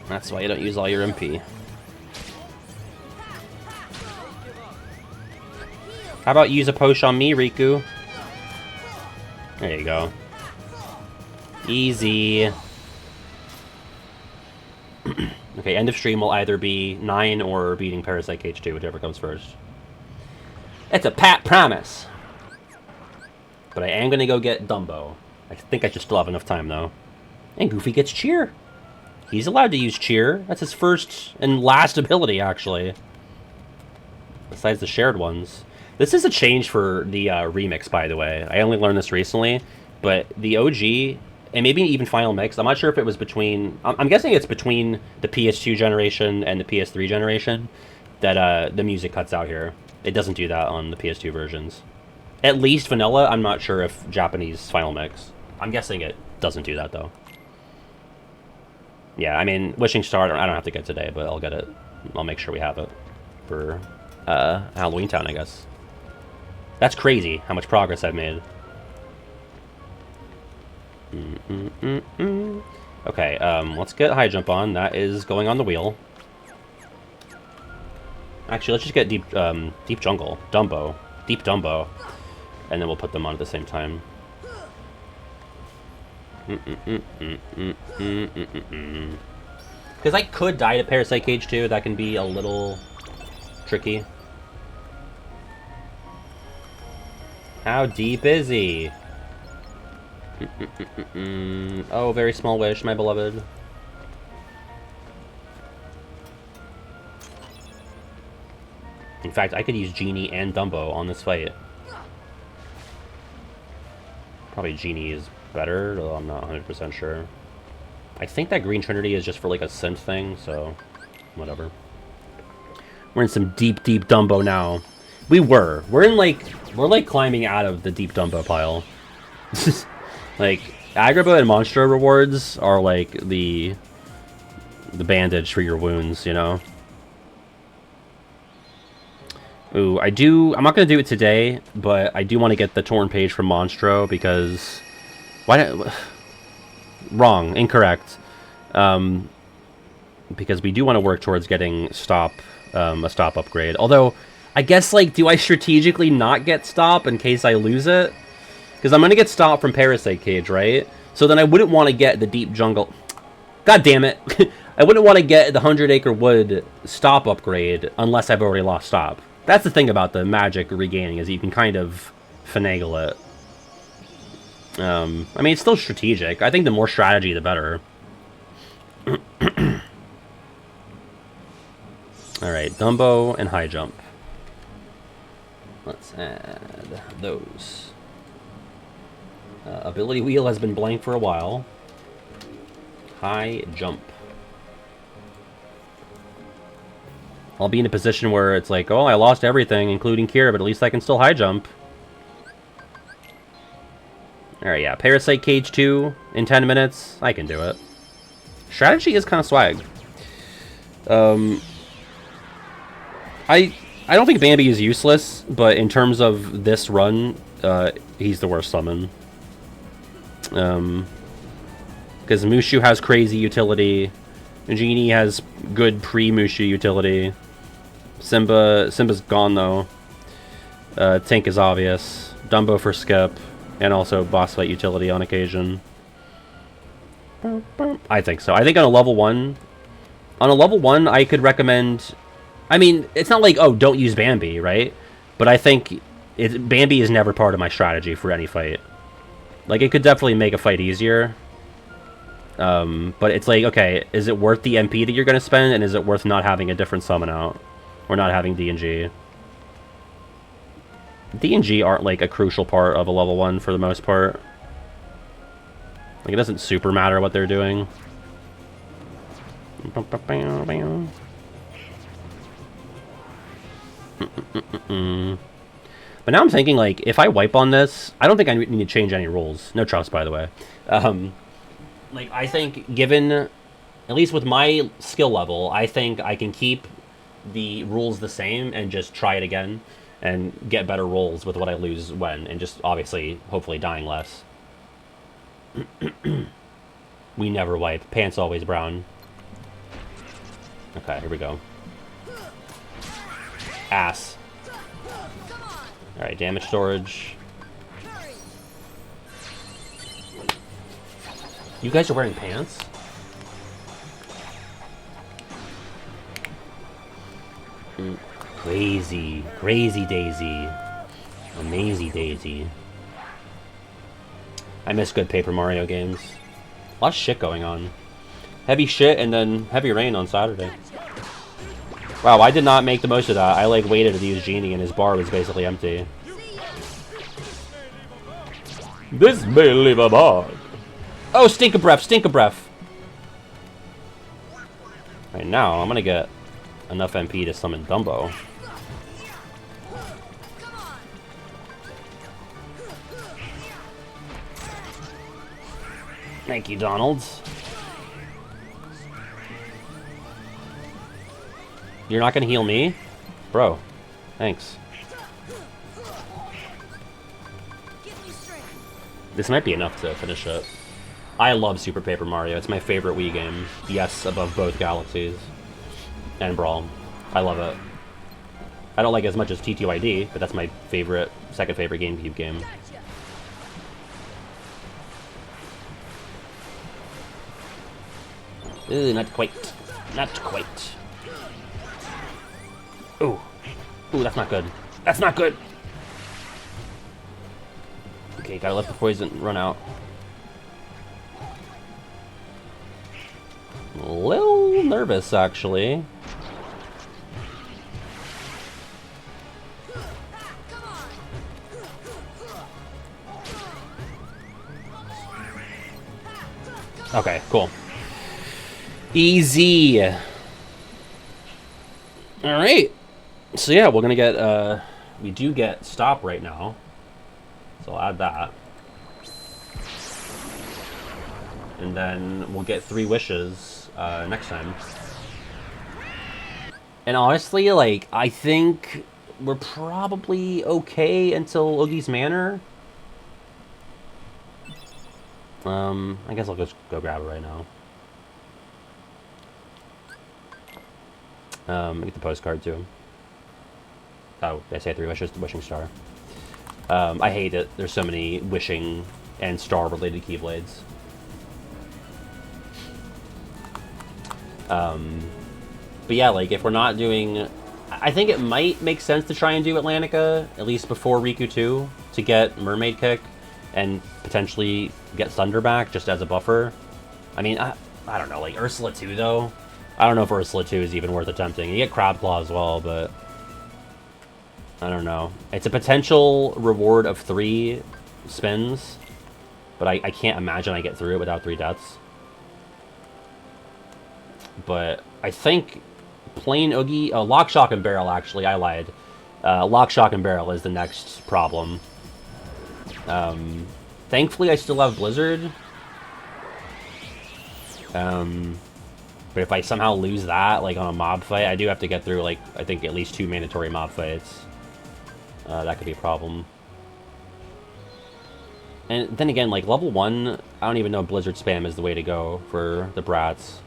S1: That's why you don't use all your MP. How about use a potion on me, Riku? There you go. Easy. Okay, end of stream will either be 9 or beating Parasite Cage 2, whichever comes first. It's a pat promise. But I am gonna go get Dumbo. I think I should still have enough time, though. And Goofy gets Cheer. He's allowed to use Cheer. That's his first and last ability, actually. Besides the shared ones. This is a change for the remix, by the way. I only learned this recently. But the OG, and maybe even Final Mix, I'm not sure if it was between... I'm guessing it's between the PS2 generation and the PS3 generation that the music cuts out here. It doesn't do that on the PS2 versions. At least vanilla, I'm not sure if Japanese Final Mix. I'm guessing it doesn't do that, though. Yeah, I mean, Wishing Star, I don't have to get today, but I'll get it. I'll make sure we have it for Halloween Town, I guess. That's crazy how much progress I've made. Okay, let's get High Jump on. That is going on the wheel. Actually, let's just get Deep Jungle. Dumbo. Deep Dumbo. And then we'll put them on at the same time. Because I could die to Parasite Cage 2. That can be a little tricky. How deep is he? Oh, very small wish, my beloved. In fact, I could use Genie and Dumbo on this fight. Probably Genie is better, though I'm not 100% sure. I think that Green Trinity is just for like a synth thing, so whatever. We're in some deep, deep Dumbo now. We're like climbing out of the deep Dumbo pile. Like, Agrabah and Monstro rewards are like the bandage for your wounds, you know? Ooh, I'm not gonna do it today, but I do want to get the torn page from Monstro because... Wrong, incorrect. Because we do want to work towards getting a stop upgrade. Although, I guess, like, do I strategically not get stop in case I lose it? Because I'm gonna get stop from Parasite Cage, right? So then I wouldn't want to get the Deep Jungle... God damn it! I wouldn't want to get the 100 Acre Wood stop upgrade unless I've already lost stop. That's the thing about the magic regaining, is you can kind of finagle it. I mean, it's still strategic. I think the more strategy, the better. Alright, Dumbo and High Jump. Let's add those. Ability Wheel has been blank for a while. High Jump. I'll be in a position where it's like, oh, I lost everything, including Kira, but at least I can still High Jump. Alright, yeah. Parasite Cage 2 in 10 minutes. I can do it. Strategy is kind of swag. I don't think Bambi is useless, but in terms of this run, he's the worst summon. Because Mushu has crazy utility. Genie has good pre-Mushu utility. Simba's gone, though. Tink is obvious. Dumbo for skip, and also boss fight utility on occasion. I think so. I think on a level 1, I could recommend... I mean, it's not like, oh, don't use Bambi, right? But I think Bambi is never part of my strategy for any fight. Like, it could definitely make a fight easier. But it's like, okay, is it worth the MP that you're going to spend, and is it worth not having a different summon out? Or not having D&G? D&G aren't, like, a crucial part of a level 1 for the most part. Like, it doesn't super matter what they're doing. But now I'm thinking, like, if I wipe on this, I don't think I need to change any rules. No trust, by the way. Like, I think, given, at least with my skill level, I think I can keep the rules the same and just try it again and get better rolls with what I lose when, and just, obviously, hopefully dying less. We never wipe. Pants always brown. Okay, here we go. Ass. Alright, damage storage. You guys are wearing pants? Crazy. Crazy Daisy. Amazing Daisy. I miss good Paper Mario games. A lot of shit going on. Heavy shit and then heavy rain on Saturday. Wow, I did not make the most of that. I, like, waited to use Genie and his bar was basically empty. This may leave a mark. Oh, stink of breath, stink of breath. Right now, I'm gonna get enough MP to summon Dumbo. Thank you, Donalds. You're not gonna heal me? Bro, thanks. This might be enough to finish it. I love Super Paper Mario. It's my favorite Wii game. Yes, above both Galaxies and Brawl. I love it. I don't like it as much as TTYD, but that's my favorite, second favorite GameCube game. Ooh, not quite. Not quite. Ooh. Ooh, that's not good. That's not good! Okay, gotta let the poison run out. A little nervous, actually. Okay, cool. Easy. Alright. So yeah, we're gonna get, we do get stop right now. So I'll add that. And then we'll get 3 wishes next time. And honestly, like, I think we're probably okay until Oogie's Manor. I guess I'll just go grab it right now. Get the postcard too. Oh, did I say 3 wishes? The wishing star. I hate it. There's so many wishing and star-related Keyblades. But yeah, like, if we're not doing... I think it might make sense to try and do Atlantica, at least before Riku 2, to get Mermaid Kick, and potentially get Thunder back, just as a buffer. I mean, I don't know, like, Ursula 2, though? I don't know if Ursula 2 is even worth attempting. You get Crab Claw as well, but... I don't know. It's a potential reward of 3 spins, but I can't imagine I get through it without 3 deaths. But I think plain Oogie... Oh, Lock, Shock, and Barrel, actually. I lied. Lock, Shock, and Barrel is the next problem. Thankfully, I still have Blizzard. But if I somehow lose that, like, on a mob fight, I do have to get through, like, I think at least 2 mandatory mob fights. That could be a problem. And then again, like, level 1, I don't even know if Blizzard spam is the way to go for the brats.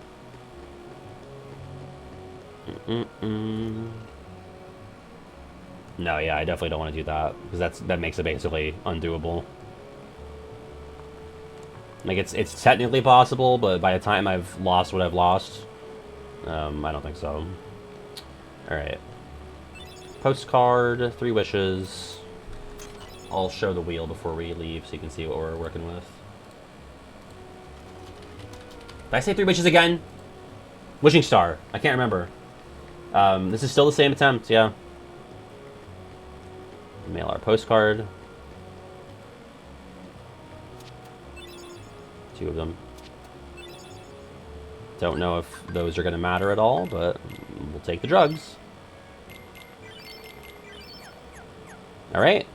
S1: No, yeah, I definitely don't want to do that, because that makes it basically undoable. Like, it's technically possible, but by the time I've lost what I've lost, I don't think so. Alright. Postcard, 3 wishes. I'll show the wheel before we leave so you can see what we're working with. Did I say 3 wishes again? Wishing star. I can't remember. This is still the same attempt, yeah. Mail our postcard. 2 of them. Don't know if those are going to matter at all, but we'll take the drugs. Alright.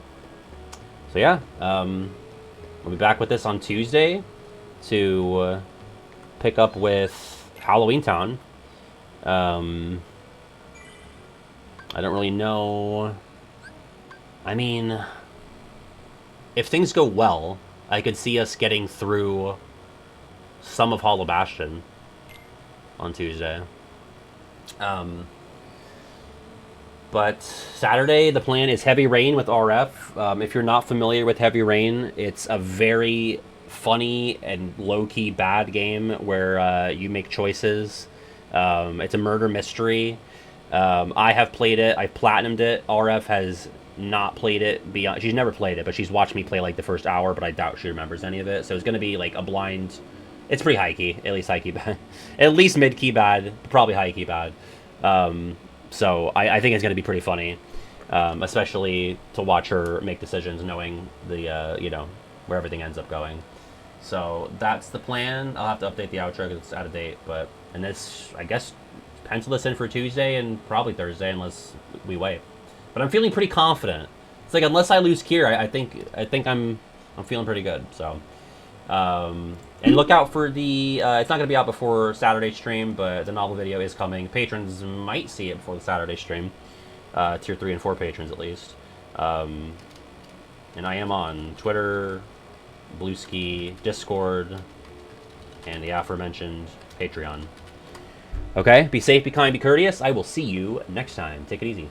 S1: So yeah, we'll be back with this on Tuesday to pick up with Halloween Town. I don't really know. I mean, if things go well, I could see us getting through some of Hollow Bastion on Tuesday. But Saturday, the plan is Heavy Rain with RF. If you're not familiar with Heavy Rain, it's a very funny and low-key bad game where you make choices. It's a murder mystery. I have played it. I've platinumed it. RF has not played it beyond. She's never played it, but she's watched me play like the first hour, but I doubt she remembers any of it. So it's going to be like a blind. It's pretty high-key. At least high-key bad. At least mid-key bad. Probably high-key bad. So I think it's going to be pretty funny, especially to watch her make decisions knowing the, you know, where everything ends up going. So that's the plan. I'll have to update the outro because it's out of date. And this, I guess, pencil this in for Tuesday and probably Thursday unless we wait. But I'm feeling pretty confident. It's like, unless I lose Kier, I think I'm feeling pretty good. So, and look out for the, it's not going to be out before Saturday stream, but the novel video is coming. Patrons might see it before the Saturday stream. Tier 3 and 4 patrons, at least. And I am on Twitter, Blueski, Discord, and the aforementioned Patreon. Okay, be safe, be kind, be courteous. I will see you next time. Take it easy.